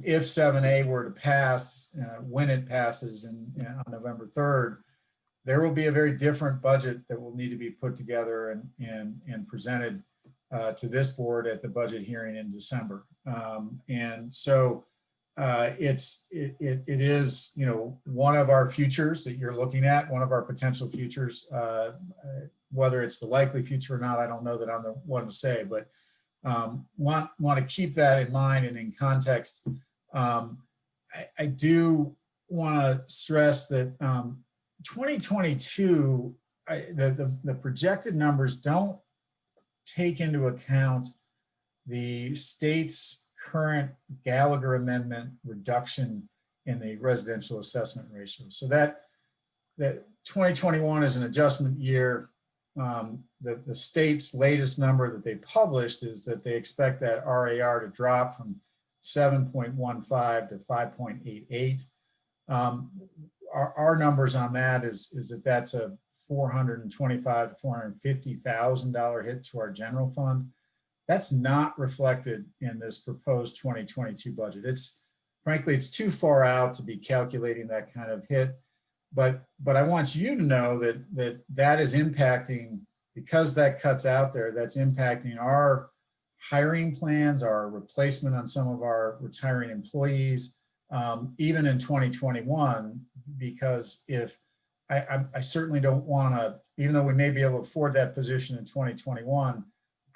If 7A were to pass, when it passes on November 3rd, there will be a very different budget that will need to be put together and presented to this board at the budget hearing in December. And so it is, you know, one of our futures that you're looking at, one of our potential futures. Whether it's the likely future or not, I don't know that I'm the one to say, but want to keep that in mind and in context. I do want to stress that 2022, the projected numbers don't take into account the state's current Gallagher Amendment reduction in the residential assessment ratio. So that 2021 is an adjustment year. The state's latest number that they published is that they expect that RAR to drop from 7.15 to 5.88. Our numbers on that is that's a $425,000 to $450,000 hit to our general fund. That's not reflected in this proposed 2022 budget. Frankly, it's too far out to be calculating that kind of hit. But I want you to know that is impacting, because that cuts out there, that's impacting our hiring plans, our replacement on some of our retiring employees, even in 2021, because if I certainly don't want to, even though we may be able to afford that position in 2021,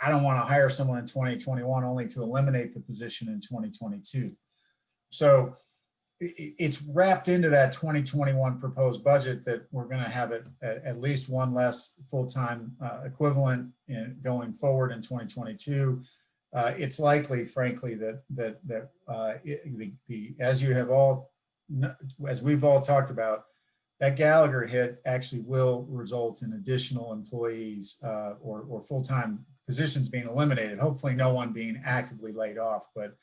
I don't want to hire someone in 2021 only to eliminate the position in 2022. So it's wrapped into that 2021 proposed budget that we're going to have at least one less full-time equivalent going forward in 2022. It's likely, frankly, that as we've all talked about, that Gallagher hit actually will result in additional employees or full-time positions being eliminated. Hopefully, no one being actively laid off, but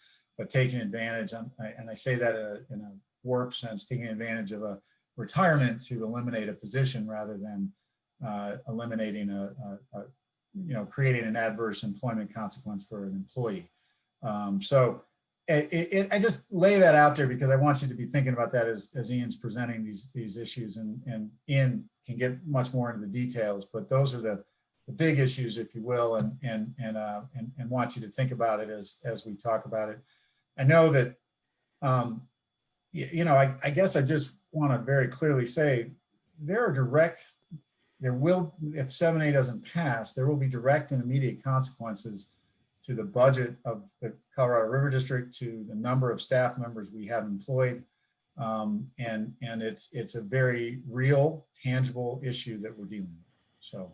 taking advantage, and I say that in a warped sense, taking advantage of a retirement to eliminate a position rather than eliminating creating an adverse employment consequence for an employee. So I just lay that out there because I want you to be thinking about that as Ian's presenting these issues, and Ian can get much more into the details, but those are the big issues, if you will, and want you to think about it as we talk about it. I know that, I guess I just want to very clearly say if 7A doesn't pass, there will be direct and immediate consequences to the budget of the Colorado River District, to the number of staff members we have employed. And it's a very real, tangible issue that we're dealing with. So,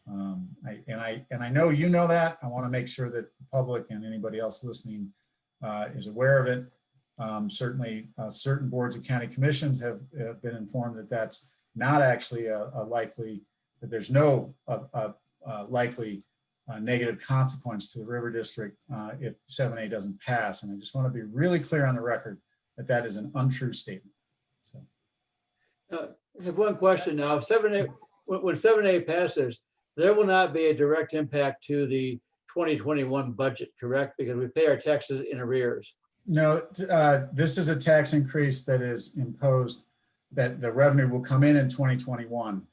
I know you know that. I want to make sure that the public and anybody else listening is aware of it. Certainly, certain boards of county commissions have been informed that that's not actually a likely, that there's no likely negative consequence to the River District if 7A doesn't pass. And I just want to be really clear on the record that that is an untrue statement. So, I have one question now. 7A, when 7A passes, there will not be a direct impact to the 2021 budget, correct? Because we pay our taxes in arrears. No, this is a tax increase that is imposed, that the revenue will come in 2021.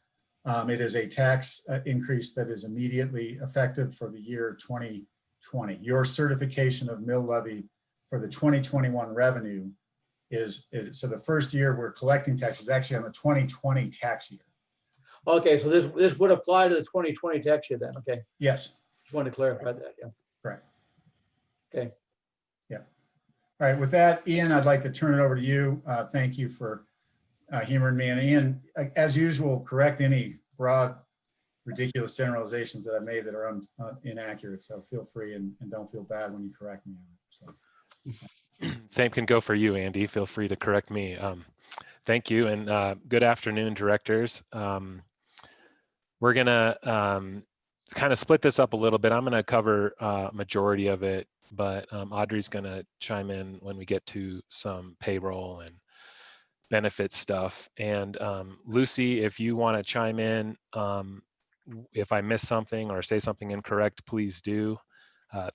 It is a tax increase that is immediately effective for the year 2020. Your certification of mill levy for the 2021 revenue is so the first year we're collecting taxes actually on the 2020 tax year. Okay, so this would apply to the 2020 tax year then, okay? Yes. Just wanted to clarify that, yeah. Right. Okay. Yeah. All right, with that, Ian, I'd like to turn it over to you. Thank you for humoring me. And Ian, as usual, correct any broad, ridiculous generalizations that I've made that are inaccurate. So feel free and don't feel bad when you correct me. So. Same can go for you, Andy. Feel free to correct me. Thank you, and good afternoon, directors. We're gonna kind of split this up a little bit. I'm gonna cover majority of it, but Audrey's gonna chime in when we get to some payroll and benefit stuff. And Lucy, if you want to chime in, if I miss something or say something incorrect, please do.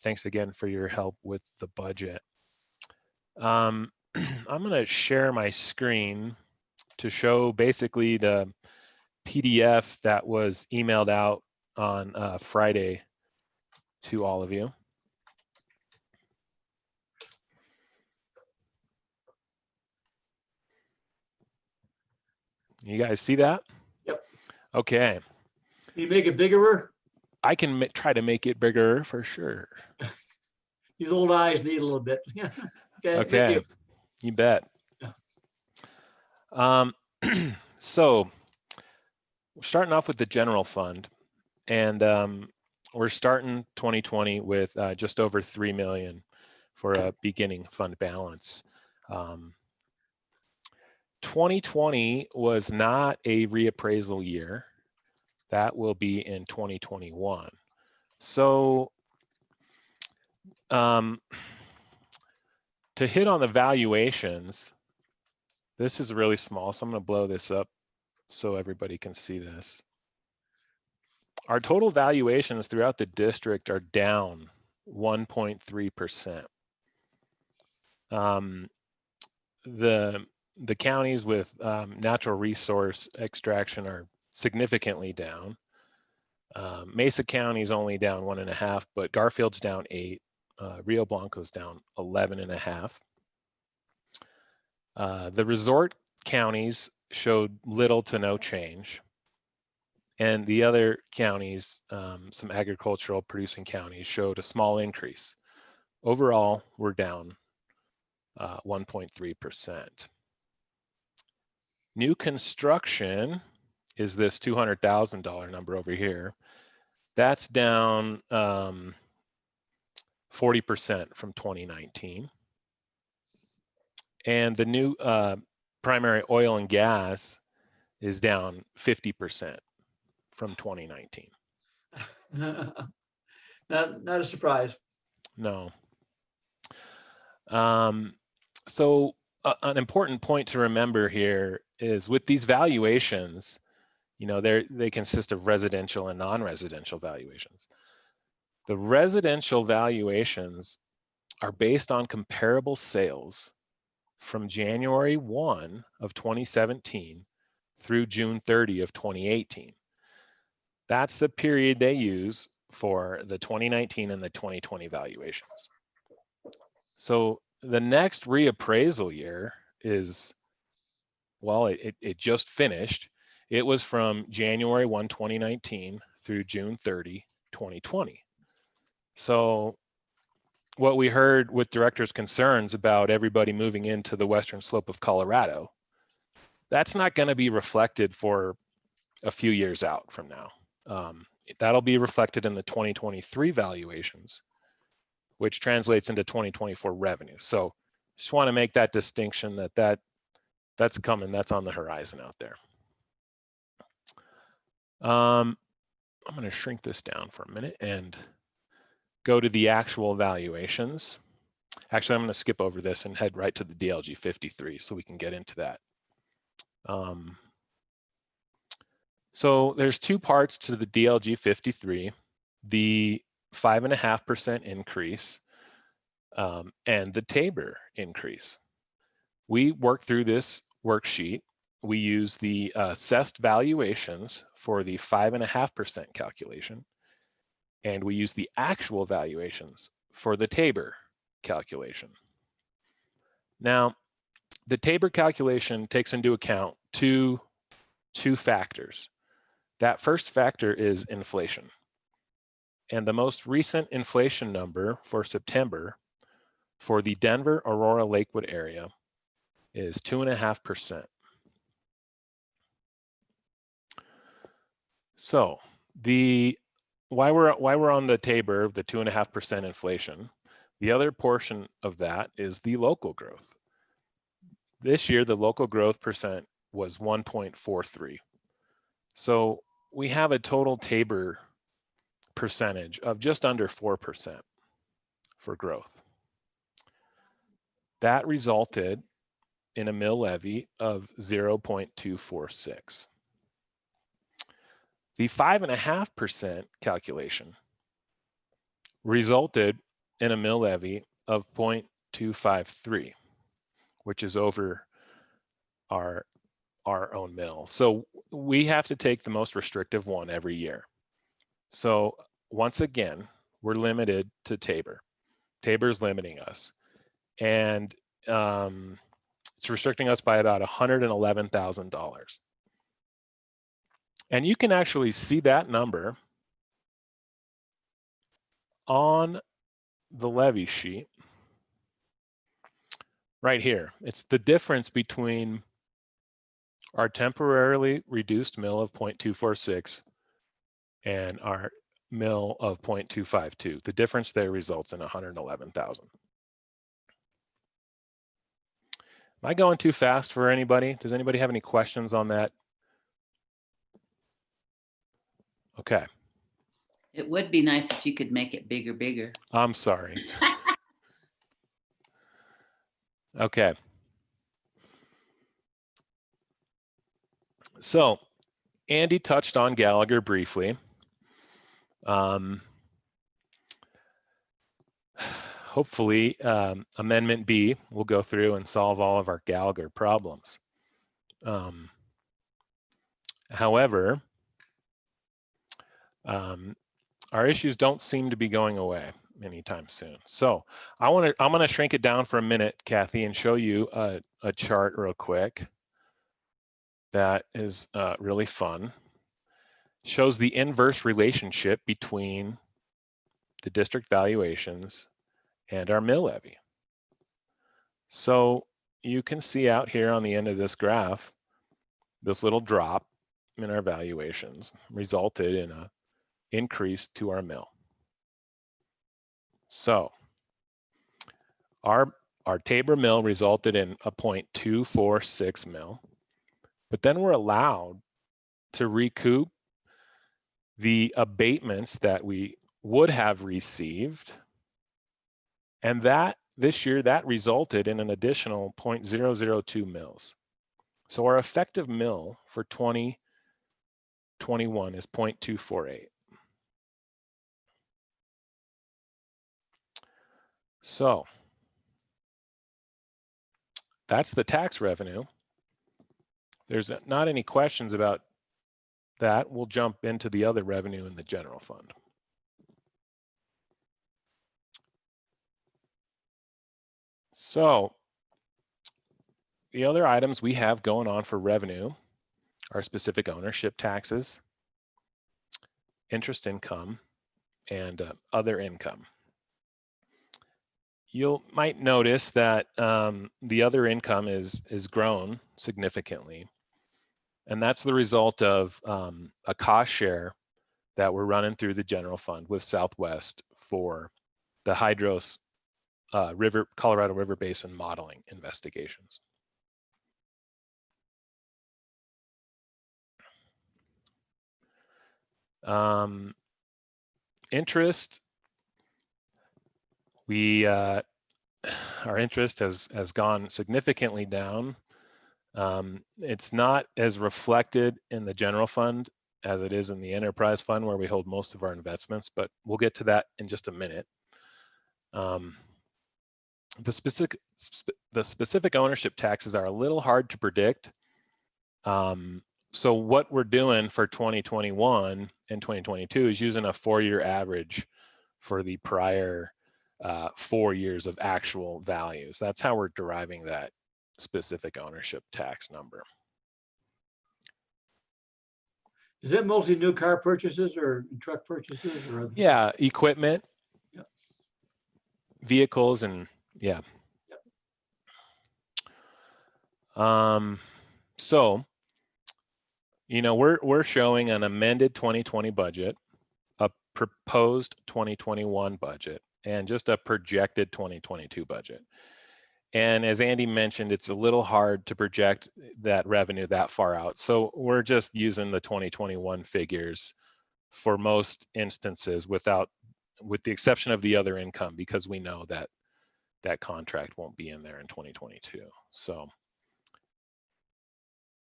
Thanks again for your help with the budget. I'm going to share my screen to show basically the PDF that was emailed out on Friday to all of you. You guys see that? Yep. Okay. Can you make it bigger? I can try to make it bigger for sure. These old eyes need a little bit. Okay. Okay. Thank You bet. So we're starting off with the general fund, and we're starting 2020 with just over 3 million for a beginning fund balance. 2020 was not a reappraisal year. That will be in 2021. So to hit on the valuations, this is really small, so I'm going to blow this up so everybody can see this. Our total valuations throughout the district are down 1.3%. The counties with natural resource extraction are significantly down. Mesa County is only down 1.5%, but Garfield's down 8%. Rio Blanco's down 11.5%. The resort counties showed little to no change. And the other counties, some agricultural producing counties, showed a small increase. Overall, we're down 1.3%. New construction is this $200,000 number over here. That's down 40% from 2019. And the new primary oil and gas is down 50% from 2019. Not a surprise. No. So an important point to remember here is with these valuations, you know, they consist of residential and non-residential valuations. The residential valuations are based on comparable sales from January 1 of 2017 through June 30 of 2018. That's the period they use for the 2019 and the 2020 valuations. So the next reappraisal year is, well, it just finished. It was from January 1, 2019 through June 30, 2020. So what we heard with directors' concerns about everybody moving into the western slope of Colorado, that's not going to be reflected for a few years out from now. That'll be reflected in the 2023 valuations, which translates into 2024 revenue. So just want to make that distinction that's coming, that's on the horizon out there. I'm going to shrink this down for a minute and go to the actual valuations. Actually, I'm going to skip over this and head right to the DLG 53 so we can get into that. So there's two parts to the DLG 53, the 5.5% increase and the Tabor increase. We worked through this worksheet. We use the assessed valuations for the 5.5% calculation, and we use the actual valuations for the Tabor calculation. Now, the Tabor calculation takes into account two factors. That first factor is inflation. And the most recent inflation number for September for the Denver, Aurora, Lakewood area is 2.5%. So why we're on the Tabor, the 2.5% inflation, The other portion of that is the local growth. This year, the local growth percent was 1.43. So we have a total Tabor percentage of just under 4% for growth. That resulted in a mill levy of 0.246. The 5.5% calculation resulted in a mill levy of 0.253, which is over our own mill. So we have to take the most restrictive one every year. So once again, we're limited to Tabor. Tabor's limiting us. And it's restricting us by about $111,000. And you can actually see that number on the levy sheet right here. It's the difference between our temporarily reduced mill of 0.246 and our mill of 0.252. The difference there results in 111,000. Am I going too fast for anybody? Does anybody have any questions on that? Okay. It would be nice if you could make it bigger. I'm sorry. Okay. So Andy touched on Gallagher briefly. Hopefully, Amendment B will go through and solve all of our Gallagher problems. However, our issues don't seem to be going away anytime soon. So I'm going to shrink it down for a minute, Kathy, and show you a chart real quick that is really fun. Shows the inverse relationship between the district valuations and our mill levy. So you can see out here on the end of this graph, this little drop in our valuations resulted in an increase to our mill. So our Tabor mill resulted in a 0.246 mill, but then we're allowed to recoup the abatements that we would have received. And that this year, that resulted in an additional 0.002 mils. So our effective mill for 2021 is 0.248. So that's the tax revenue. There's not any questions about that. We'll jump into the other revenue in the general fund. So the other items we have going on for revenue are specific ownership taxes, interest income, and other income. You might notice that the other income is grown significantly, and that's the result of a cost share that we're running through the general fund with Southwest for the Hydros Colorado River Basin modeling investigations. Interest, our interest has gone significantly down. It's not as reflected in the general fund as it is in the enterprise fund where we hold most of our investments, but we'll get to that in just a minute. The specific ownership taxes are a little hard to predict. So what we're doing for 2021 and 2022 is using a 4-year average for the prior 4 years of actual values. That's how we're deriving that specific ownership tax number. Is it mostly new car purchases or truck purchases or? Yeah, equipment, yep. Vehicles, and yeah. Yep. So, you know, we're showing an amended 2020 budget, a proposed 2021 budget, and just a projected 2022 budget. And as Andy mentioned, it's a little hard to project that revenue that far out. So we're just using the 2021 figures for most instances with the exception of the other income, because we know that that contract won't be in there in 2022. So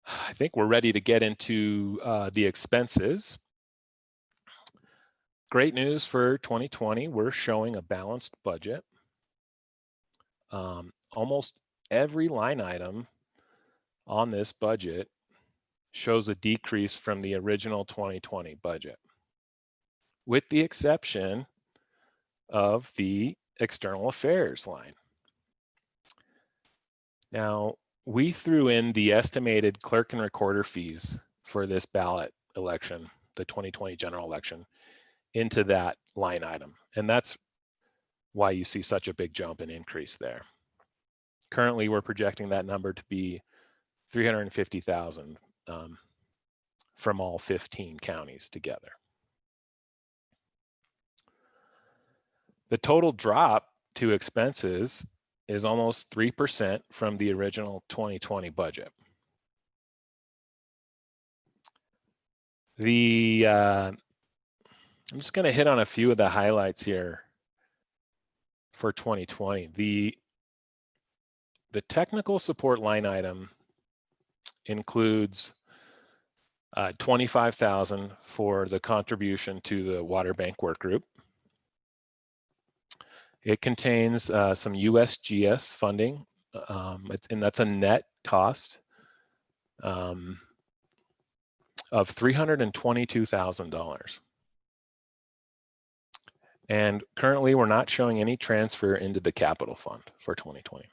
I think we're ready to get into the expenses. Great news for 2020, we're showing a balanced budget. Almost every line item on this budget shows a decrease from the original 2020 budget, with the exception of the external affairs line. Now, we threw in the estimated clerk and recorder fees for this ballot election, the 2020 general election, into that line item. And that's why you see such a big jump and increase there. Currently, we're projecting that number to be $350,000 from all 15 counties together. The total drop to expenses is almost 3% from the original 2020 budget. I'm just going to hit on a few of the highlights here for 2020. The technical support line item includes $25,000 for the contribution to the water bank work group. It contains some USGS funding, and that's a net cost of $322,000. And currently, we're not showing any transfer into the capital fund for 2020.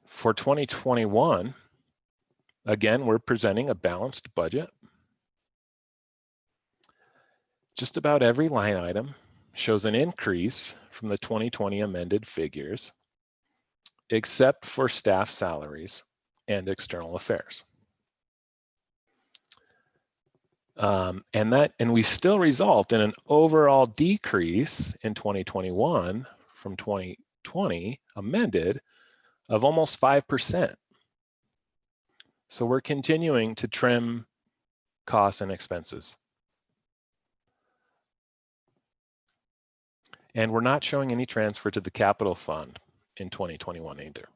For 2021, again, we're presenting a balanced budget. Just about every line item shows an increase from the 2020 amended figures, except for staff salaries and external affairs. And we still result in an overall decrease in 2021 from 2020 amended of almost 5%. So we're continuing to trim costs and expenses. And we're not showing any transfer to the capital fund in 2021 either.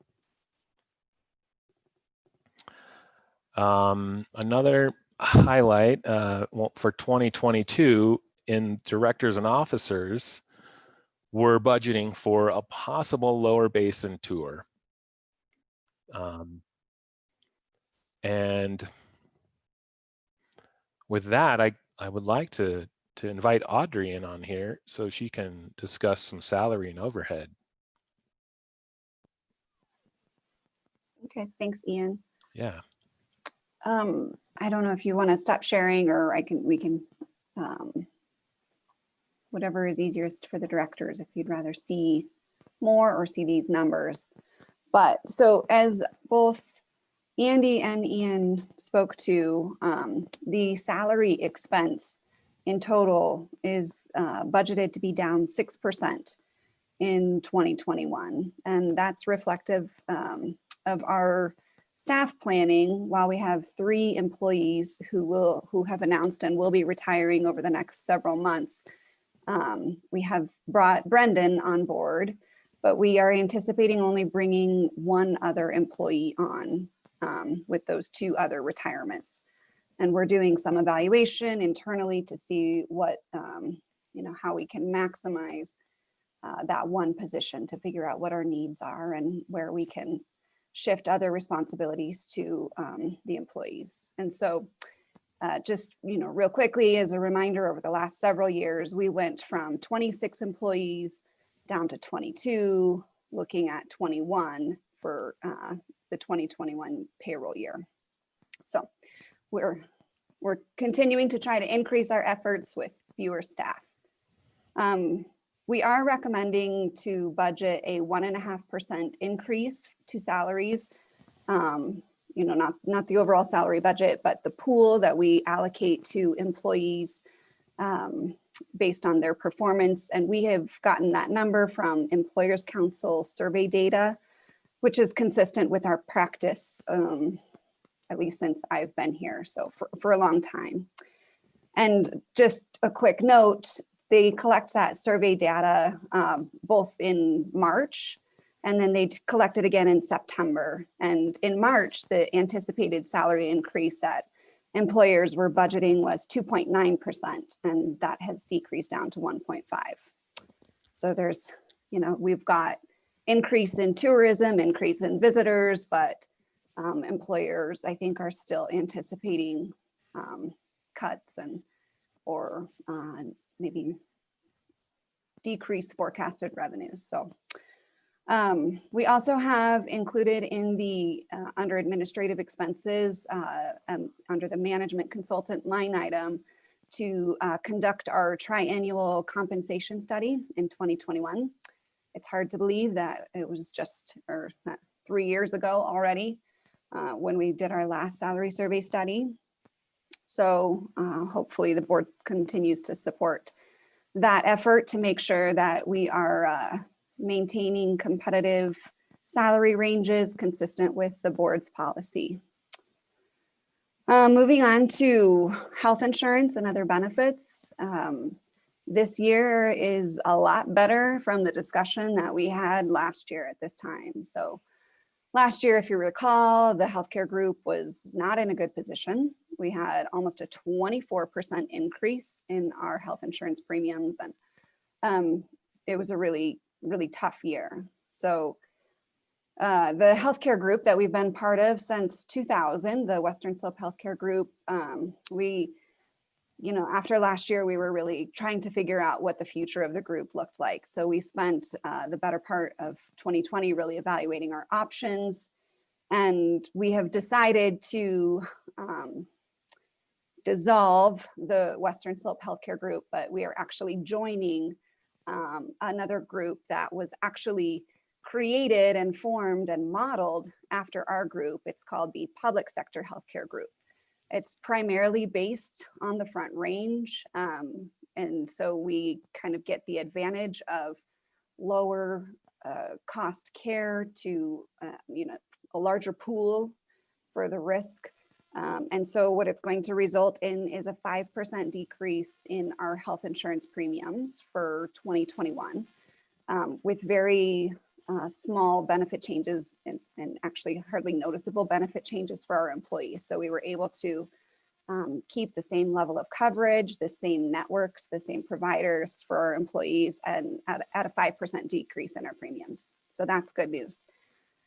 Another highlight for 2022 in directors and officers, we're budgeting for a possible lower basin tour. And with that, I would like to invite Audrey in on here so she can discuss some salary and overhead. Okay, thanks, Ian. Yeah. I don't know if you want to stop sharing, or we can, whatever is easiest for the directors, if you'd rather see more or see these numbers. But so as both Andy and Ian spoke to, the salary expense in total is budgeted to be down 6% in 2021. And that's reflective of our staff planning. While we have 3 employees who have announced and will be retiring over the next several months, we have brought Brendan on board, but we are anticipating only bringing 1 other employee on with those 2 other retirements. And we're doing some evaluation internally to see what, how we can maximize that 1 position, to figure out what our needs are and where we can shift other responsibilities to the employees. And so just, real quickly, as a reminder, over the last several years, we went from 26 employees down to 22, looking at 21 for the 2021 payroll year. So we're continuing to try to increase our efforts with fewer staff. We are recommending to budget a 1.5% increase to salaries. Not the overall salary budget, but the pool that we allocate to employees based on their performance. And we have gotten that number from Employers Council survey data, which is consistent with our practice, at least since I've been here, so for a long time. And just a quick note, they collect that survey data both in March, and then they collect it again in September. And in March, the anticipated salary increase that employers were budgeting was 2.9%, and that has decreased down to 1.5. So there's, we've got increase in tourism, increase in visitors, but employers, I think, are still anticipating cuts or maybe decreased forecasted revenues. So we also have included in the under administrative expenses, under the management consultant line item, to conduct our triannual compensation study in 2021. It's hard to believe that it was just 3 years ago already when we did our last salary survey study. So hopefully the board continues to support that effort to make sure that we are maintaining competitive salary ranges consistent with the board's policy. Moving on to health insurance and other benefits. This year is a lot better from the discussion that we had last year at this time. So last year, if you recall, the healthcare group was not in a good position. We had almost a 24% increase in our health insurance premiums, and it was a really tough year. So the healthcare group that we've been part of since 2000, the Western Slope Healthcare Group, after last year, we were really trying to figure out what the future of the group looked like. So we spent the better part of 2020 really evaluating our options. And we have decided to dissolve the Western Slope Healthcare Group, but we are actually joining another group that was actually created and formed and modeled after our group. It's called the Public Sector Healthcare Group. It's primarily based on the Front Range. And so we kind of get the advantage of lower cost care to, a larger pool for the risk. And so what it's going to result in is a 5% decrease in our health insurance premiums for 2021, with very small benefit changes and actually hardly noticeable benefit changes for our employees. So we were able to keep the same level of coverage, the same networks, the same providers for our employees, and at a 5% decrease in our premiums. So that's good news.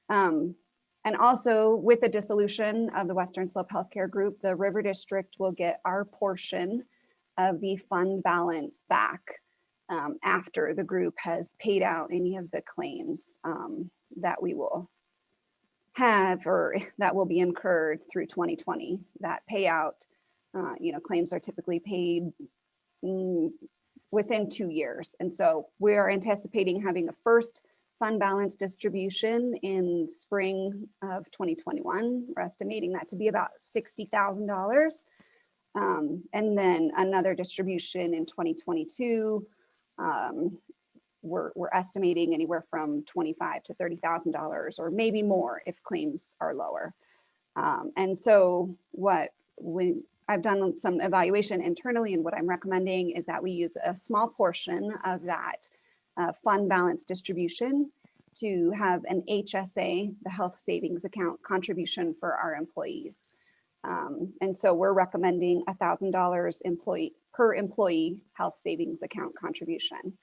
And also with the dissolution of the Western Slope Healthcare Group, the River District will get our portion of the fund balance back after the group has paid out any of the claims that we will have or that will be incurred through 2020. That payout, claims are typically paid within 2 years. And so we are anticipating having a first fund balance distribution in spring of 2021. We're estimating that to be about $60,000. And then another distribution in 2022. We're estimating anywhere from $25,000 to $30,000 or maybe more if claims are lower. And so I've done some evaluation internally, and what I'm recommending is that we use a small portion of that fund balance distribution to have an HSA, the health savings account contribution for our employees. And so we're recommending $1,000 per employee health savings account contribution.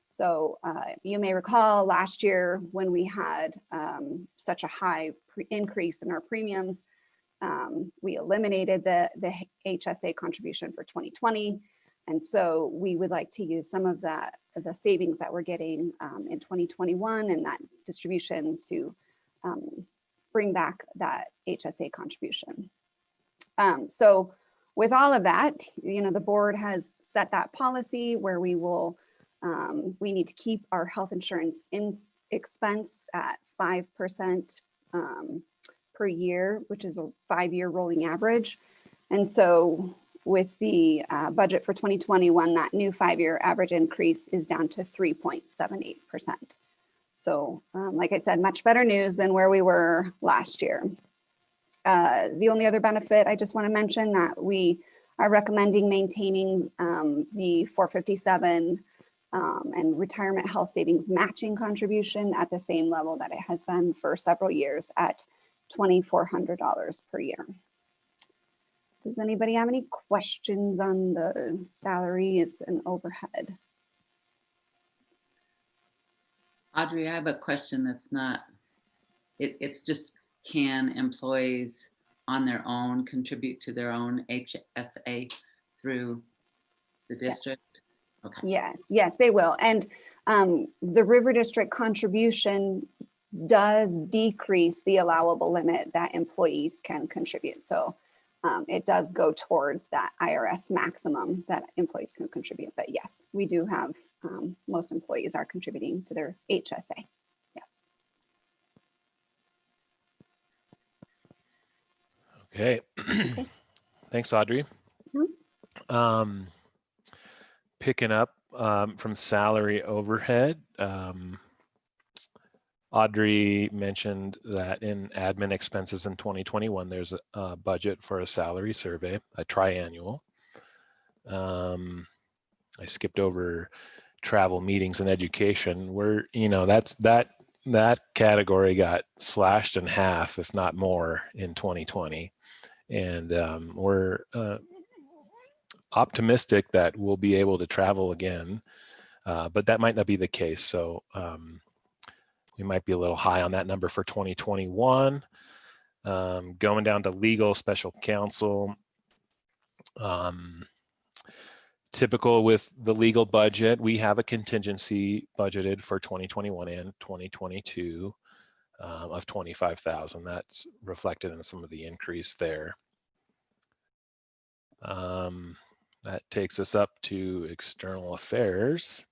So you may recall last year when we had such a high increase in our premiums, we eliminated the HSA contribution for 2020. And so we would like to use some of the savings that we're getting in 2021 and that distribution to bring back that HSA contribution. So with all of that, the board has set that policy where we need to keep our health insurance expense at 5% per year, which is a 5-year rolling average. And so with the budget for 2021, that new 5-year average increase is down to 3.78%. So like I said, much better news than where we were last year. The only other benefit I just want to mention that we are recommending maintaining the 457 and retirement health savings matching contribution at the same level that it has been for several years at $2,400 per year. Does anybody have any questions on the salaries and overhead? Audrey, I have a question that's not, it's just, can employees on their own contribute to their own HSA through the district? Yes. Okay. Yes, they will. And the River District contribution does decrease the allowable limit that employees can contribute. So it does go towards that IRS maximum that employees can contribute. But yes, we do have, most employees are contributing to their HSA. Yes. Okay. Thanks, Audrey. Picking up from salary overhead, Audrey mentioned that in admin expenses in 2021, there's a budget for a salary survey, a triannual. I skipped over travel, meetings, and education. Where, you know, that category got slashed in half, if not more, in 2020, and we're optimistic that we'll be able to travel again, but that might not be the case. So we might be a little high on that number for 2021. Going down to legal, special counsel. Typical with the legal budget, we have a contingency budgeted for 2021 and 2022 of $25,000. That's reflected in some of the increase there. That takes us up to external affairs.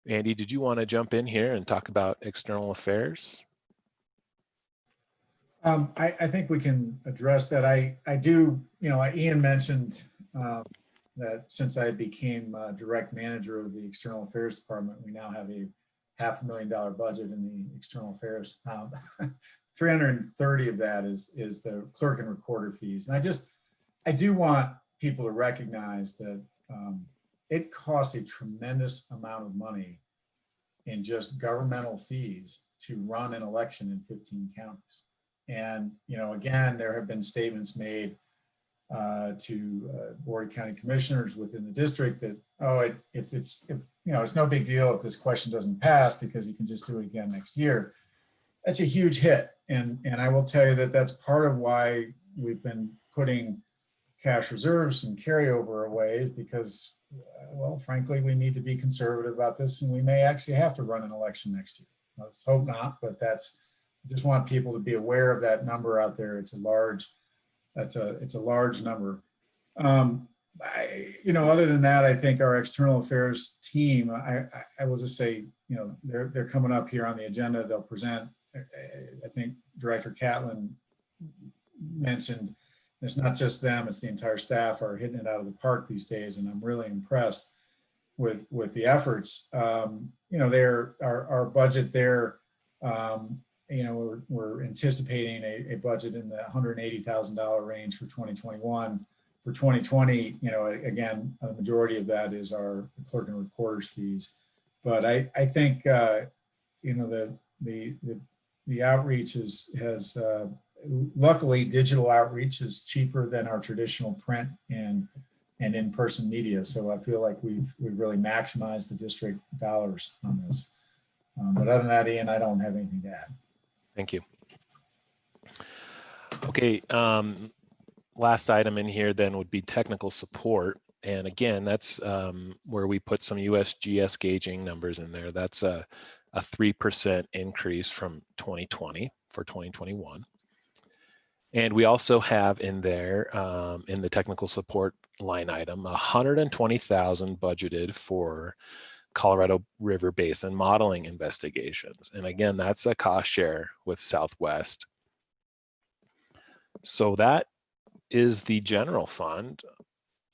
Andy, did you want to jump in here and talk about external affairs? I think we can address that. I do, you know, Ian mentioned that since I became direct manager of the External Affairs Department, we now have a $500,000 budget in the External Affairs. 330 of that is the clerk and recorder fees. And I do want people to recognize that it costs a tremendous amount of money in just governmental fees to run an election in 15 counties. And, you know, again, there have been statements made to Board of County Commissioners within the district that, oh, if you know, it's no big deal if this question doesn't pass because you can just do it again next year. That's a huge hit. And I will tell you that that's part of why we've been putting cash reserves and carryover away, because, well, frankly, we need to be conservative about this, and we may actually have to run an election next year. Let's hope not, but I just want people to be aware of that number out there. It's a large number. You know, other than that, I think our external affairs team, I will just say, you know, they're coming up here on the agenda. They'll present. I think Director Catlin mentioned it's not just them, it's the entire staff are hitting it out of the park these days, and I'm really impressed with the efforts. You know, our budget there, you know, we're anticipating a budget in the $180,000 range for 2021. For 2020, you know, again, a majority of that is our clerk and recorder's fees. But I think, you know, the outreach has luckily digital outreach is cheaper than our traditional print and in-person media. So I feel like we've really maximized the district dollars on this. But other than that, Ian, I don't have anything to add. Thank you. Okay, last item in here then would be technical support. And again, that's where we put some USGS gauging numbers in there. That's a 3% increase from 2020 for 2021. And we also have in there, in the technical support line item, $120,000 budgeted for Colorado River Basin modeling investigations. And again, that's a cost share with Southwest. So that is the general fund.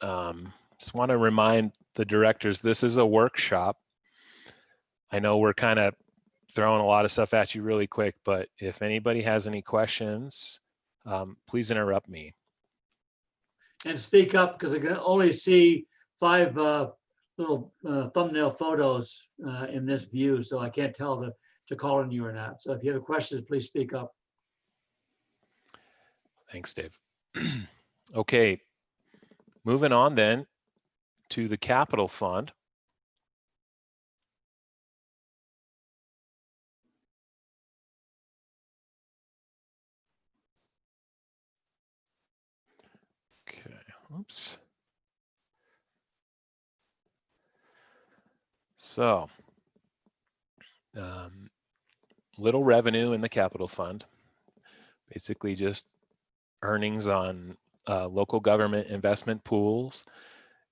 Just want to remind the directors, this is a workshop. I know we're kind of throwing a lot of stuff at you really quick, but if anybody has any questions, please interrupt me. And speak up, because I can only see 5 little thumbnail photos in this view, so I can't tell to call on you or not. So if you have questions, please speak up. Thanks, Dave. Okay, moving on then to the capital fund. Okay, oops. So, little revenue in the capital fund, basically just earnings on local government investment pools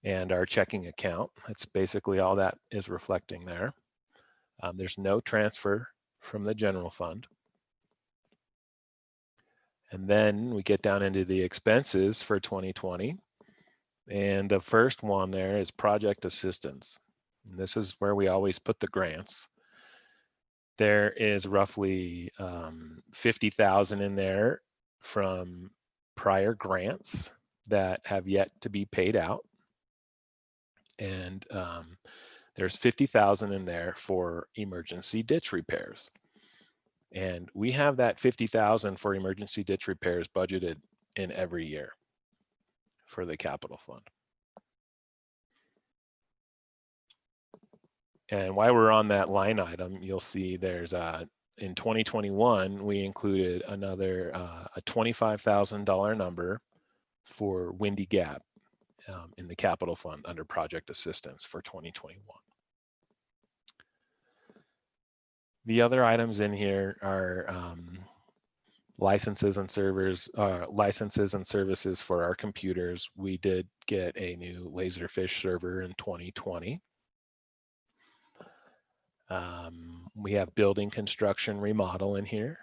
and our checking account. That's basically all that is reflecting there. There's no transfer from the general fund. And then we get down into the expenses for 2020. And the first one there is project assistance. And this is where we always put the grants. There is roughly 50,000 in there from prior grants that have yet to be paid out. And there's 50,000 in there for emergency ditch repairs. And we have that 50,000 for emergency ditch repairs budgeted in every year for the capital fund. And while we're on that line item, you'll see there's in 2021, we included another a $25,000 number for Windy Gap in the capital fund under project assistance for 2021. The other items in here are licenses and services for our computers. We did get a new Laserfish server in 2020. We have building construction remodel in here.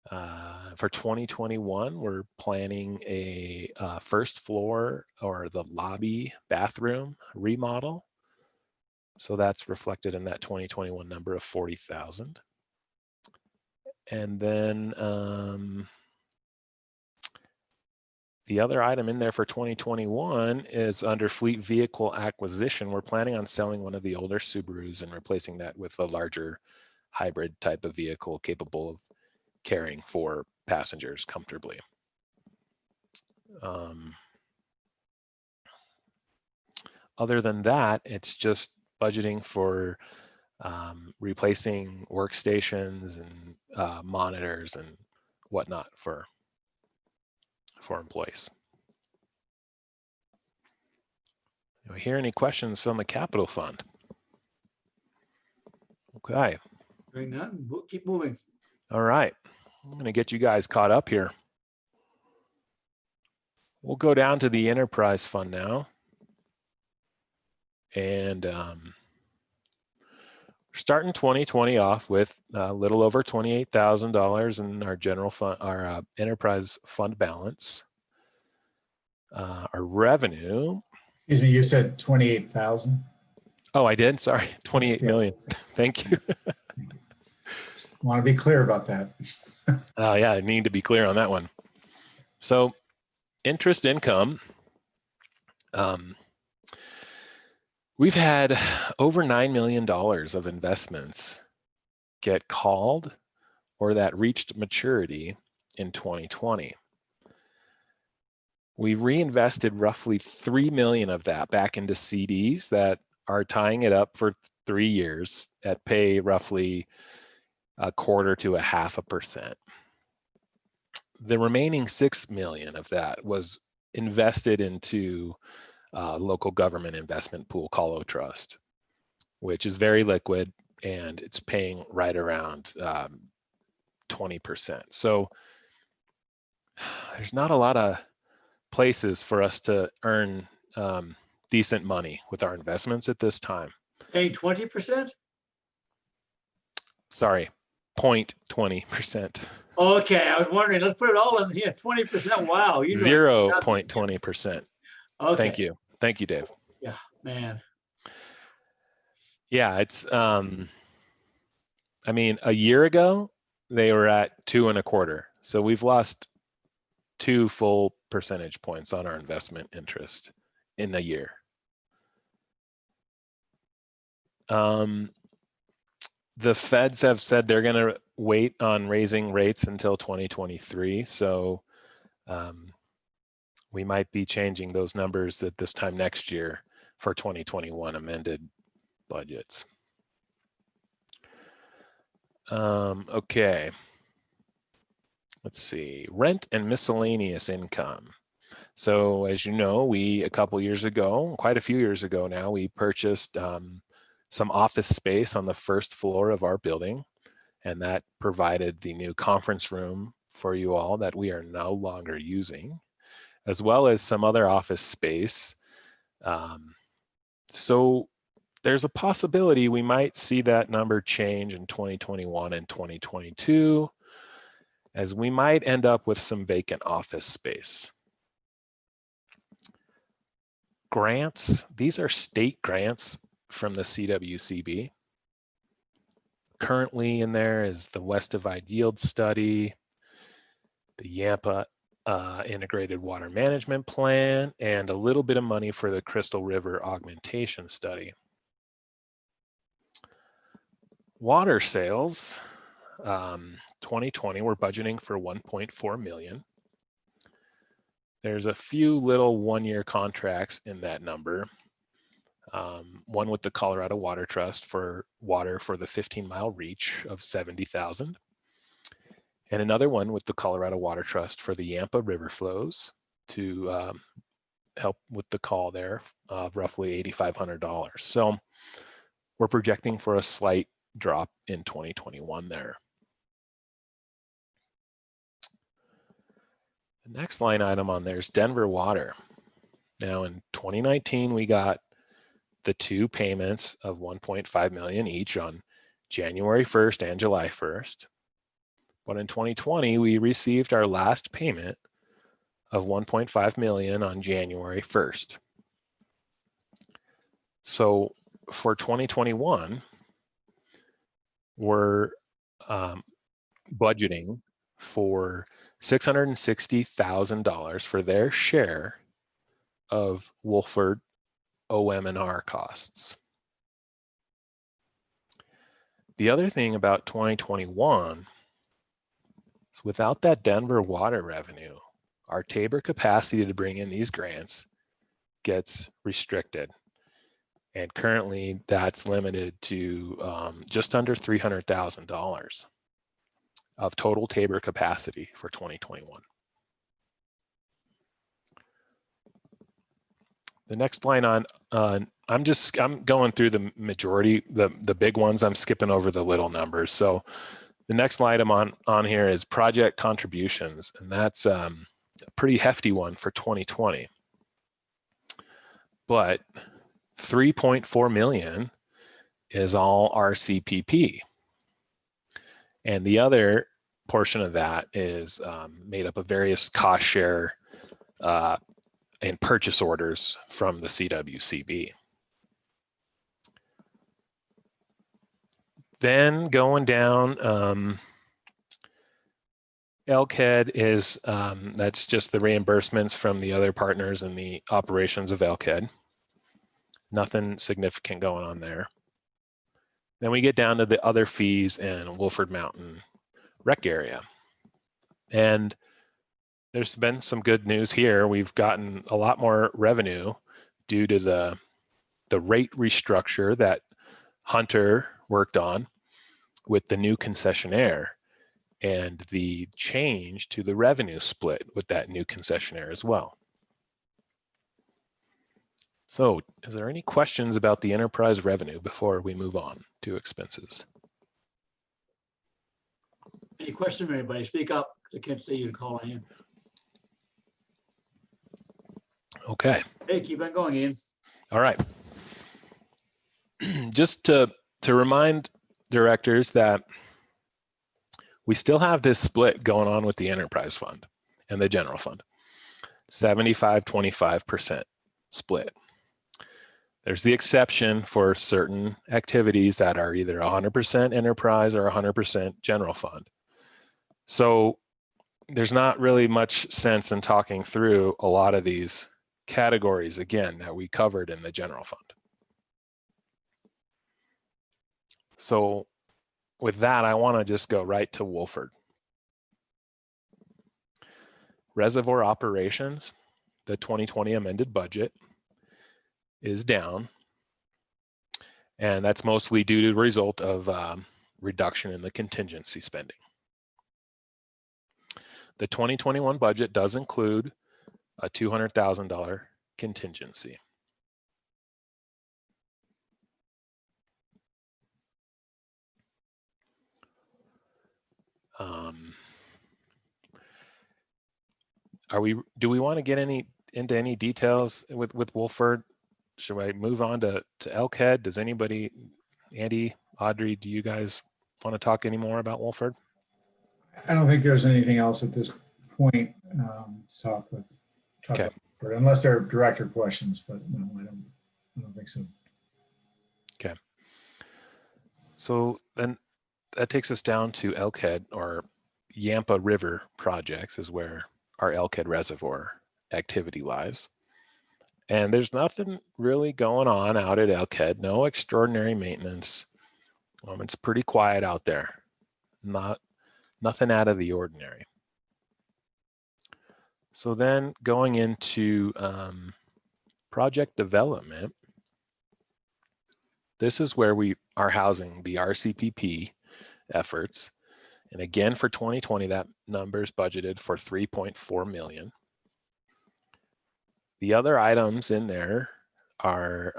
For 2021, we're planning a first floor or the lobby bathroom remodel. So that's reflected in that 2021 number of 40,000. And then the other item in there for 2021 is under fleet vehicle acquisition. We're planning on selling one of the older Subarus and replacing that with a larger hybrid type of vehicle capable of carrying 4 passengers comfortably. Other than that, it's just budgeting for replacing workstations and monitors and whatnot for employees. Do I hear any questions from the capital fund? Okay. Hearing none, keep moving. All right. I'm going to get you guys caught up here. We'll go down to the enterprise fund now. And starting 2020 off with a little over $28,000 in our general fund, our enterprise fund balance. Our revenue. Excuse me, you said 28,000? Oh, I did. Sorry, 28 million. Thank you. Just want to be clear about that. Oh yeah, I need to be clear on that one. So interest income. We've had over $9 million of investments get called or that reached maturity in 2020. We reinvested roughly 3 million of that back into CDs that are tying it up for 3 years at pay roughly 1/4 to 0.5%. The remaining 6 million of that was invested into local government investment pool, Colo Trust, which is very liquid and it's paying right around 20%. So there's not a lot of places for us to earn decent money with our investments at this time. Paying 20%? Sorry, 0.20%. Okay, I was wondering, let's put it all in here, 20%. Wow. You doing- 0.20%. Okay. Thank you. Thank you, Dave. Yeah, man. Yeah, it's, I mean, a year ago, they were at 2.25. So we've lost 2 full percentage points on our investment interest in a year. The feds have said they're going to wait on raising rates until 2023. So we might be changing those numbers at this time next year for 2021 amended budgets. Okay. Let's see, rent and miscellaneous income. So as you know, we, a couple years ago, quite a few years ago now, we purchased some office space on the first floor of our building, and that provided the new conference room for you all that we are no longer using, as well as some other office space. So there's a possibility we might see that number change in 2021 and 2022, as we might end up with some vacant office space. Grants, these are state grants from the CWCB. Currently in there is the West Divide Yield Study, the Yampa Integrated Water Management Plan, and a little bit of money for the Crystal River Augmentation Study. Water sales, 2020, we're budgeting for 1.4 million. There's a few little one-year contracts in that number. One with the Colorado Water Trust for water for the 15-mile reach of 70,000. And another one with the Colorado Water Trust for the Yampa River flows to help with the call there of roughly $8,500. So we're projecting for a slight drop in 2021 there. The next line item on there is Denver Water. Now in 2019, we got the 2 payments of 1.5 million each on January 1st and July 1st. But in 2020, we received our last payment of 1.5 million on January 1st. So for 2021, we're budgeting for $660,000 for their share of Wolford OM&R costs. The other thing about 2021 is without that Denver water revenue, our Tabor capacity to bring in these grants gets restricted. And currently that's limited to just under $300,000 of total Tabor capacity for 2021. The next line on, I'm going through the majority, the big ones. I'm skipping over the little numbers. So the next item on here is project contributions, and that's a pretty hefty one for 2020. But 3.4 million is all RCPP. And the other portion of that is made up of various cost share and purchase orders from the CWCB. Then going down, ELCED is, that's just the reimbursements from the other partners in the operations of ELCED. Nothing significant going on there. Then we get down to the other fees and Wolford Mountain Rec Area. And there's been some good news here. We've gotten a lot more revenue due to the rate restructure that Hunter worked on with the new concessionaire and the change to the revenue split with that new concessionaire as well. So is there any questions about the enterprise revenue before we move on to expenses? Any question from anybody? Speak up. I can't see you calling in. Okay. Hey, keep on going, Ian. All right. Just to remind directors that we still have this split going on with the enterprise fund and the general fund. 75-25% split. There's the exception for certain activities that are either 100% enterprise or 100% general fund. So there's not really much sense in talking through a lot of these categories again that we covered in the general fund. So with that, I want to just go right to Wolford. Reservoir operations, the 2020 amended budget is down. And that's mostly due to the result of reduction in the contingency spending. The 2021 budget does include a $200,000 contingency. Do we want to get into any details with Wolford? Should I move on to Elkhead? Does anybody, Andy, Audrey, do you guys want to talk any more about Wolford? I don't think there's anything else at this point to talk about, unless there are director questions, but no, I don't think so. Okay. So then that takes us down to Elkhead, or Yampa River projects is where our Elkhead Reservoir activity lies. And there's nothing really going on out at Elkhead, no extraordinary maintenance. It's pretty quiet out there, nothing out of the ordinary. So then going into project development, this is where we are housing the RCPP efforts. And again, for 2020, that number is budgeted for $3.4 million. The other items in there are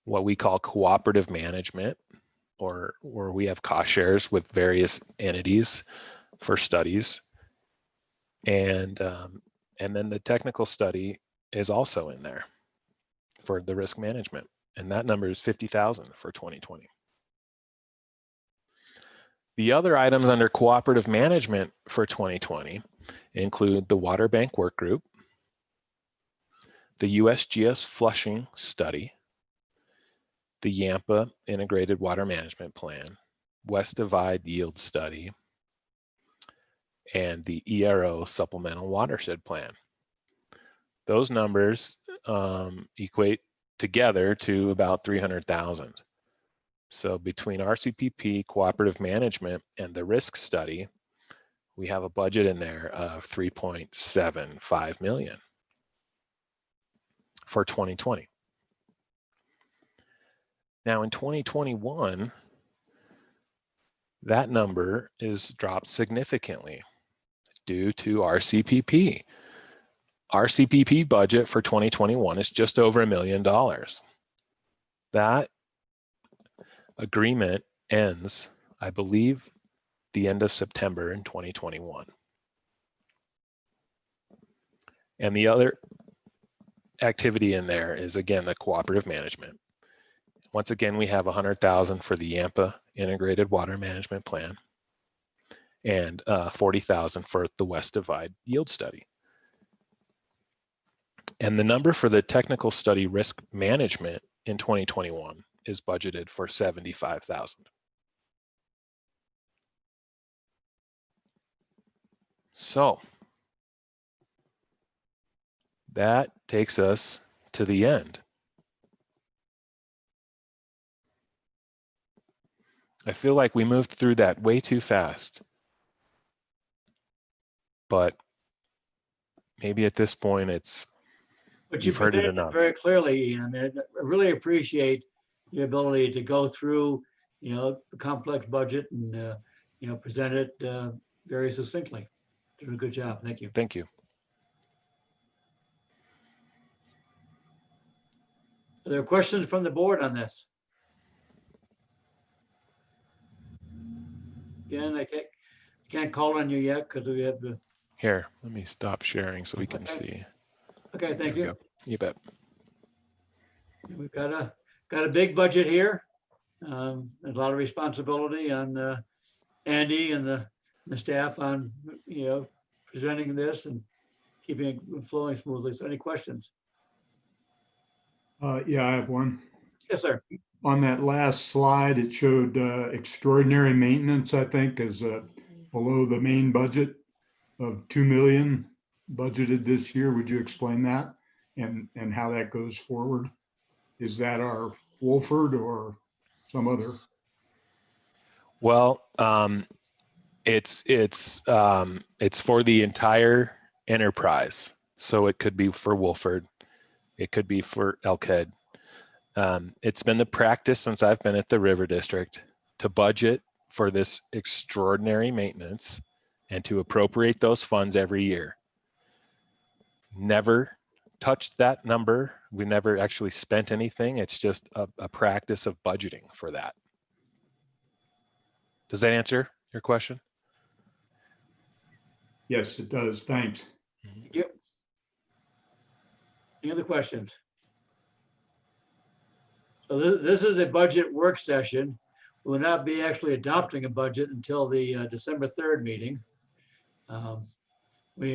what we call cooperative management, or where we have cost shares with various entities for studies. And then the technical study is also in there for the risk management. And that number is $50,000 for 2020. The other items under cooperative management for 2020 include the Water Bank Work Group, the USGS Flushing Study, the Yampa Integrated Water Management Plan, West Divide Yield Study, and the ERO Supplemental Watershed Plan. Those numbers equate together to about $300,000. So between RCPP, cooperative management, and the risk study, we have a budget in there of $3.75 million for 2020. Now in 2021, that number is dropped significantly due to RCPP. RCPP budget for 2021 is just over $1 million. That agreement ends, I believe, the end of September in 2021. And the other activity in there is, again, the cooperative management. Once again, we have $100,000 for the Yampa Integrated Water Management Plan and $40,000 for the West Divide Yield Study. And the number for the technical study risk management in 2021 is budgeted for $75,000. So that takes us to the end. I feel like we moved through that way too fast, but maybe at this point But you've heard it enough. Very clearly, Ian. I really appreciate the ability to go through, the complex budget and, present it very succinctly. Doing a good job. Thank you. Thank you. Are there questions from the board on this? Again, I can't call on you yet because we have the. Here, let me stop sharing so we can see. Okay, thank you. You bet. We've got a big budget here. There's a lot of responsibility on Andy and the staff on, presenting this and keeping it flowing smoothly. So any questions? Yeah, I have one. Yes, sir. On that last slide, it showed extraordinary maintenance, I think, is below the main budget of 2 million budgeted this year. Would you explain that and how that goes forward? Is that our Wolford or some other? Well, it's for the entire enterprise. So it could be for Wolford, it could be for Elkhead. It's been the practice since I've been at the River District to budget for this extraordinary maintenance and to appropriate those funds every year. Never touched that number. We never actually spent anything. It's just a practice of budgeting for that. Does that answer your question? Yes, it does. Thanks. Thank you. Any other questions? So this is a budget work session. We will not be actually adopting a budget until the December 3rd meeting. One of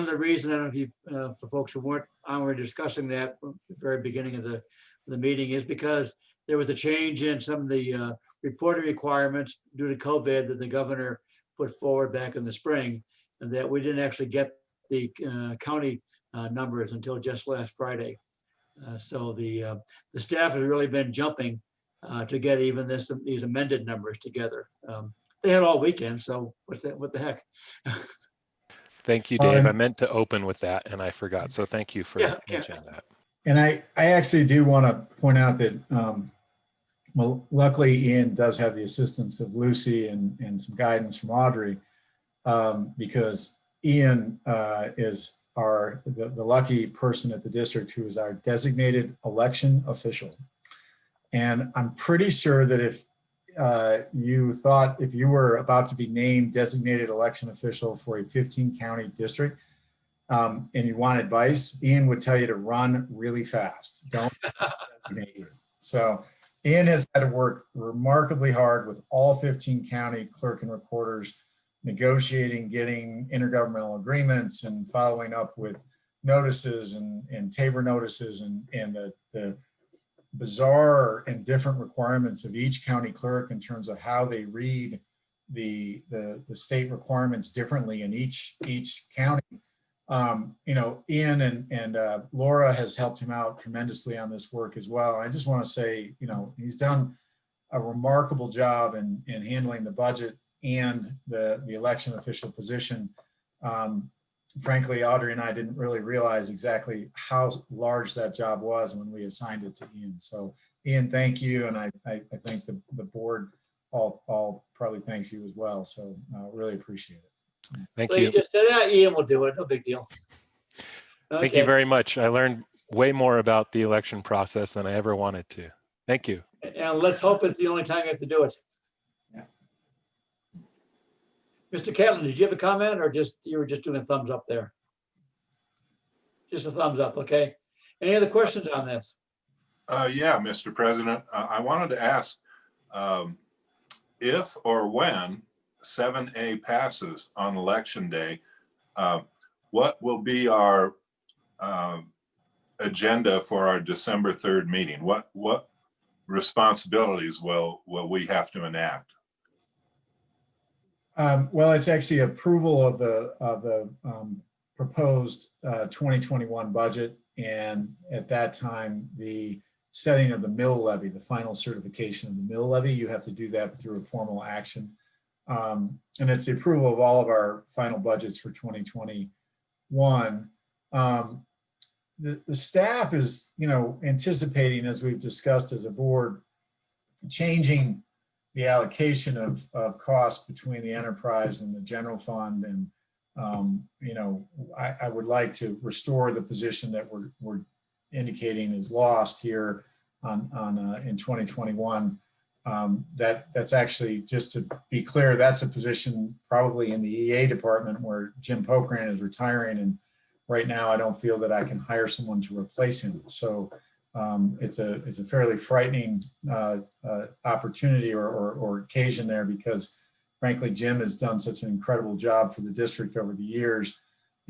the reasons, I don't know if you, for folks who weren't on, we're discussing that at the very beginning of the meeting, is because there was a change in some of the reporting requirements due to COVID that the governor put forward back in the spring, and that we didn't actually get the county numbers until just last Friday. So the staff has really been jumping to get even these amended numbers together. They had all weekend, so what the heck? Thank you, Dave. I meant to open with that and I forgot. So thank you for mentioning that. And I actually do want to point out that, well, luckily Ian does have the assistance of Lucy and some guidance from Audrey, because Ian is the lucky person at the district who is our designated election official. And I'm pretty sure that if if you were about to be named designated election official for a 15 county district, and you want advice, Ian would tell you to run really fast. Don't designate you. So Ian has had to work remarkably hard with all 15 county clerk and recorders, negotiating, getting intergovernmental agreements and following up with notices and Tabor notices and the bizarre and different requirements of each county clerk in terms of how they read the state requirements differently in each county. Ian and Laura has helped him out tremendously on this work as well. And I just want to say, he's done a remarkable job in handling the budget and the election official position. Frankly, Audrey and I didn't really realize exactly how large that job was when we assigned it to Ian. So Ian, thank you. And I think the board all probably thanks you as well. So really appreciate it. Thank So you. You just said, Ian will do it. No big deal. Thank you very much. I learned way more about the election process than I ever wanted to. Thank you. And let's hope it's the only time you have to do it. Yeah. Mr. Catlin, did you have a comment or you were just doing a thumbs up there? Just a thumbs up, okay. Any other questions on this? Yeah, Mr. President, I wanted to ask if or when 7A passes on election day, what will be our agenda for our December 3rd meeting? What responsibilities will we have to enact? Well, it's actually approval of the proposed 2021 budget, and at that time, the setting of the mill levy, the final certification of the mill levy. You have to do that through a formal action, and it's the approval of all of our final budgets for 2021. The staff is, anticipating, as we've discussed as a board, changing the allocation of costs between the enterprise and the general fund. And, I would like to restore the position that we're indicating is lost here in 2021. That's actually, just to be clear, that's a position probably in the EA department where Jim Pokran is retiring. And right now I don't feel that I can hire someone to replace him. So it's a fairly frightening opportunity or occasion there, because frankly, Jim has done such an incredible job for the district over the years.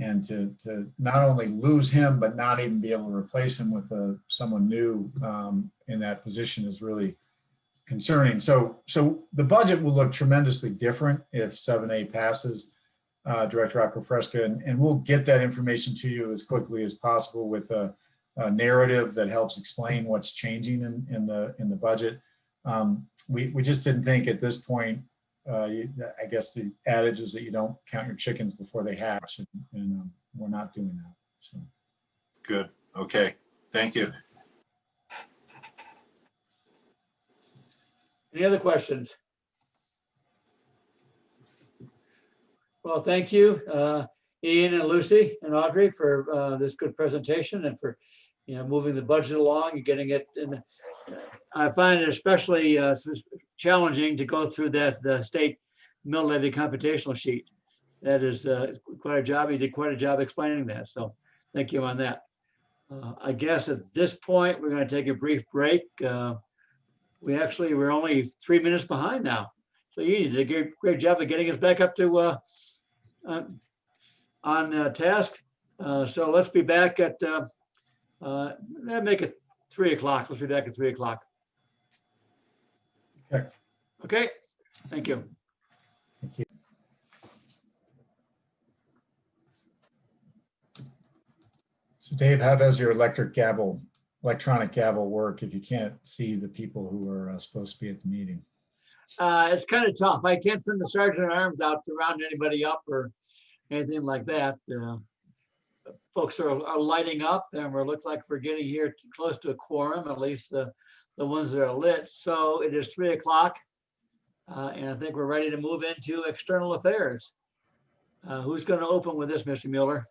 And to not only lose him, but not even be able to replace him with someone new in that position is really concerning. So the budget will look tremendously different if 7A passes, Director Acofresca, and we'll get that information to you as quickly as possible with a narrative that helps explain what's changing in the budget. We just didn't think at this point. I guess the adage is that you don't count your chickens before they hatch, and we're not doing that. So. Good. Okay. Thank you. Any other questions? Well, thank you, Ian and Lucy and Audrey, for this good presentation and for moving the budget along and getting it in. I find it especially challenging to go through the state mill levy computational sheet. That is quite a job. You did quite a job explaining that. So thank you on that. I guess at this point, we're going to take a brief break. We're only 3 minutes behind now. So you did a great job of getting us back up to on task. So let's be back at, make it 3 o'clock. Let's be back at 3 o'clock. Okay. Okay. Thank you. Thank you. So Dave, how does your electronic gavel work if you can't see the people who are supposed to be at the meeting? It's kind of tough. I can't send the sergeant at arms out to round anybody up or anything like that. Folks are lighting up, and we look like we're getting here close to a quorum, at least the ones that are lit. So it is 3 o'clock, and I think we're ready to move into external affairs. Who's going to open with this, Mr. Mueller?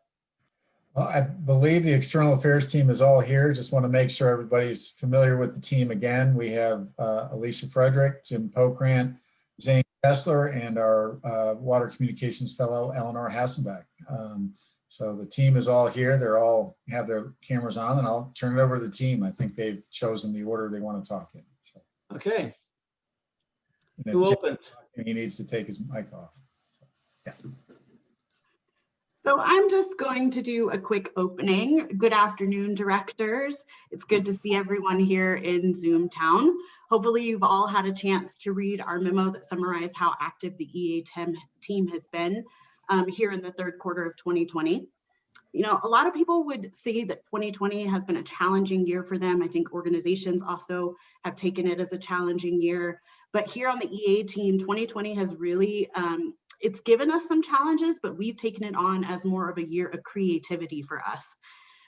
Well, I believe the external affairs team is all here. Just want to make sure everybody's familiar with the team again. We have Alicia Frederick, Jim Pokrant, Zane Kessler, and our water communications fellow, Eleanor Hassenbeck. So the team is all here. They're all have their cameras on, and I'll turn it over to the team. I think they've chosen the order they want to talk in. So. Okay. Who opens? He needs to take his mic off. Yeah. So I'm just going to do a quick opening. Good afternoon, directors. It's good to see everyone here in Zoom Town. Hopefully you've all had a chance to read our memo that summarized how active the EA team has been here in the third quarter of 2020. A lot of people would say that 2020 has been a challenging year for them. I think organizations also have taken it as a challenging year. But here on the EA team, 2020 has really, it's given us some challenges, but we've taken it on as more of a year of creativity for us.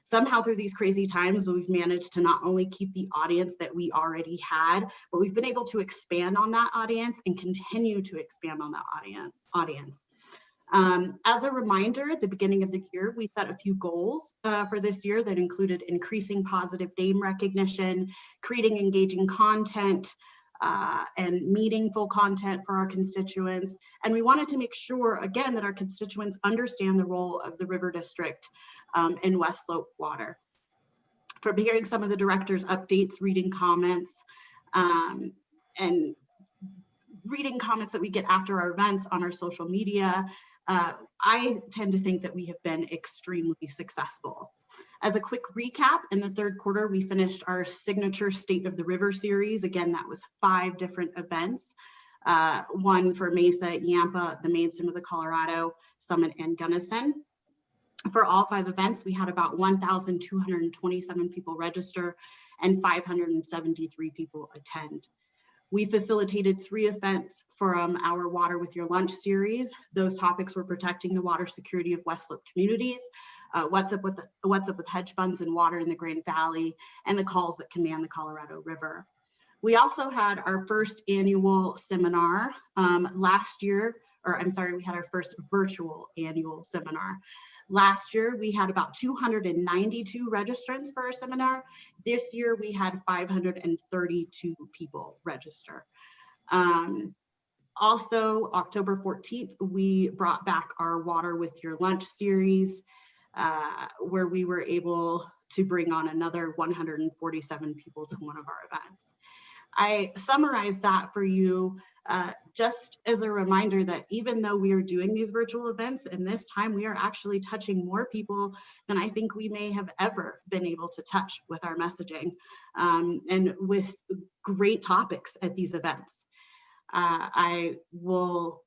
Somehow through these crazy times, we've managed to not only keep the audience that we already had, but we've been able to expand on that audience and continue to expand on that audience. As a reminder, at the beginning of the year, we set a few goals for this year that included increasing positive name recognition, creating engaging content, and meaningful content for our constituents. And we wanted to make sure, again, that our constituents understand the role of the River District in West Slope Water. From hearing some of the directors' updates, reading comments, and reading comments that we get after our events on our social media, I tend to think that we have been extremely successful. As a quick recap, in the third quarter, we finished our signature State of the River series. Again, that was 5 different events. One for Mesa, Yampa, the main stem of the Colorado, Summit, and Gunnison. For all 5 events, we had about 1,227 people register and 573 people attend. We facilitated 3 events from our Water with Your Lunch series. Those topics were protecting the water security of West Slope communities, what's up with hedge funds and water in the Grand Valley, and the calls that command the Colorado River. We also had our first annual seminar last year, we had our first virtual annual seminar. Last year, we had about 292 registrants for our seminar. This year, we had 532 people register. Also, October 14th, we brought back our Water with Your Lunch series. where we were able to bring on another 147 people to one of our events. I summarized that for you just as a reminder that even though we are doing these virtual events, and this time we are actually touching more people than I think we may have ever been able to touch with our messaging, and with great topics at these events. I will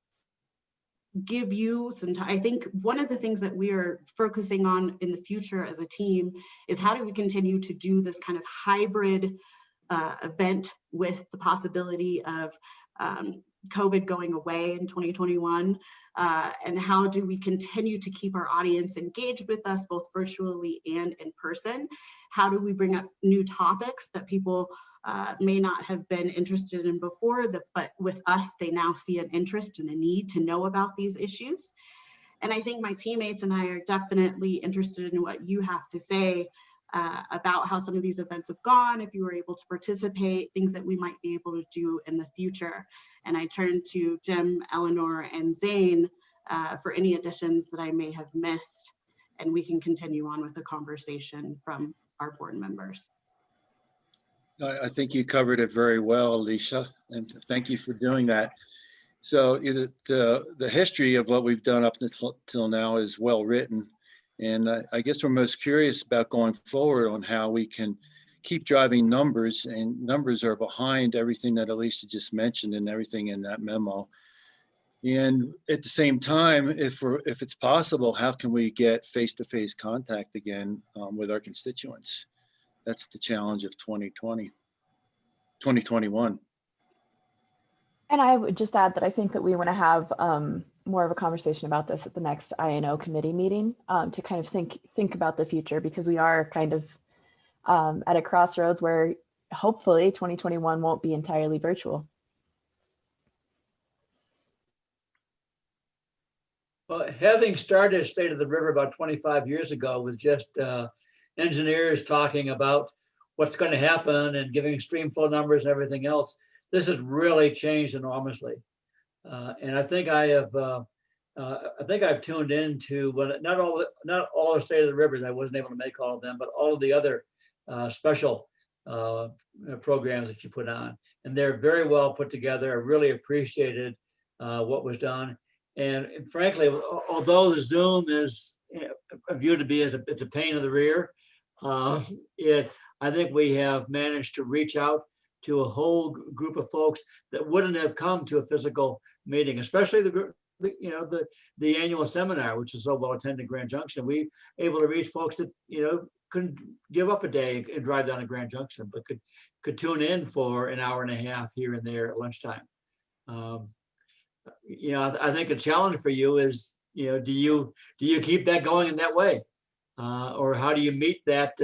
give you some time. I think one of the things that we are focusing on in the future as a team is how do we continue to do this kind of hybrid event with the possibility of COVID going away in 2021, and how do we continue to keep our audience engaged with us both virtually and in person? How do we bring up new topics that people may not have been interested in before, but with us, they now see an interest and a need to know about these issues? And I think my teammates and I are definitely interested in what you have to say about how some of these events have gone, if you were able to participate, things that we might be able to do in the future. And I turn to Jim, Eleanor, and Zane for any additions that I may have missed, and we can continue on with the conversation from our board members. I think you covered it very well, Alicia, and thank you for doing that. So the history of what we've done up until now is well written. And I guess we're most curious about going forward on how we can keep driving numbers, and numbers are behind everything that Alicia just mentioned and everything in that memo. And at the same time, if it's possible, how can we get face-to-face contact again with our constituents? That's the challenge of 2021. And I would just add that I think that we want to have more of a conversation about this at the next INO committee meeting, to kind of think about the future, because we are kind of at a crossroads where hopefully 2021 won't be entirely virtual. Well, having started State of the River about 25 years ago with just engineers talking about what's going to happen and giving stream flow numbers and everything else, this has really changed enormously. And I think I've tuned into, well, not all the State of the Rivers. I wasn't able to make all of them, but all of the other special programs that you put on, and they're very well put together. I really appreciated what was done. And frankly, although the Zoom is viewed to be as it's a pain in the rear, I think we have managed to reach out to a whole group of folks that wouldn't have come to a physical meeting, especially the annual seminar, which is so well attended in Grand Junction. We able to reach folks that couldn't give up a day and drive down to Grand Junction, but could tune in for an hour and a half here and there at lunchtime. I think a challenge for you is, do you keep that going in that way, or how do you meet that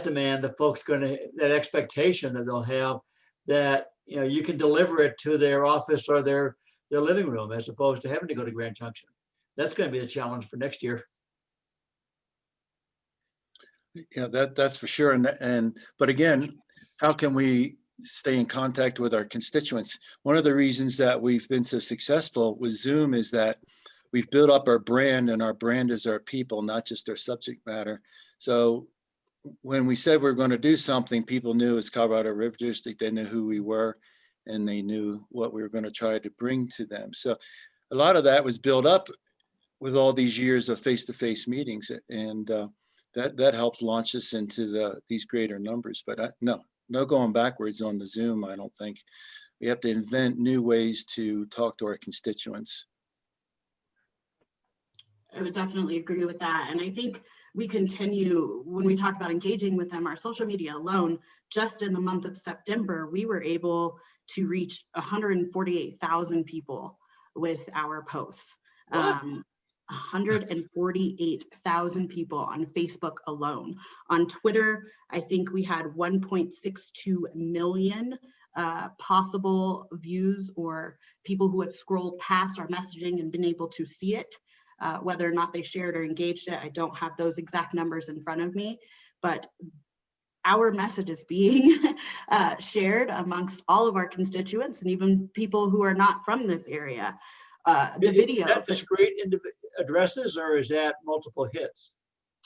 demand that folks that expectation that they'll have, that you can deliver it to their office or their living room as opposed to having to go to Grand Junction. That's going to be the challenge for next year. Yeah, that's for sure. But again, how can we stay in contact with our constituents? One of the reasons that we've been so successful with Zoom is that we've built up our brand, and our brand is our people, not just our subject matter. So when we said we were going to do something, people knew it was Colorado River District. They knew who we were, and they knew what we were going to try to bring to them. So a lot of that was built up with all these years of face-to-face meetings, and that helped launch us into these greater numbers. But no going backwards on the Zoom. I don't think. We have to invent new ways to talk to our constituents. I would definitely agree with that. And I think we continue, when we talk about engaging with them, our social media alone, just in the month of September, we were able to reach 148,000 people with our posts. 148,000 people on Facebook alone. On Twitter, I think we had 1.62 million possible views, or people who have scrolled past our messaging and been able to see it. Whether or not they shared or engaged it, I don't have those exact numbers in front of me, but our message is being shared amongst all of our constituents and even people who are not from this area. The video. Is that discrete addresses, or is that multiple hits?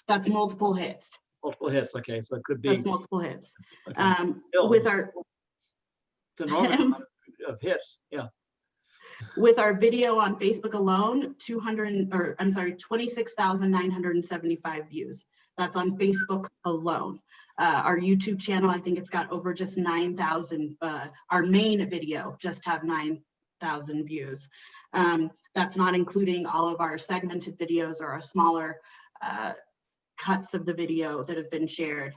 That's multiple hits. Multiple hits, okay, so it could be. That's multiple hits. Okay. Still, With our it's an enormous amount of hits, yeah. with our video on Facebook alone, 26,975 views. That's on Facebook alone. Our YouTube channel, I think it's got over just 9,000. Our main video just have 9,000 views. That's not including all of our segmented videos or our smaller cuts of the video that have been shared.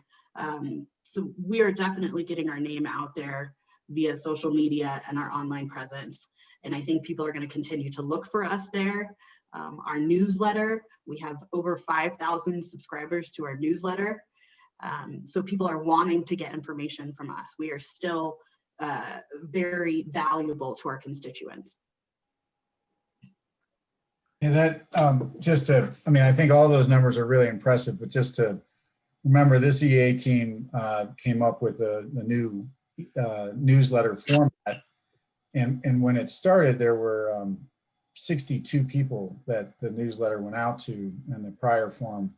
So we are definitely getting our name out there via social media and our online presence. And I think people are going to continue to look for us there. Our newsletter, we have over 5,000 subscribers to our newsletter. So people are wanting to get information from us. We are still very valuable to our constituents. Yeah, that I think all those numbers are really impressive, but just to remember, this EA team came up with the new newsletter format. And when it started, there were 62 people that the newsletter went out to in the prior form.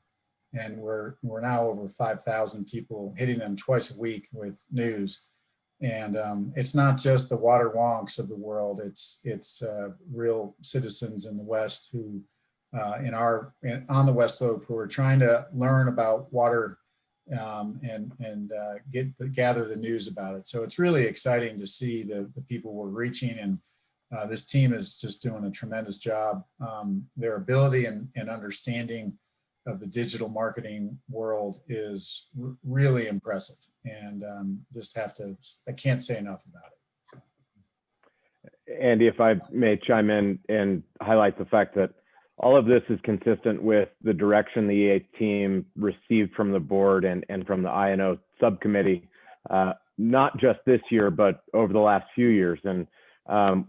And we're now over 5,000 people, hitting them twice a week with news. And it's not just the water wonks of the world, it's real citizens in the West who, on the West Slope, who are trying to learn about water and gather the news about it. So it's really exciting to see the people we're reaching, and this team is just doing a tremendous job. Their ability and understanding of the digital marketing world is really impressive, and I can't say enough about it. So. Andy, if I may chime in and highlight the fact that all of this is consistent with the direction the EA team received from the board and from the INO subcommittee, not just this year, but over the last few years. And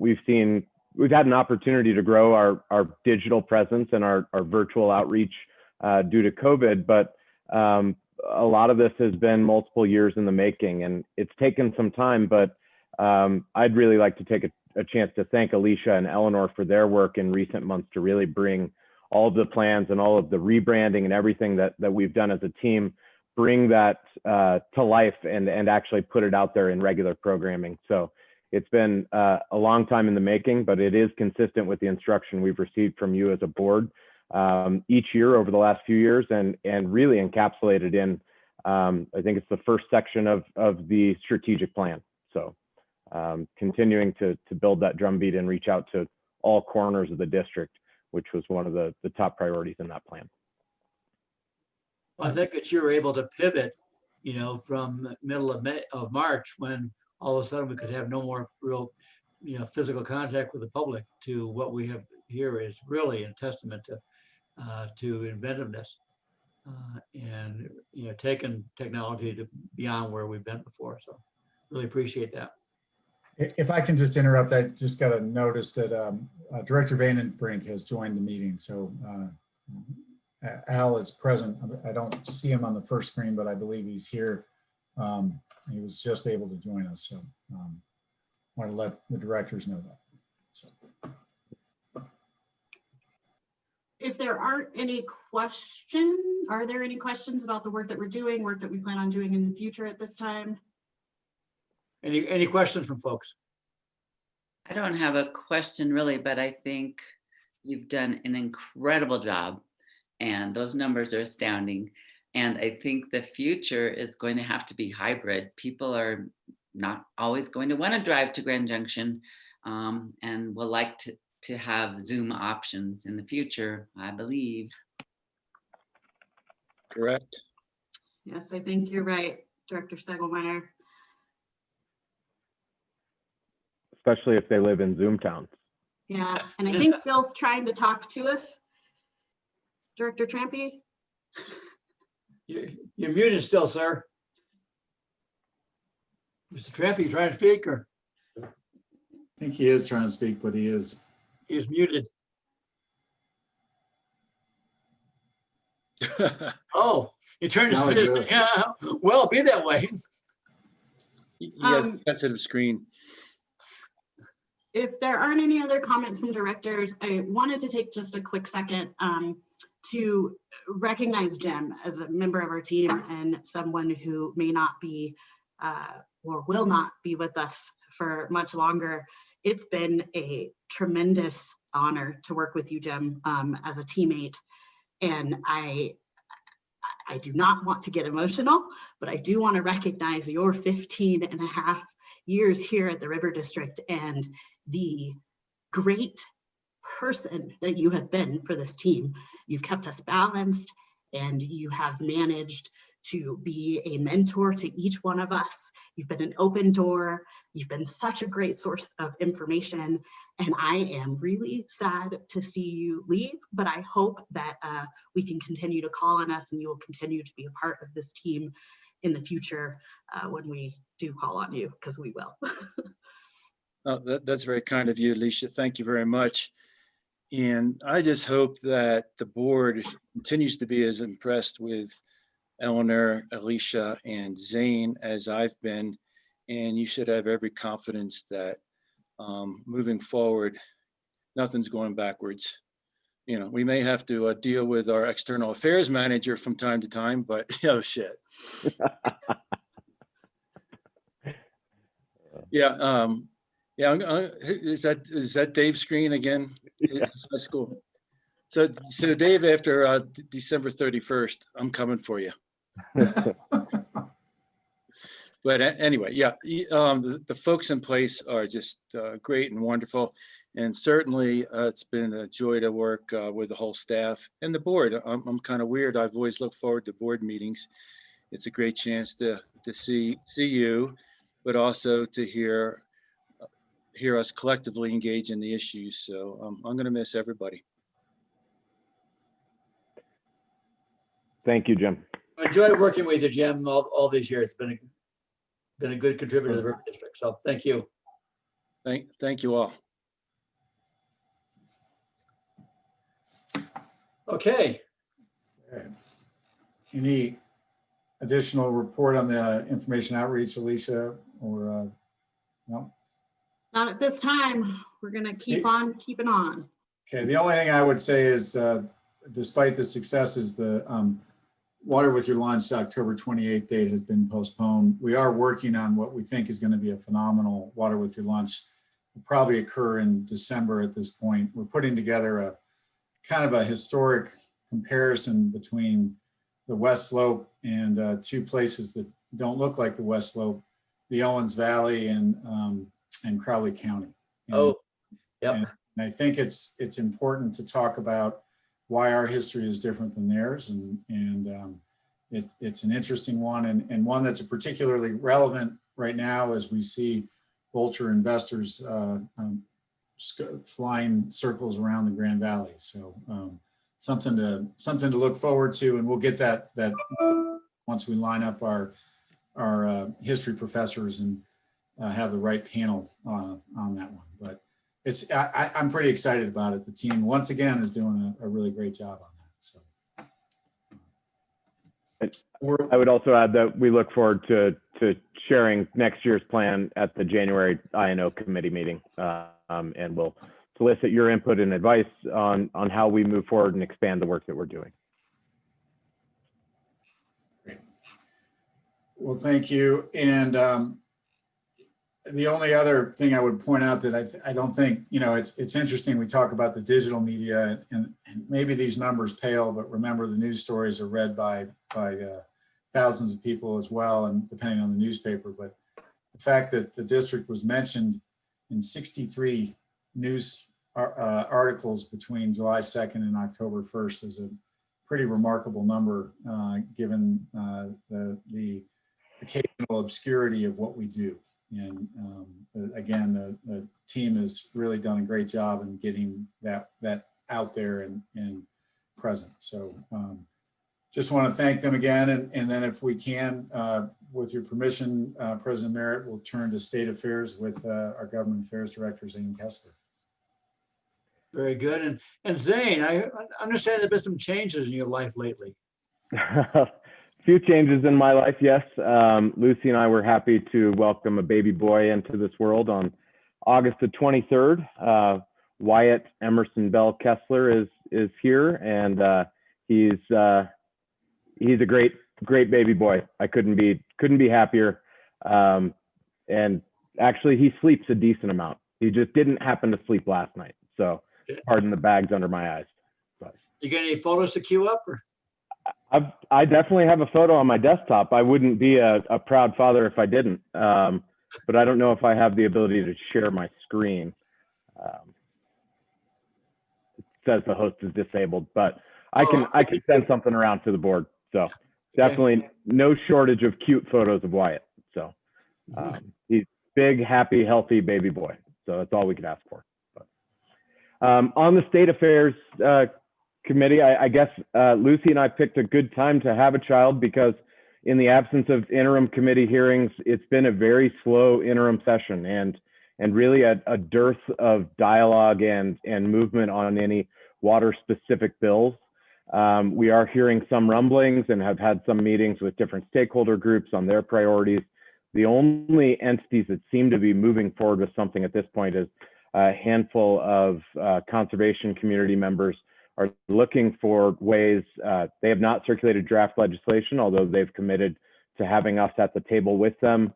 we've had an opportunity to grow our digital presence and our virtual outreach due to COVID, but a lot of this has been multiple years in the making, and it's taken some time, but I'd really like to take a chance to thank Alicia and Eleanor for their work in recent months to really bring all of the plans and all of the rebranding and everything that we've done as a team, bring that to life and actually put it out there in regular programming. So it's been a long time in the making, but it is consistent with the instruction we've received from you as a board each year over the last few years, and really encapsulated in, I think it's the first section of the strategic plan. So continuing to build that drumbeat and reach out to all corners of the district, which was one of the top priorities in that plan. Well, I think that you were able to pivot, from the middle of March, when all of a sudden we could have no more real, physical contact with the public, to what we have here is really a testament to inventiveness and taking technology to beyond where we've been before. So really appreciate that. If I can just interrupt, I just got a notice that Director Vandenbrink has joined the meeting. So Al is present. I don't see him on the first screen, but I believe he's here. He was just able to join us. So want to let the directors know that. So. If there aren't any questions, are there any questions about the work that we're doing, work that we plan on doing in the future at this time? Any questions from folks? I don't have a question really, but I think you've done an incredible job, and those numbers are astounding. And I think the future is going to have to be hybrid. People are not always going to want to drive to Grand Junction, and will like to have Zoom options in the future, I believe. Correct. Yes, I think you're right, Director Segelmeyer. Especially if they live in Zoom towns. Yeah, and I think Bill's trying to talk to us. Director Trampy? You're muted still, sir. Mr. Trampy, you trying to speak, or? I think he is trying to speak, but he is muted. Oh, you turned his really. Yeah, well, be that way. He has a sensitive screen. If there aren't any other comments from directors, I wanted to take just a quick second to recognize Jim as a member of our team and someone who may not be or will not be with us for much longer. It's been a tremendous honor to work with you, Jim, as a teammate. And I do not want to get emotional, but I do want to recognize your 15 and a half years here at the River District and the great person that you have been for this team. You've kept us balanced and you have managed to be a mentor to each one of us. You've been an open door. You've been such a great source of information. And I am really sad to see you leave, but I hope that we can continue to call on us and you will continue to be a part of this team in the future when we do call on you, because we will. Oh, that's very kind of you, Alicia. Thank you very much. And I just hope that the board continues to be as impressed with Eleanor, Alicia, and Zane as I've been. And you should have every confidence that moving forward, nothing's going backwards. You know, we may have to deal with our external affairs manager from time to time, but oh shit. Yeah. Yeah. Is that Dave's screen again? That's cool. So Dave, after December 31st, I'm coming for you. But anyway, yeah, the folks in place are just great and wonderful. And certainly it's been a joy to work with the whole staff and the board. I'm kind of weird. I've always looked forward to board meetings. It's a great chance to see you, but also to hear us collectively engage in the issues. So I'm going to miss everybody. Thank you, Jim. I enjoyed working with you, Jim, all these years. It's been a good contributor to the River District. So thank you. Thank you all. Okay. Any additional report on the information outreach, Alicia, or no? Not at this time. We're going to keep on keeping on. Okay, the only thing I would say is despite the successes, the Water with Your Lunch October 28th date has been postponed. We are working on what we think is going to be a phenomenal Water with Your Lunch. Will probably occur in December at this point. We're putting together a kind of a historic comparison between the West Slope and two places that don't look like the West Slope, the Owens Valley and Crowley County. And, and I think it's important to talk about why our history is different than theirs, and it's an interesting one, and one that's particularly relevant right now as we see vulture investors flying circles around the Grand Valley. So something to look forward to, and we'll get that once we line up our history professors and have the right panel on that one. But I'm pretty excited about it. The team once again is doing a really great job on that. So I would also add that we look forward to sharing next year's plan at the January INO committee meeting, and we'll solicit your input and advice on how we move forward and expand the work that we're doing. Great. Well, thank you. And the only other thing I would point out that I don't think, it's interesting. We talk about the digital media and maybe these numbers pale, but remember the news stories are read by thousands of people as well, and depending on the newspaper. But the fact that the district was mentioned in 63 news articles between July 2nd and October 1st is a pretty remarkable number given the occasional obscurity of what we do. And again, the team has really done a great job in getting that out there and present. So just want to thank them again. And then if we can, with your permission, President Merritt, we'll turn to state affairs with our government affairs director, Zane Kessler. Very good. And Zane, I understand there's been some changes in your life lately. Few changes in my life, yes. Lucy and I were happy to welcome a baby boy into this world on August the 23rd. Wyatt Emerson Bell Kessler is here, and He's a great baby boy. I couldn't be happier. And actually, he sleeps a decent amount. He just didn't happen to sleep last night. So pardon the bags under my eyes. But You got any photos to queue up? Or? I definitely have a photo on my desktop. I wouldn't be a proud father if I didn't. But I don't know if I have the ability to share my screen. It says the host is disabled, but I can send something around to the board. So definitely no shortage of cute photos of Wyatt. So he's big, happy, healthy baby boy. So that's all we could ask for. But, on the state affairs committee, I guess Lucy and I picked a good time to have a child because in the absence of interim committee hearings, it's been a very slow interim session and really a dearth of dialogue and movement on any water specific bills. We are hearing some rumblings and have had some meetings with different stakeholder groups on their priorities. The only entities that seem to be moving forward with something at this point is a handful of conservation community members are looking for ways. They have not circulated draft legislation, although they've committed to having us at the table with them.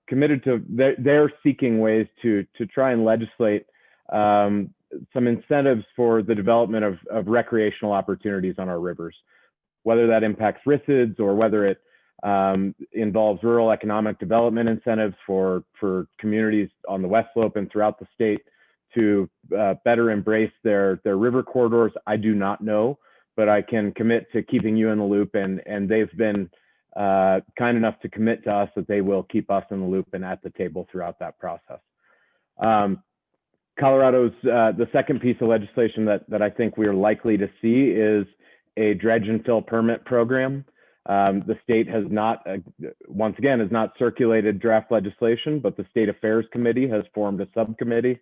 Committed to, they're seeking ways to try and legislate some incentives for the development of recreational opportunities on our rivers, whether that impacts RISIDs or whether it involves rural economic development incentives for communities on the West Slope and throughout the state to better embrace their river corridors. I do not know, but I can commit to keeping you in the loop, and they've been kind enough to commit to us that they will keep us in the loop and at the table throughout that process. Colorado's, the second piece of legislation that I think we are likely to see is a dredge and fill permit program. The state has not, once again, has not circulated draft legislation, but the State Affairs Committee has formed a subcommittee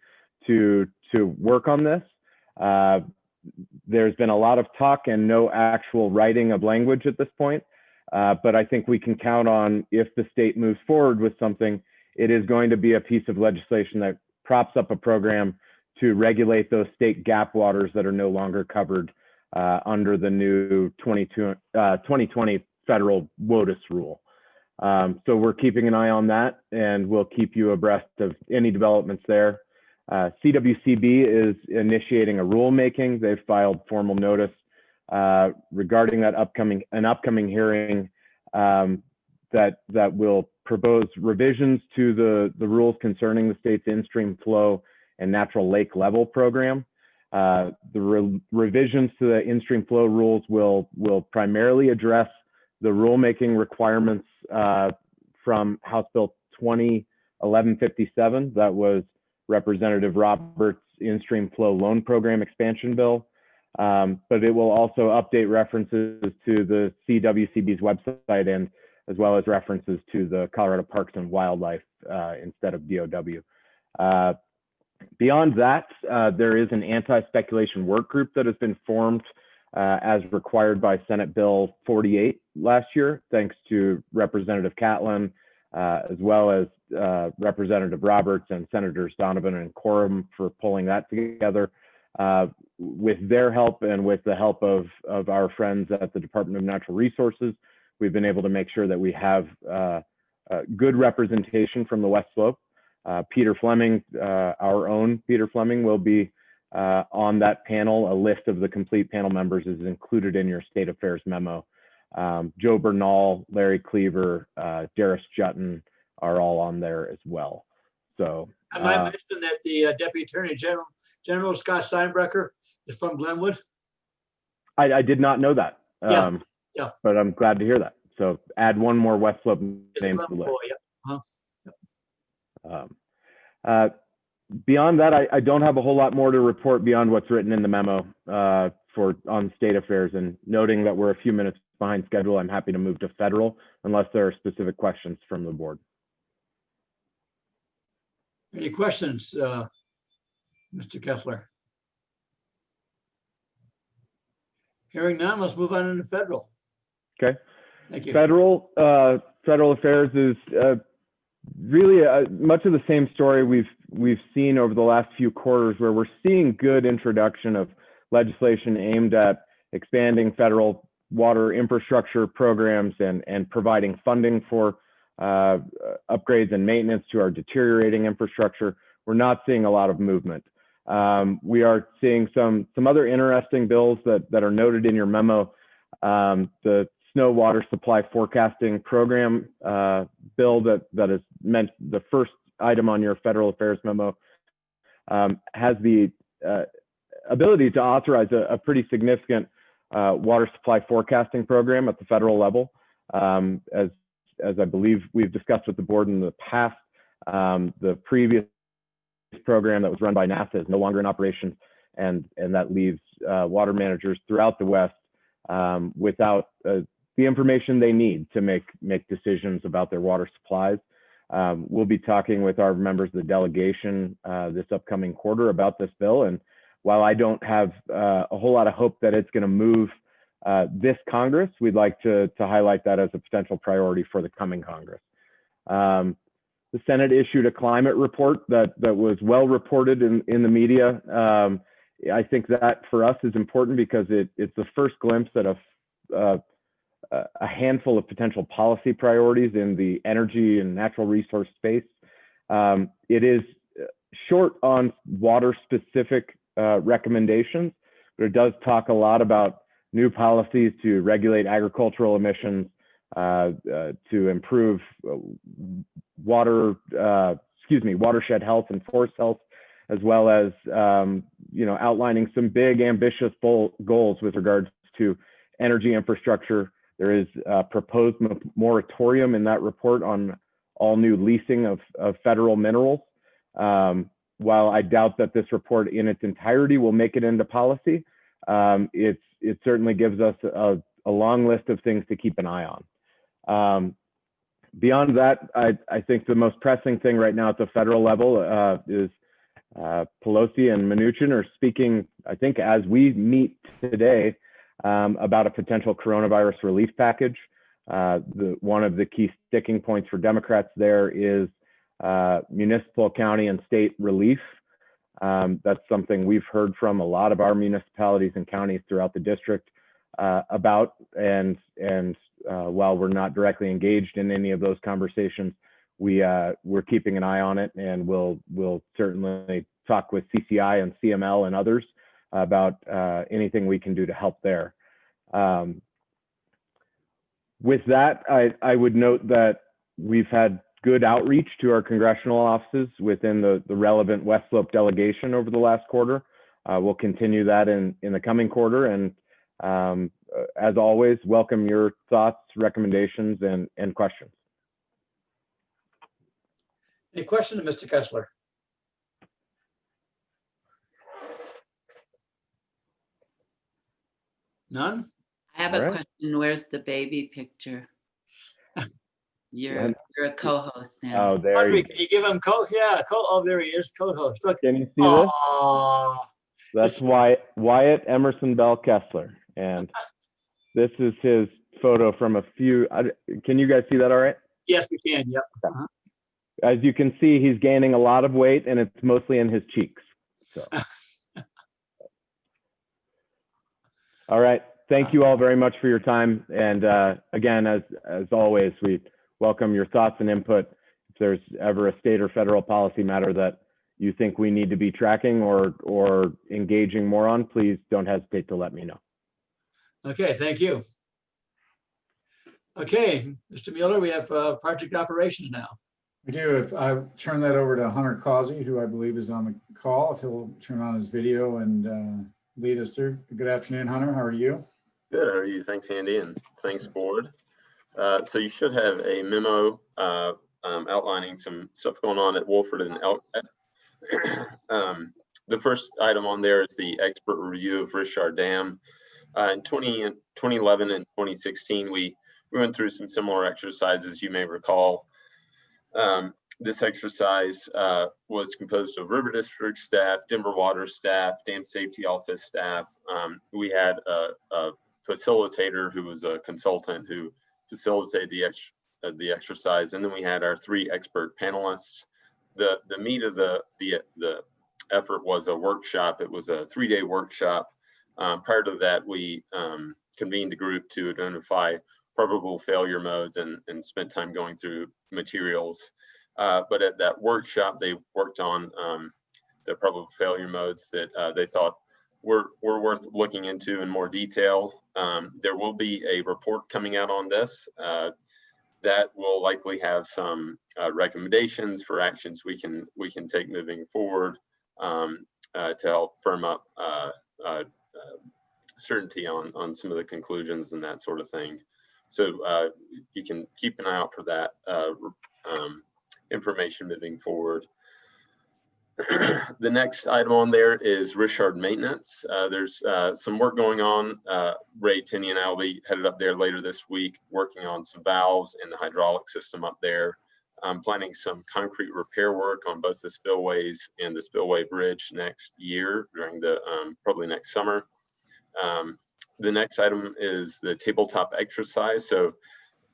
to work on this. There's been a lot of talk and no actual writing of language at this point. But I think we can count on, if the state moves forward with something, it is going to be a piece of legislation that props up a program to regulate those state gap waters that are no longer covered under the new 2020 federal WOTUS rule. So we're keeping an eye on that, and we'll keep you abreast of any developments there. CWCB is initiating a rulemaking. They've filed formal notice regarding that upcoming hearing that will propose revisions to the rules concerning the state's in-stream flow and natural lake level program. The revisions to the in-stream flow rules will primarily address the rulemaking requirements from House Bill 2011-57. That was Representative Roberts' in-stream flow loan program expansion bill. But it will also update references to the CWCB's website, and as well as references to the Colorado Parks and Wildlife instead of DOW. Beyond that, there is an anti-speculation work group that has been formed as required by Senate Bill 48 last year, thanks to Representative Catlin, as well as Representative Roberts and Senators Donovan and Coram for pulling that together. With their help and with the help of our friends at the Department of Natural Resources, we've been able to make sure that we have good representation from the West Slope. Peter Fleming, our own Peter Fleming, will be on that panel. A list of the complete panel members is included in your state affairs memo. Joe Bernal, Larry Cleaver, Darius Jutton are all on there as well. So I might mention that the Deputy Attorney General Scott Steinbrecher is from Glenwood. I did not know that. Yeah. But I'm glad to hear that. So add one more West Slope name to the list. Beyond that, I don't have a whole lot more to report beyond what's written in the memo on state affairs. And noting that we're a few minutes behind schedule, I'm happy to move to federal unless there are specific questions from the board. Any questions, Mr. Kessler? Hearing none, let's move on into federal. Okay. Thank you. Federal affairs is really much of the same story we've seen over the last few quarters, where we're seeing good introduction of legislation aimed at expanding federal water infrastructure programs and providing funding for upgrades and maintenance to our deteriorating infrastructure, we're not seeing a lot of movement. We are seeing some other interesting bills that are noted in your memo. The Snow Water Supply Forecasting Program bill that is meant, the first item on your federal affairs memo, has the ability to authorize a pretty significant water supply forecasting program at the federal level. As I believe we've discussed with the board in the past, the previous program that was run by NASA is no longer in operation, and that leaves water managers throughout the West without the information they need to make decisions about their water supplies. We'll be talking with our members of the delegation this upcoming quarter about this bill, and while I don't have a whole lot of hope that it's going to move this Congress, we'd like to highlight that as a potential priority for the coming Congress. The Senate issued a climate report that was well reported in the media. I think that for us is important because it's the first glimpse at a handful of potential policy priorities in the energy and natural resource space. It is short on water-specific recommendations, but it does talk a lot about new policies to regulate agricultural emissions, to improve watershed health and forest health, as well as outlining some big ambitious goals with regards to energy infrastructure. There is a proposed moratorium in that report on all new leasing of federal minerals. While I doubt that this report in its entirety will make it into policy, it certainly gives us a long list of things to keep an eye on. Beyond that, I think the most pressing thing right now at the federal level is Pelosi and Mnuchin are speaking, I think, as we meet today, about a potential coronavirus relief package. One of the key sticking points for Democrats there is municipal, county, and state relief. That's something we've heard from a lot of our municipalities and counties throughout the district about, and while we're not directly engaged in any of those conversations, we're keeping an eye on it, and we'll certainly talk with CCI and CML and others about anything we can do to help there. With that, I would note that we've had good outreach to our congressional offices within the relevant West Slope delegation over the last quarter. We'll continue that in the coming quarter, and as always, welcome your thoughts, recommendations, and questions. Any question to Mr. Kessler? None? I have a question. Where's the baby picture? You're a co-host now. Oh, there Audrey, you can you give him oh, there he is, co-host. Look. Can you see Aww. this? That's Wyatt Emerson Bell Kessler, and this is his photo from a few. Can you guys see that all right? Yes, we can. Yep. As you can see, he's gaining a lot of weight, and it's mostly in his cheeks. So. All right. Thank you all very much for your time. And again, as always, we welcome your thoughts and input. If there's ever a state or federal policy matter that you think we need to be tracking or engaging more on, please don't hesitate to let me know. Okay, thank you. Okay, Mr. Mueller, we have project operations now. We do. If I turn that over to Hunter Causey, who I believe is on the call, if he'll turn on his video and lead us through. Good afternoon, Hunter. How are you? Good. How are you? Thanks, Andy, and thanks, board. So you should have a memo outlining some stuff going on at Wolford and Elkhead. The first item on there is the expert review of Richard Dam. In 2011 and 2016, we went through some similar exercises, you may recall. This exercise was composed of River District staff, Denver Water staff, Dam Safety Office staff. We had a facilitator who was a consultant who facilitated the exercise, and then we had our 3 expert panelists. The meat of the effort was a workshop. It was a 3-day workshop Prior to that, we convened the group to identify probable failure modes and spent time going through materials. But at that workshop, they worked on the probable failure modes that they thought were worth looking into in more detail. There will be a report coming out on this that will likely have some recommendations for actions we can take moving forward to help firm up certainty on some of the conclusions and that sort of thing. So you can keep an eye out for that information moving forward. The next item on there is Richard maintenance. There's some work going on. Ray, Tinney, and I will be headed up there later this week, working on some valves and the hydraulic system up there. I'm planning some concrete repair work on both the spillways and the spillway bridge next year during the probably next summer. The next item is the tabletop exercise. So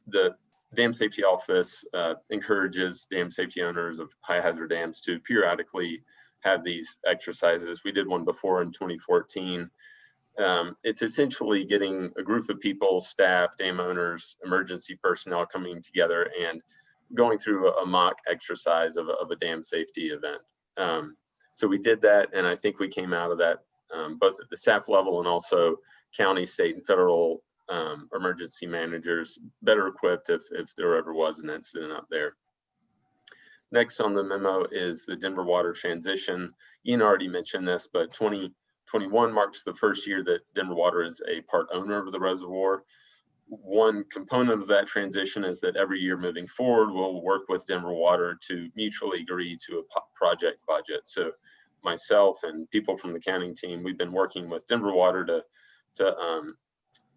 the Dam Safety Office encourages dam safety owners of high hazard dams to periodically have these exercises. We did one before in 2014. It's essentially getting a group of people, staff, dam owners, emergency personnel coming together and going through a mock exercise of a dam safety event. So we did that, and I think we came out of that both at the staff level and also county, state, and federal emergency managers better equipped if there ever was an incident up there. Next on the memo is the Denver water transition. Ian already mentioned this, but 2021 marks the first year that Denver Water is a part owner of the reservoir. One component of that transition is that every year moving forward, we'll work with Denver Water to mutually agree to a project budget. So myself and people from the accounting team, we've been working with Denver Water to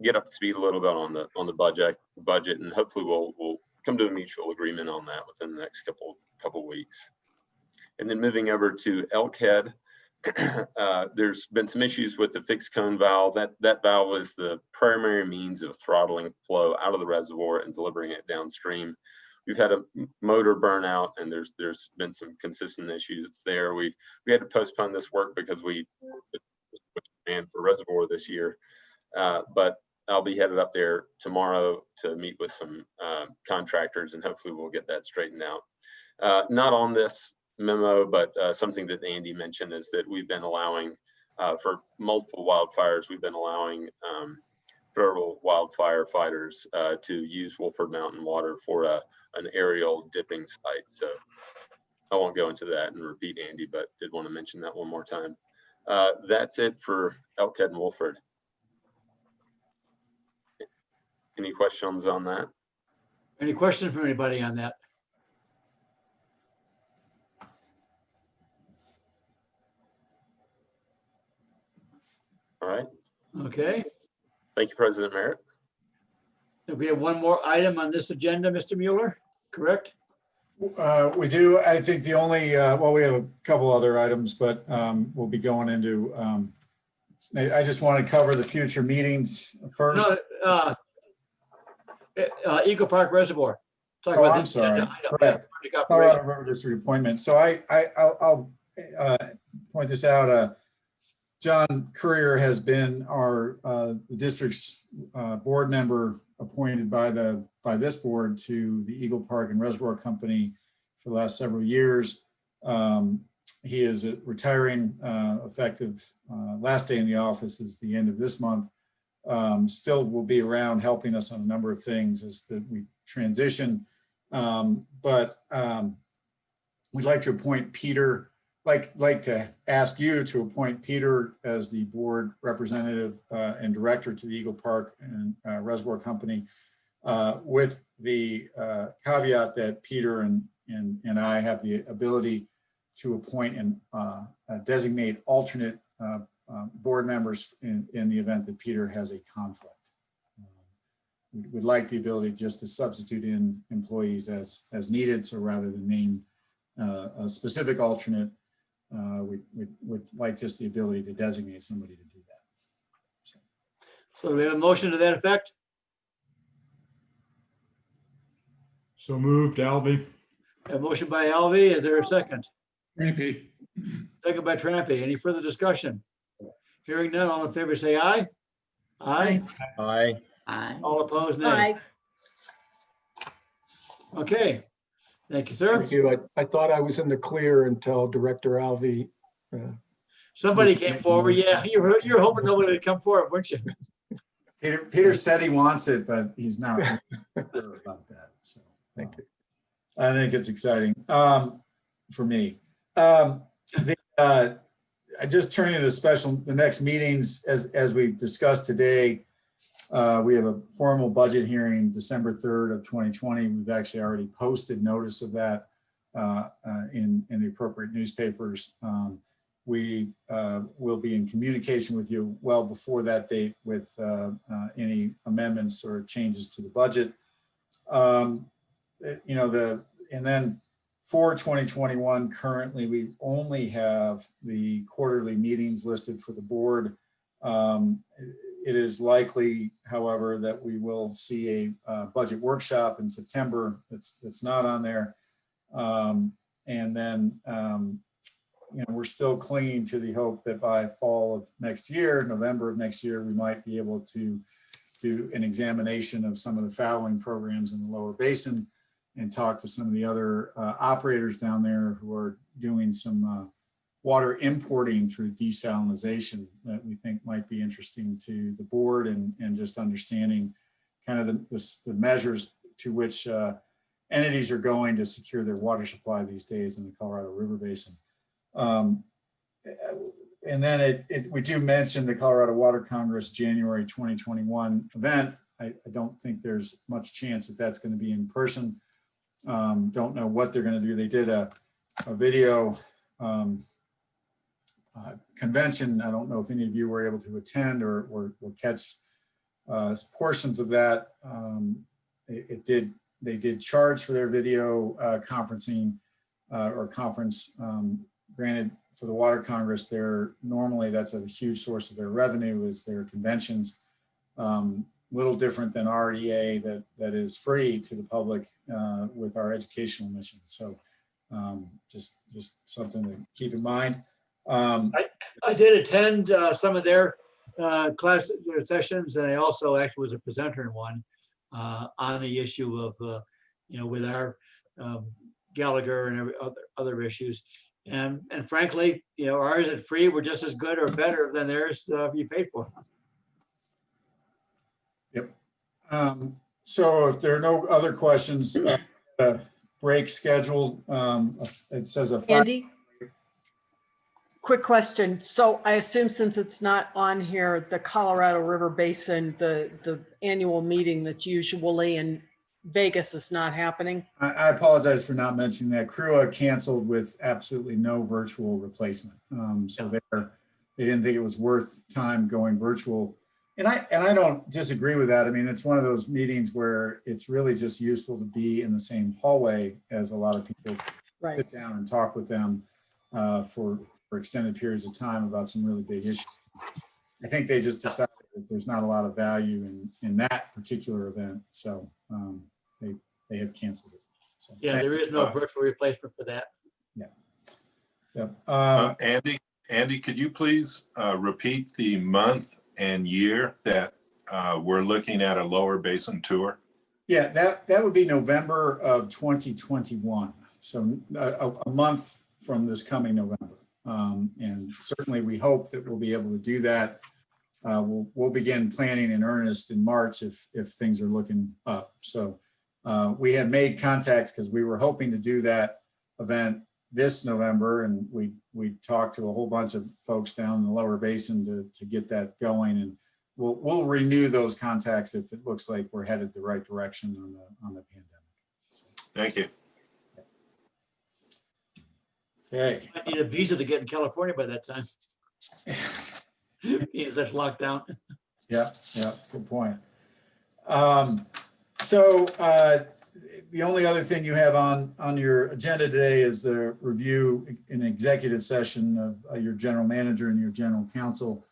get up to speed a little bit on the budget, and hopefully we'll come to a mutual agreement on that within the next couple weeks. And then moving over to Elkhead, there's been some issues with the fixed cone valve. That valve was the primary means of throttling flow out of the reservoir and delivering it downstream. We've had a motor burnout, and there's been some consistent issues there. We had to postpone this work because we planned for reservoir this year, but I'll be headed up there tomorrow to meet with some contractors, and hopefully we'll get that straightened out. Not on this memo, but something that Andy mentioned is that we've been allowing for multiple wildfires, we've been allowing federal wildfire fighters to use Wolford Mountain water for an aerial dipping site. So I won't go into that and repeat Andy, but did want to mention that one more time. That's it for Elkhead and Wolford. Any questions on that? Any questions from anybody on that? All right. Okay. Thank you, President Merritt. We have one more item on this agenda, Mr. Mueller, correct? We do. I think the only, well, we have a couple other items, but we'll be going into, I just want to cover the future meetings first. No, Eagle Park Reservoir. Talk Oh, about I'm this sorry. agenda item. Correct. Project Colorado operation. River District appointment. So I'll point this out. John Courier has been our the district's board member appointed by this board to the Eagle Park and Reservoir Company for the last several years. He is retiring effective last day in the office is the end of this month. Still will be around helping us on a number of things as we transition. But we'd like to appoint Peter, like to ask you to appoint Peter as the board representative and director to the Eagle Park and Reservoir Company, with the caveat that Peter and I have the ability to appoint and designate alternate board members in the event that Peter has a conflict. We'd like the ability just to substitute in employees as needed. So rather than name a specific alternate, we'd like just the ability to designate somebody to do that. So we have a motion to that effect? So moved, Albie. A motion by Alvy. Is there a second? Trampy. Second by Trampy. Any further discussion? Hearing none, all in favor, say aye. Aye. Aye. Aye. All opposed, nay. Okay, thank you, sir. Thank you. I thought I was in the clear until Director Alvey. Somebody came forward. Yeah, you're hoping nobody would come forward, weren't you? Peter said he wants it, but he's not sure about that. So Thank you. I think it's exciting for me. I just turning to the next meetings as we've discussed today. We have a formal budget hearing December 3rd of 2020. We've actually already posted notice of that in the appropriate newspapers. We will be in communication with you well before that date with any amendments or changes to the budget. And then for 2021, currently we only have the quarterly meetings listed for the board. It is likely, however, that we will see a budget workshop in September. It's not on there. And then, we're still clinging to the hope that by fall of next year, November of next year, we might be able to do an examination of some of the fallowing programs in the lower basin and talk to some of the other operators down there who are doing some water importing through desalinization that we think might be interesting to the board and just understanding kind of the measures to which entities are going to secure their water supply these days in the Colorado River Basin. And then we do mention the Colorado Water Congress January 2021 event. I don't think there's much chance that that's going to be in person. Don't know what they're going to do. They did a video convention. I don't know if any of you were able to attend or catch portions of that. They did charge for their video conferencing or conference. Granted, for the Water Congress, normally that's a huge source of their revenue is their conventions. Little different than REA that is free to the public with our educational mission. So just something to keep in mind. I did attend some of their their sessions, and I also actually was a presenter in one on the issue of with our Gallagher and other issues. And frankly, ours at free, we're just as good or better than theirs you paid for. Yep. So if there are no other questions, break scheduled. It says a 5. Andy, quick question. So I assume since it's not on here, the Colorado River Basin, the annual meeting that's usually in Vegas is not happening? I apologize for not mentioning that. CRUA canceled with absolutely no virtual replacement. So they didn't think it was worth time going virtual. And I don't disagree with that. I mean, it's one of those meetings where it's really just useful to be in the same hallway as a lot of people, right. Sit down and talk with them for extended periods of time about some really big issues. I think they just decided that there's not a lot of value in that particular event. So they have canceled it. So, yeah, there is no virtual replacement for that. Yeah. Yep. Andy, could you please repeat the month and year that we're looking at a lower basin tour? Yeah, that would be November of 2021. So a month from this coming November. And certainly we hope that we'll be able to do that. We'll begin planning in earnest in March if things are looking up. So we had made contacts because we were hoping to do that event this November, and we talked to a whole bunch of folks down in the lower basin to get that going, and we'll renew those contacts if it looks like we're headed the right direction on the pandemic. So. Thank you. Okay. I need a visa to get in California by that time. That's locked down. Yeah, good point. So the only other thing you have on your agenda today is the review in executive session of your general manager and your general counsel.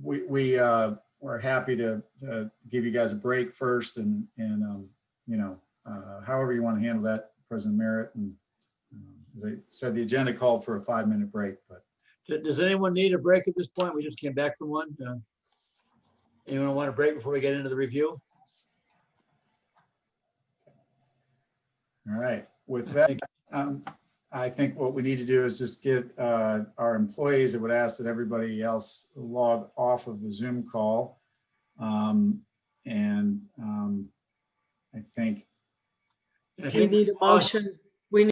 We're happy to give you guys a break first, and however you want to handle that, President Merritt. And as I said, the agenda called for a 5-minute break, but Does anyone need a break at this point? We just came back from one. Anyone want a break before we get into the review? All right, with that, I think what we need to do is just get our employees, I would ask that everybody else log off of the Zoom call. I think. We need a motion